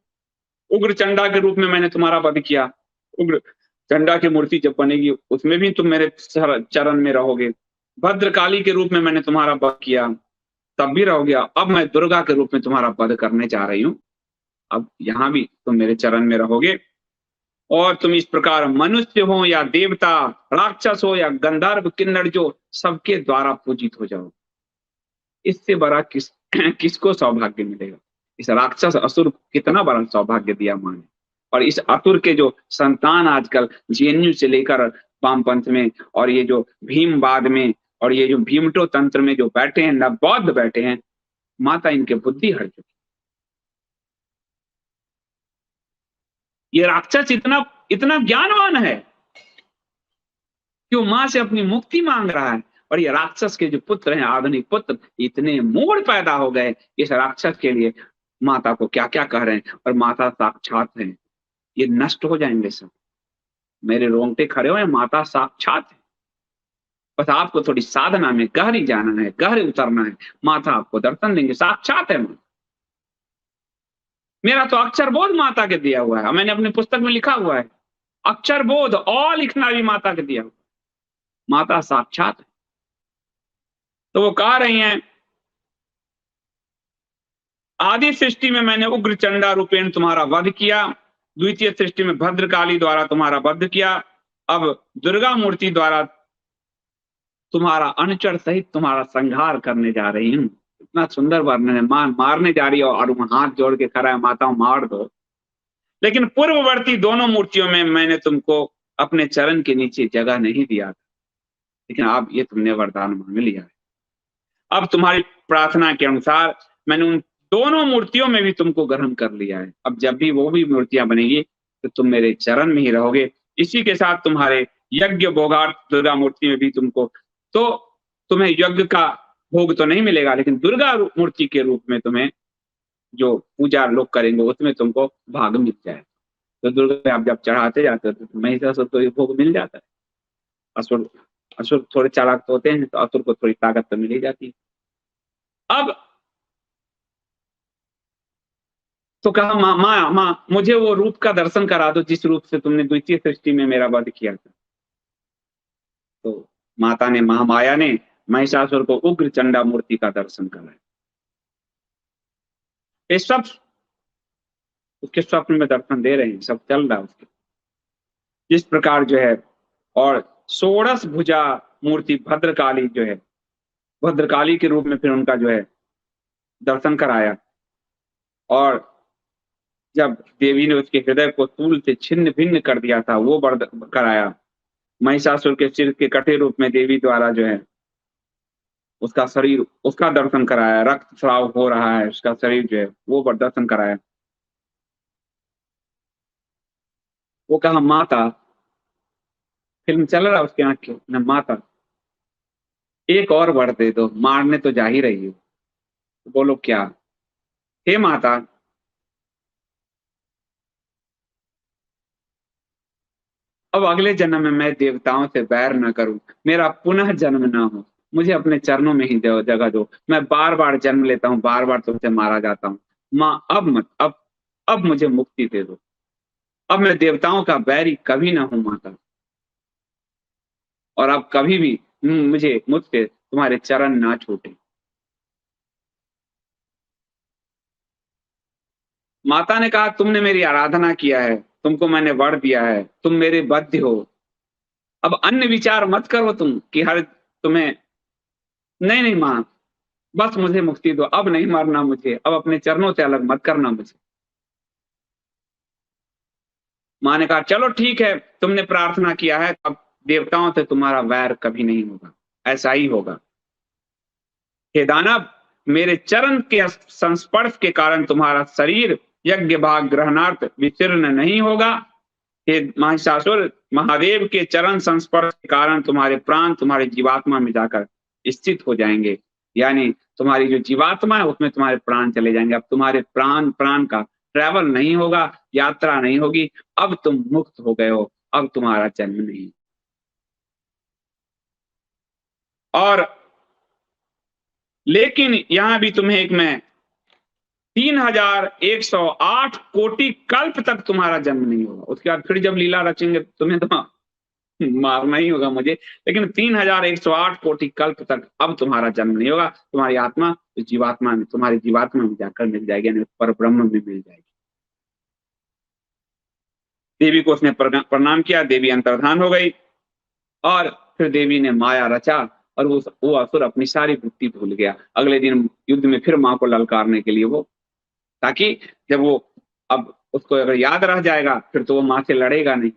उग्र चंडा के रूप में मैंने तुम्हारा वध किया, उग्र चंडा की मूर्ति जब बनेगी उसमें भी तुम मेरे चरण में रहोगे। भद्रकाली के रूप में मैंने तुम्हारा वध किया, तब भी रहोगे। अब मैं दुर्गा के रूप में तुम्हारा वध करने जा रही हूँ, अब यहां भी तुम मेरे चरण में रहोगे। और तुम इस प्रकार मनुष्य हो या देवता, राक्षस हो या गंधर्व किन्नर, जो सबके द्वारा पूजित हो जाओ। इससे बड़ा किसको सौभाग्य मिलेगा? इस राक्षस असुर को कितना बड़ा सौभाग्य दिया माँ ने। और इस असुर के जो संतान आजकल जेएनयू से लेकर वामपंथ में, और ये जो भीमवाद में, और ये जो भीमटो तंत्र में जो बैठे हैं, नवबौद्ध बैठे हैं, माता इनके बुद्धि हट चुकी। ये राक्षस इतना इतना ज्ञानवान है कि वो माँ से अपनी मुक्ति मांग रहा है। और ये राक्षस के जो पुत्र हैं, आधुनिक पुत्र, इतने मूड पैदा हो गए इस राक्षस के लिए, माता को क्या क्या कह रहे हैं, और माता साक्षात हैं। ये नष्ट हो जाएंगे सब, मेरे रोंगटे खड़े हुए, माता साक्षात है। बस आपको थोड़ी साधना में गहरी जाना है, गहरे उतरना है, माता आपको दर्शन देंगे, साक्षात है माता। मेरा तो अक्षर बोध माता के दिया हुआ है, मैंने अपनी पुस्तक में लिखा हुआ है, अक्षर बोध और लिखना भी माता के दिया हुआ, माता साक्षात है। तो वो कह रही हैं, आदि सृष्टि में मैंने उग्र चंडा रूपेण तुम्हारा वध किया, द्वितीय सृष्टि में भद्रकाली द्वारा तुम्हारा वध किया, अब दुर्गा मूर्ति द्वारा तुम्हारा अनुचर सहित तुम्हारा संहार करने जा रही हूँ। इतना सुंदर वर्णन है, मारने जा रही हो और हाथ जोड़ के खड़ा है, माताओं मार दो। लेकिन पूर्ववर्ती दोनों मूर्तियों में मैंने तुमको अपने चरण के नीचे जगह नहीं दिया था, लेकिन अब ये तुमने वरदान मांग लिया है। अब तुम्हारी प्रार्थना के अनुसार मैंने उन दोनों मूर्तियों में भी तुमको ग्रहण कर लिया है। अब जब भी वो भी मूर्तियां बनेगी तो तुम मेरे चरण में ही रहोगे। इसी के साथ तुम्हारे यज्ञ भोगार्थ दुर्गा मूर्ति में भी तुमको, तो तुम्हें यज्ञ का भोग तो नहीं मिलेगा, लेकिन दुर्गा मूर्ति के रूप में तुम्हें जो पूजा लोग करेंगे उसमें तुमको भाग मिल जाए। तो दुर्गा पे आप जब चढ़ाते जाते हो तो महिषासुर को ये भोग मिल जाता है। असुर असुर थोड़े चालाक तो होते हैं, तो असुर को थोड़ी ताकत तो मिल ही जाती है। अब तो कहा, माँ माँ माँ मुझे वो रूप का दर्शन करा दो जिस रूप से तुमने द्वितीय सृष्टि में मेरा वध किया था। तो माता ने, महामाया ने महिषासुर को उग्र चंडा मूर्ति का दर्शन कराया। ये सब उसके स्वप्न में दर्शन दे रहे हैं, सब चल रहा है उसके। जिस प्रकार जो है, और षोडश भुजा मूर्ति भद्रकाली जो है, भद्रकाली के रूप में फिर उनका जो है दर्शन कराया। और जब देवी ने उसके हृदय को तूल से छिन्न भिन्न कर दिया था, वो कराया। महिषासुर के सिर के कटे रूप में देवी द्वारा जो है उसका शरीर, उसका दर्शन कराया। रक्त स्राव हो रहा है, उसका शरीर जो है वो दर्शन कराया। वो कहा माता, फिल्म चल रहा है उसके आंख के न, माता एक और वर दे दो, मारने तो जा ही रही हो। तो बोलो क्या? हे माता, अब अगले जन्म में मैं देवताओं से बैर न करूं, मेरा पुनः जन्म ना हो, मुझे अपने चरणों में ही जगह दो। मैं बार बार जन्म लेता हूँ, बार बार तुमसे मारा जाता हूँ। माँ अब मत, अब मुझे मुक्ति दे दो। अब मैं देवताओं का बैरी कभी ना हूं माता, और अब कभी भी मुझे मुझसे तुम्हारे चरण ना छूटे। माता ने कहा तुमने मेरी आराधना किया है, तुमको मैंने वर दिया है, तुम मेरे बद्ध हो। अब अन्य विचार मत करो तुम कि हर तुम्हें, नहीं नहीं मां, बस मुझे मुक्ति दो, अब नहीं मरना मुझे, अब अपने चरणों से अलग मत करना मुझे। मां ने कहा चलो ठीक है, तुमने प्रार्थना किया है, अब देवताओं से तुम्हारा वैर कभी नहीं होगा, ऐसा ही होगा। हे दानव, मेरे चरण के संस्पर्श के कारण तुम्हारा शरीर यज्ञ भाग ग्रहणार्थ विचीर्ण नहीं होगा। हे महिषासुर, महादेव के चरण संस्पर्श के कारण तुम्हारे प्राण तुम्हारे जीवात्मा में जाकर स्थित हो जाएंगे। यानी तुम्हारी जो जीवात्मा है उसमें तुम्हारे प्राण चले जाएंगे। अब तुम्हारे प्राण प्राण का ट्रैवल नहीं होगा, यात्रा नहीं होगी। अब तुम मुक्त हो गए हो, अब तुम्हारा जन्म नहीं। और लेकिन यहां भी तुम्हें एक मैं 3108 कोटि कल्प तक तुम्हारा जन्म नहीं होगा। उसके बाद फिर जब लीला रचेंगे तुम्हें तो मारना ही होगा मुझे, लेकिन 3108 कोटि कल्प तक अब तुम्हारा जन्म नहीं होगा। तुम्हारी आत्मा तो जीवात्मा में, तुम्हारी जीवात्मा में जाकर मिल जाएगी, यानी पर ब्रह्म में मिल जाएगी। देवी को उसने प्रणाम किया, देवी अंतर्धान हो गई। और फिर देवी ने माया रचा, और वो असुर अपनी सारी बुद्धि भूल गया। अगले दिन युद्ध में फिर माँ को ललकारने के लिए वो, ताकि जब वो, अब उसको अगर याद रह जाएगा फिर तो वो माँ से लड़ेगा नहीं।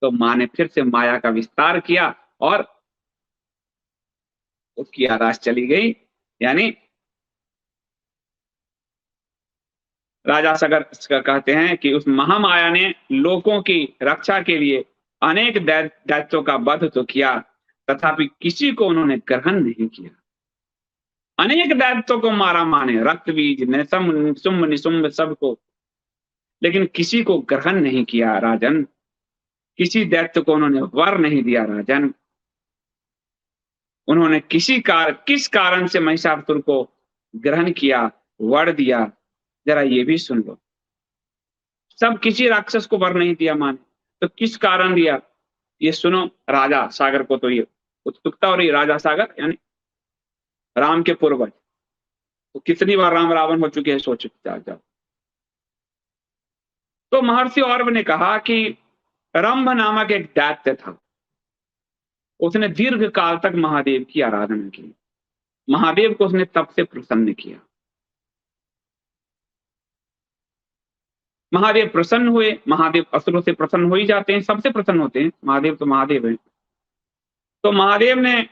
तो माँ ने फिर से माया का विस्तार किया और उसकी आवाज चली गई। यानी राजा सगर कहते हैं कि उस महामाया ने लोगों की रक्षा के लिए अनेक दैत्यों का वध तो किया, तथापि किसी को उन्होंने ग्रहण नहीं किया। अनेक दैत्यों को मारा माने, रक्त बीज निशुम्भ निशुम्भ सबको, लेकिन किसी को ग्रहण नहीं किया राजन। किसी दैत्य को उन्होंने वर नहीं दिया राजन। उन्होंने किस कारण से महिषासुर को ग्रहण किया, वर दिया, जरा ये भी सुन लो। सब किसी राक्षस को वर नहीं दिया माने, तो किस कारण दिया ये सुनो। राजा सागर को तो ये उत्सुकता हो रही। राजा सागर यानी राम के पूर्वज, तो कितनी बार राम रावण हो चुके हैं, सोच जाओ। तो महर्षि औरव ने कहा कि रंभ नामक एक दैत्य था, उसने दीर्घ काल तक महादेव की आराधना की। महादेव को उसने तब से प्रसन्न किया। महादेव प्रसन्न हुए। महादेव असुरों से प्रसन्न हो ही जाते हैं, सबसे प्रसन्न होते हैं, महादेव तो महादेव है। तो महादेव ने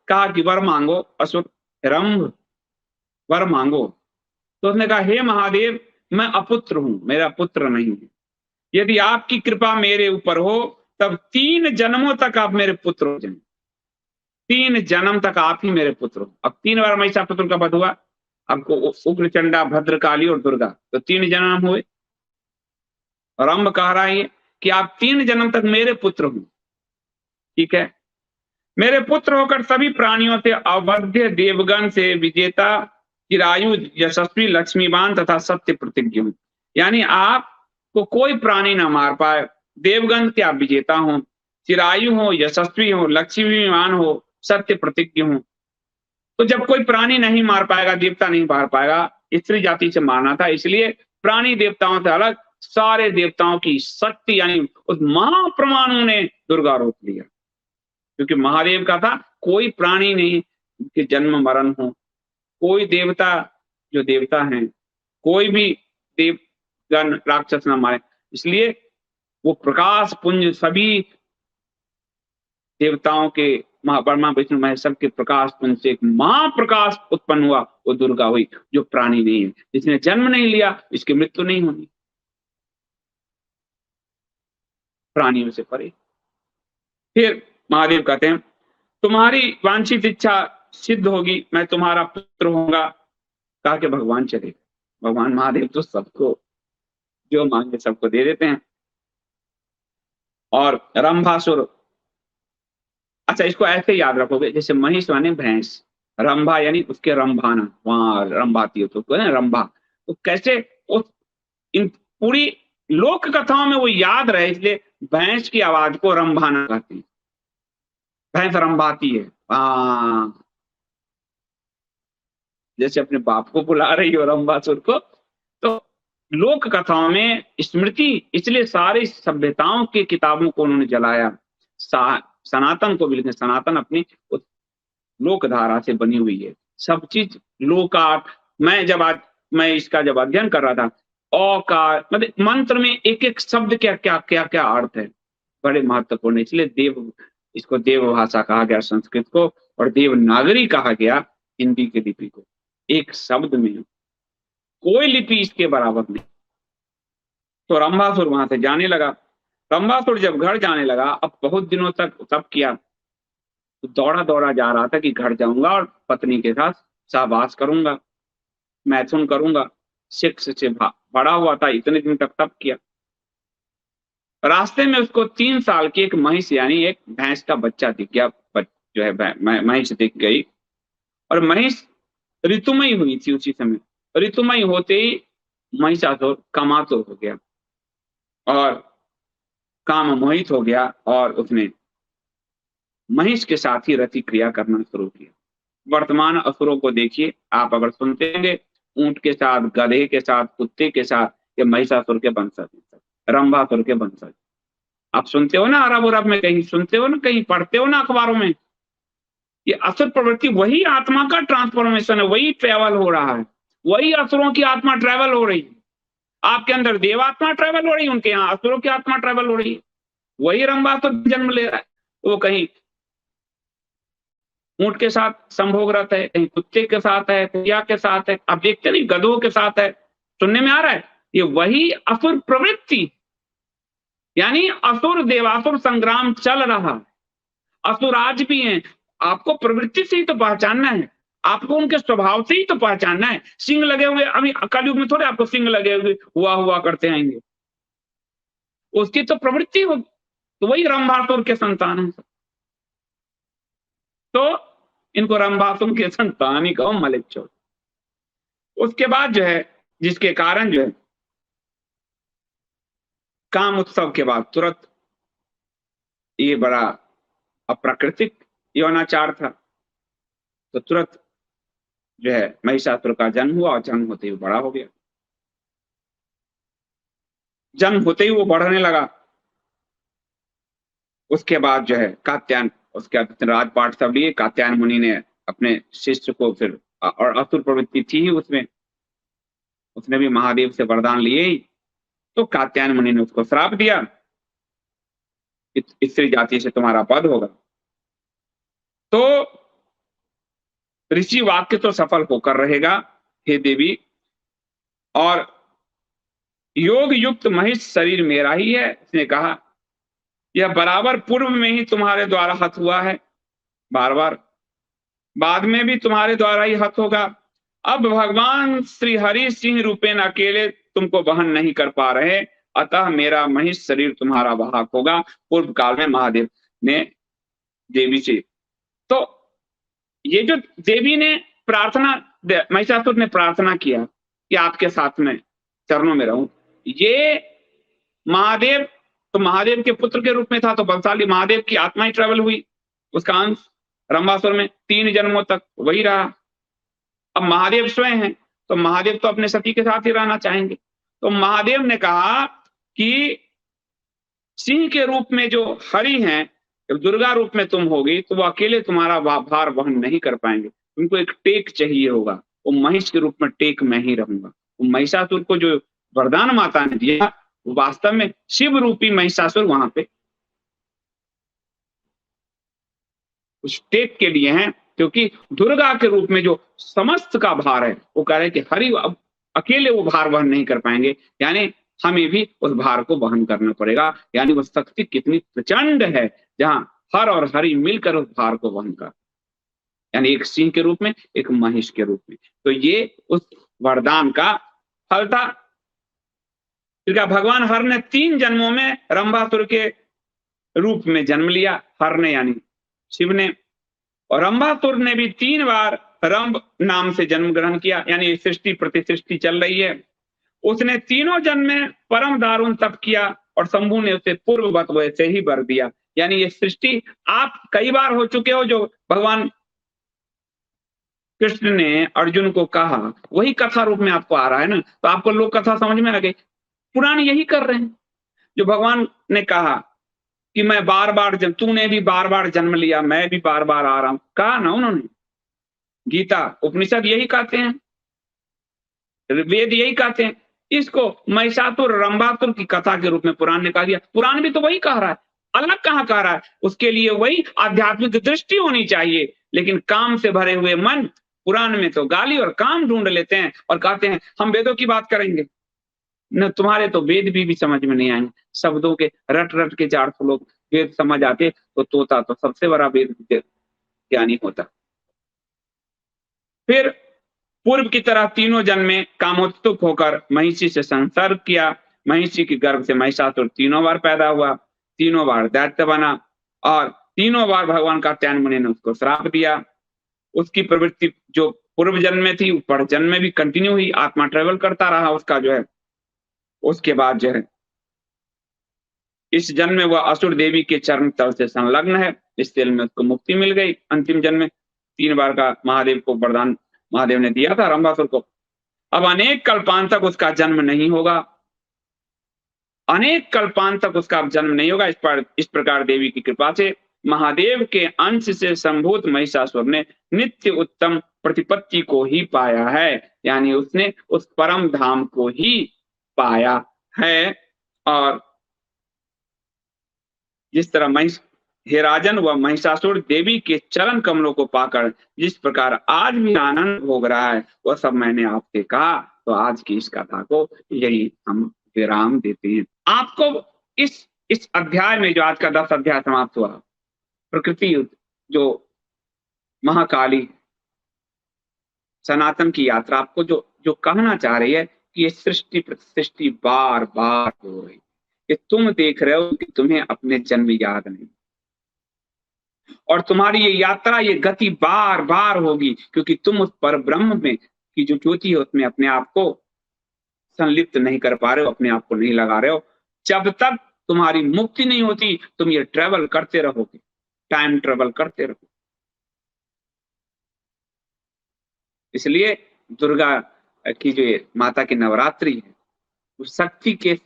कहा कि वर मांगो असुर, रंभ वर मांगो। तो उसने कहा हे महादेव, मैं अपुत्र हूं, मेरा पुत्र नहीं है। यदि आपकी कृपा मेरे ऊपर हो तब 3 जन्मों तक आप मेरे पुत्र हो जाएं। 3 जन्म तक आप ही मेरे पुत्र हो। अब 3 बार महिषासुर का वध हुआ, आपको उग्रचंडा, भद्रकाली और दुर्गा, तो 3 जन्म हुए। और रंभ कह रहा है कि आप 3 जन्म तक मेरे पुत्र हो, ठीक है। मेरे पुत्र होकर सभी प्राणियों से अवध्य, देवगण से विजेता, चिरायु, यशस्वी, लक्ष्मीवान तथा सत्य प्रतिज्ञ हूं। यानी आपको कोई प्राणी ना मार पाए। देवगण के आप विजेता हो, चिरायु हो, यशस्वी हो, लक्ष्मीवान हो, सत्य प्रतिज्ञ हो। तो जब कोई प्राणी नहीं मार पाएगा, देवता नहीं मार पाएगा, स्त्री जाति से मारना था, इसलिए प्राणी देवताओं से अलग सारे देवताओं की शक्ति यानी उस महाप्रमाणु ने दुर्गा रोक लिया, क्योंकि महादेव का था कोई प्राणी नहीं कि जन्म मरण हो, कोई देवता जो देवता हैं, कोई भी देवगण राक्षस न मारे, इसलिए वो प्रकाश पुंज सभी देवताओं के ब्रह्मा विष्णु महेश सबके प्रकाश पुंज से एक महाप्रकाश उत्पन्न हुआ, वो दुर्गा हुई जो प्राणी नहीं है, जिसने जन्म नहीं लिया इसकी मृत्यु नहीं होनी, प्राणियों से परे। फिर महादेव कहते हैं तुम्हारी वांछित इच्छा सिद्ध होगी, मैं तुम्हारा पुत्र होऊंगा। कहा कि भगवान चले, भगवान महादेव तो सबको जो मांगे सबको दे देते हैं। और रंभासुर, अच्छा इसको ऐसे याद रखोगे जैसे महिष माने भैंस, रंभा यानी उसके रंभाना, वहां रंभाती हो तो रंभा, तो कैसे उस इन पूरी लोक कथाओं में वो याद रहे, इसलिए भैंस की आवाज को रंभाना कहते हैं, भैंस रंभाती है। जैसे अपने बाप को बुला रही हो रंभासुर को, तो लोक कथाओं में स्मृति, इसलिए सारी सभ्यताओं की किताबों को उन्होंने जलाया, सनातन को भी लिखे, सनातन अपनी लोक धारा से बनी हुई है, सब चीज लोकार्थ। मैं इसका जब अध्ययन कर रहा था, औकार मतलब मंत्र में एक एक शब्द क्या क्या क्या क्या अर्थ है, बड़े महत्वपूर्ण, इसलिए देव, इसको देव भाषा कहा गया संस्कृत को, और देवनागरी कहा गया हिंदी की लिपि को। एक शब्द में कोई लिपि इसके बराबर नहीं। तो रंभासुर वहां से जाने लगा। रंभासुर जब घर जाने लगा, अब बहुत दिनों तक तप किया, तो दौड़ा दौड़ा जा रहा था कि घर जाऊंगा और पत्नी के साथ सहवास करूंगा, मैथुन करूंगा, शिक्ष से बड़ा हुआ था, इतने दिन तक तप किया। रास्ते में उसको 3 साल की एक महिष यानी एक भैंस का बच्चा दिख गया, जो है महिष दिख गई, और महिष ऋतुमयी हुई थी उसी समय। ऋतुमयी होते ही महिषासुर कामातुर हो गया और काम मोहित हो गया, और उसने महिष के साथ ही रति क्रिया करना शुरू किया। वर्तमान असुरों को देखिए, आप अगर सुनते होंगे, ऊंट के साथ, गधे के साथ, कुत्ते के साथ, ये महिषासुर के वंशज, रंभासुर के वंशज। आप सुनते हो ना अरब उरब में, कहीं सुनते हो ना, कहीं पढ़ते हो ना अखबारों में, ये असुर प्रवृत्ति, वही आत्मा का ट्रांसफॉर्मेशन है, वही ट्रेवल हो रहा है, वही असुरों की आत्मा ट्रेवल हो रही है। आपके अंदर देवात्मा ट्रेवल हो रही है, उनके यहाँ असुरों की आत्मा ट्रेवल हो रही है, वही रंभासुर जन्म ले रहा है। वो कहीं ऊंट के साथ संभोग है, कहीं कुत्ते के साथ है, कुतिया के साथ है, आप देखते नहीं गधों के साथ है, सुनने में आ रहा है। ये वही असुर प्रवृत्ति, यानी असुर देवासुर संग्राम चल रहा है। असुर आज भी हैं, आपको प्रवृत्ति से ही तो पहचानना है, आपको उनके स्वभाव से ही तो पहचानना है। सिंह लगे हुए, अभी कलयुग में थोड़े आपको सिंह लगे हुए हुआ करते आएंगे, उसकी तो प्रवृत्ति होगी, तो वही रंभासुर के संतान है। तो इनको रंभासुर के संतान ही कहो, मलिक चोर। उसके बाद जो है, जिसके कारण जो है काम उत्सव के बाद तुरंत ये बड़ा अप्राकृतिक यौनाचार था, तो तुरंत जो है महिषासुर का जन्म हुआ, और जन्म होते ही बड़ा हो गया। जन्म होते ही वो बढ़ने लगा। उसके बाद जो है कात्यायन, उसके बाद राजपाट सब लिए, कात्यायन मुनि ने अपने शिष्य को फिर, और असुर प्रवृत्ति थी ही उसमें, उसने भी महादेव से वरदान लिए ही, तो कात्यायन मुनि ने उसको श्राप दिया, स्त्री जाति से तुम्हारा पद होगा। तो ऋषि वाक्य तो सफल होकर रहेगा, हे देवी, और योग युक्त महिष शरीर मेरा ही है, इसने कहा, यह बराबर पूर्व में ही तुम्हारे द्वारा हत हुआ है, बार बार, बाद में भी तुम्हारे द्वारा ही हत होगा। अब भगवान श्री हरि सिंह रूपेण अकेले तुमको वहन नहीं कर पा रहे, अतः मेरा महिष शरीर तुम्हारा वाहक होगा। पूर्व काल में महादेव ने देवी से, तो ये जो देवी ने प्रार्थना, महिषासुर ने प्रार्थना किया कि आपके साथ में चरणों में रहूं, ये महादेव, तो महादेव के पुत्र के रूप में था, तो बलशाली महादेव की आत्मा ही ट्रेवल हुई, उसका अंश रंभासुर में 3 जन्मों तक वही रहा। अब महादेव स्वयं हैं, तो महादेव तो अपने सती के साथ ही रहना चाहेंगे, तो महादेव ने कहा कि सिंह के रूप में जो हरि हैं, जब दुर्गा रूप में तुम होगी तो वो अकेले तुम्हारा भार वहन नहीं कर पाएंगे, तुमको एक टेक चाहिए होगा। वो महिष के रूप में टेक मैं ही रहूंगा। वो महिषासुर को जो वरदान माता ने दिया, वो वास्तव में शिव रूपी महिषासुर वहां पे उस टेक के लिए हैं, क्योंकि दुर्गा के रूप में जो समस्त का भार है, वो कह रहे हैं कि हरि अब अकेले वो भार वहन नहीं कर पाएंगे, यानी हमें भी उस भार को वहन करना पड़ेगा। यानी वो शक्ति कितनी प्रचंड है, जहां हर और हरि मिलकर उस भार को वहन कर, यानी एक सिंह के रूप में, एक महिष के रूप में। तो ये उस वरदान का फल था। फिर क्या, भगवान हर ने 3 जन्मों में रंभासुर के रूप में जन्म लिया। हर ने यानी शिव ने, और रंभासुर ने भी 3 बार रंभ नाम से जन्म ग्रहण किया, यानी सृष्टि प्रतिसृष्टि चल रही है। उसने तीनों जन्म में परम दारुण तप किया और शंभु ने उसे पूर्ववत वैसे ही वर दिया। यानी ये सृष्टि आप कई बार हो चुके हो, जो भगवान कृष्ण ने अर्जुन को कहा, वही कथा रूप में आपको आ रहा है ना। तो आपको लोक कथा समझ में आ गई, पुराण यही कर रहे हैं। जो भगवान ने कहा कि मैं बार बार तूने भी बार बार जन्म लिया, मैं भी बार बार आ रहा हूं, कहा ना उन्होंने। गीता उपनिषद यही कहते हैं, वेद यही कहते हैं। इसको महिषासुर रंभासुर की कथा के रूप में पुराण ने कहा दिया। पुराण भी तो वही कह रहा है, अलग कहाँ कह रहा है। उसके लिए वही आध्यात्मिक दृष्टि होनी चाहिए, लेकिन काम से भरे हुए मन पुराण में तो गाली और काम ढूंढ लेते हैं और कहते हैं हम वेदों की बात करेंगे। न तुम्हारे तो वेद भी समझ में नहीं आएंगे, शब्दों के रट रट के 400 लोग वेद समझ आते तो तोता तो सबसे बड़ा वेद ज्ञानी होता। फिर पूर्व की तरह तीनों जन्म में कामोत्सुक होकर महिषी से संसर्ग किया। महिषी के गर्भ से महिषासुर 3 बार पैदा हुआ, 3 बार दैत्य बना, और 3 बार भगवान कात्यायन मुनि ने उसको श्राप दिया। उसकी प्रवृत्ति जो पूर्व जन्म में थी, पर जन्म में भी कंटिन्यू हुई, आत्मा ट्रेवल करता रहा उसका जो है। उसके बाद जो है इस जन्म में वह असुर देवी के चरण तल से संलग्न है, इस तेल में उसको मुक्ति मिल गई। अंतिम जन्म में 3 बार का महादेव को वरदान महादेव ने दिया था रंभासुर को। अब अनेक कल्पांत तक उसका जन्म नहीं होगा, अनेक कल्पांत तक उसका जन्म नहीं होगा। इस प्रकार देवी की कृपा से महादेव के अंश से संभूत महिषासुर ने नित्य उत्तम प्रतिपत्ति को ही पाया है, यानी उसने उस परम धाम को ही पाया है। और जिस तरह हे राजन, वह महिषासुर देवी के चरण कमलों को पाकर जिस प्रकार आज भी आनंद भोग रहा है, वह सब मैंने आपसे कहा। तो आज की इस कथा को यही हम विराम देते हैं। आपको इस अध्याय में, जो आज का 10 अध्याय समाप्त हुआ, प्रकृति युद्ध, जो महाकाली सनातन की यात्रा, आपको जो कहना चाह रही है कि ये सृष्टि प्रतिसृष्टि बार बार हो रही है। तुम देख रहे हो कि तुम्हें अपने जन्म याद नहीं, और तुम्हारी ये यात्रा, ये गति बार बार होगी, क्योंकि तुम उस पर ब्रह्म में की जो ज्योति है उसमें अपने आप को संलिप्त नहीं कर पा रहे हो, अपने आप को नहीं लगा रहे हो। जब तक तुम्हारी मुक्ति नहीं होती, तुम ये ट्रेवल करते रहोगे, टाइम ट्रेवल करते रहोगे। इसलिए दुर्गा की जो माता की नवरात्रि है, वो शक्ति के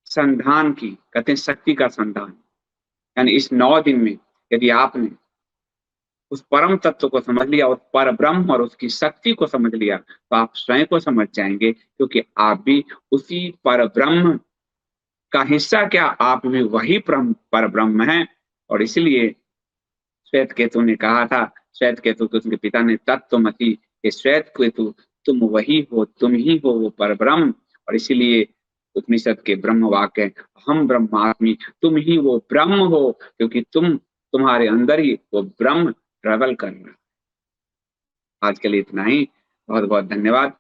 संधान की, कहते हैं शक्ति का संधान। यानी इस 9 दिन में यदि आपने उस परम तत्व को समझ लिया, उस पर ब्रह्म और उसकी शक्ति को समझ लिया, तो आप स्वयं को समझ जाएंगे, क्योंकि आप भी उसी पर ब्रह्म का हिस्सा, क्या आप भी वही पर ब्रह्म हैं। और इसलिए श्वेत केतु ने कहा था, श्वेत केतु को उसके पिता ने तत्वमसि, श्वेत केतु तुम वही हो, तुम ही हो वो पर ब्रह्म। और इसीलिए उपनिषद के ब्रह्म वाक्य है, हम ब्रह्मास्मि, तुम ही वो ब्रह्म हो, क्योंकि तुम्हारे अंदर ही वो ब्रह्म ट्रेवल कर रहा है। आज के लिए इतना ही, बहुत बहुत धन्यवाद।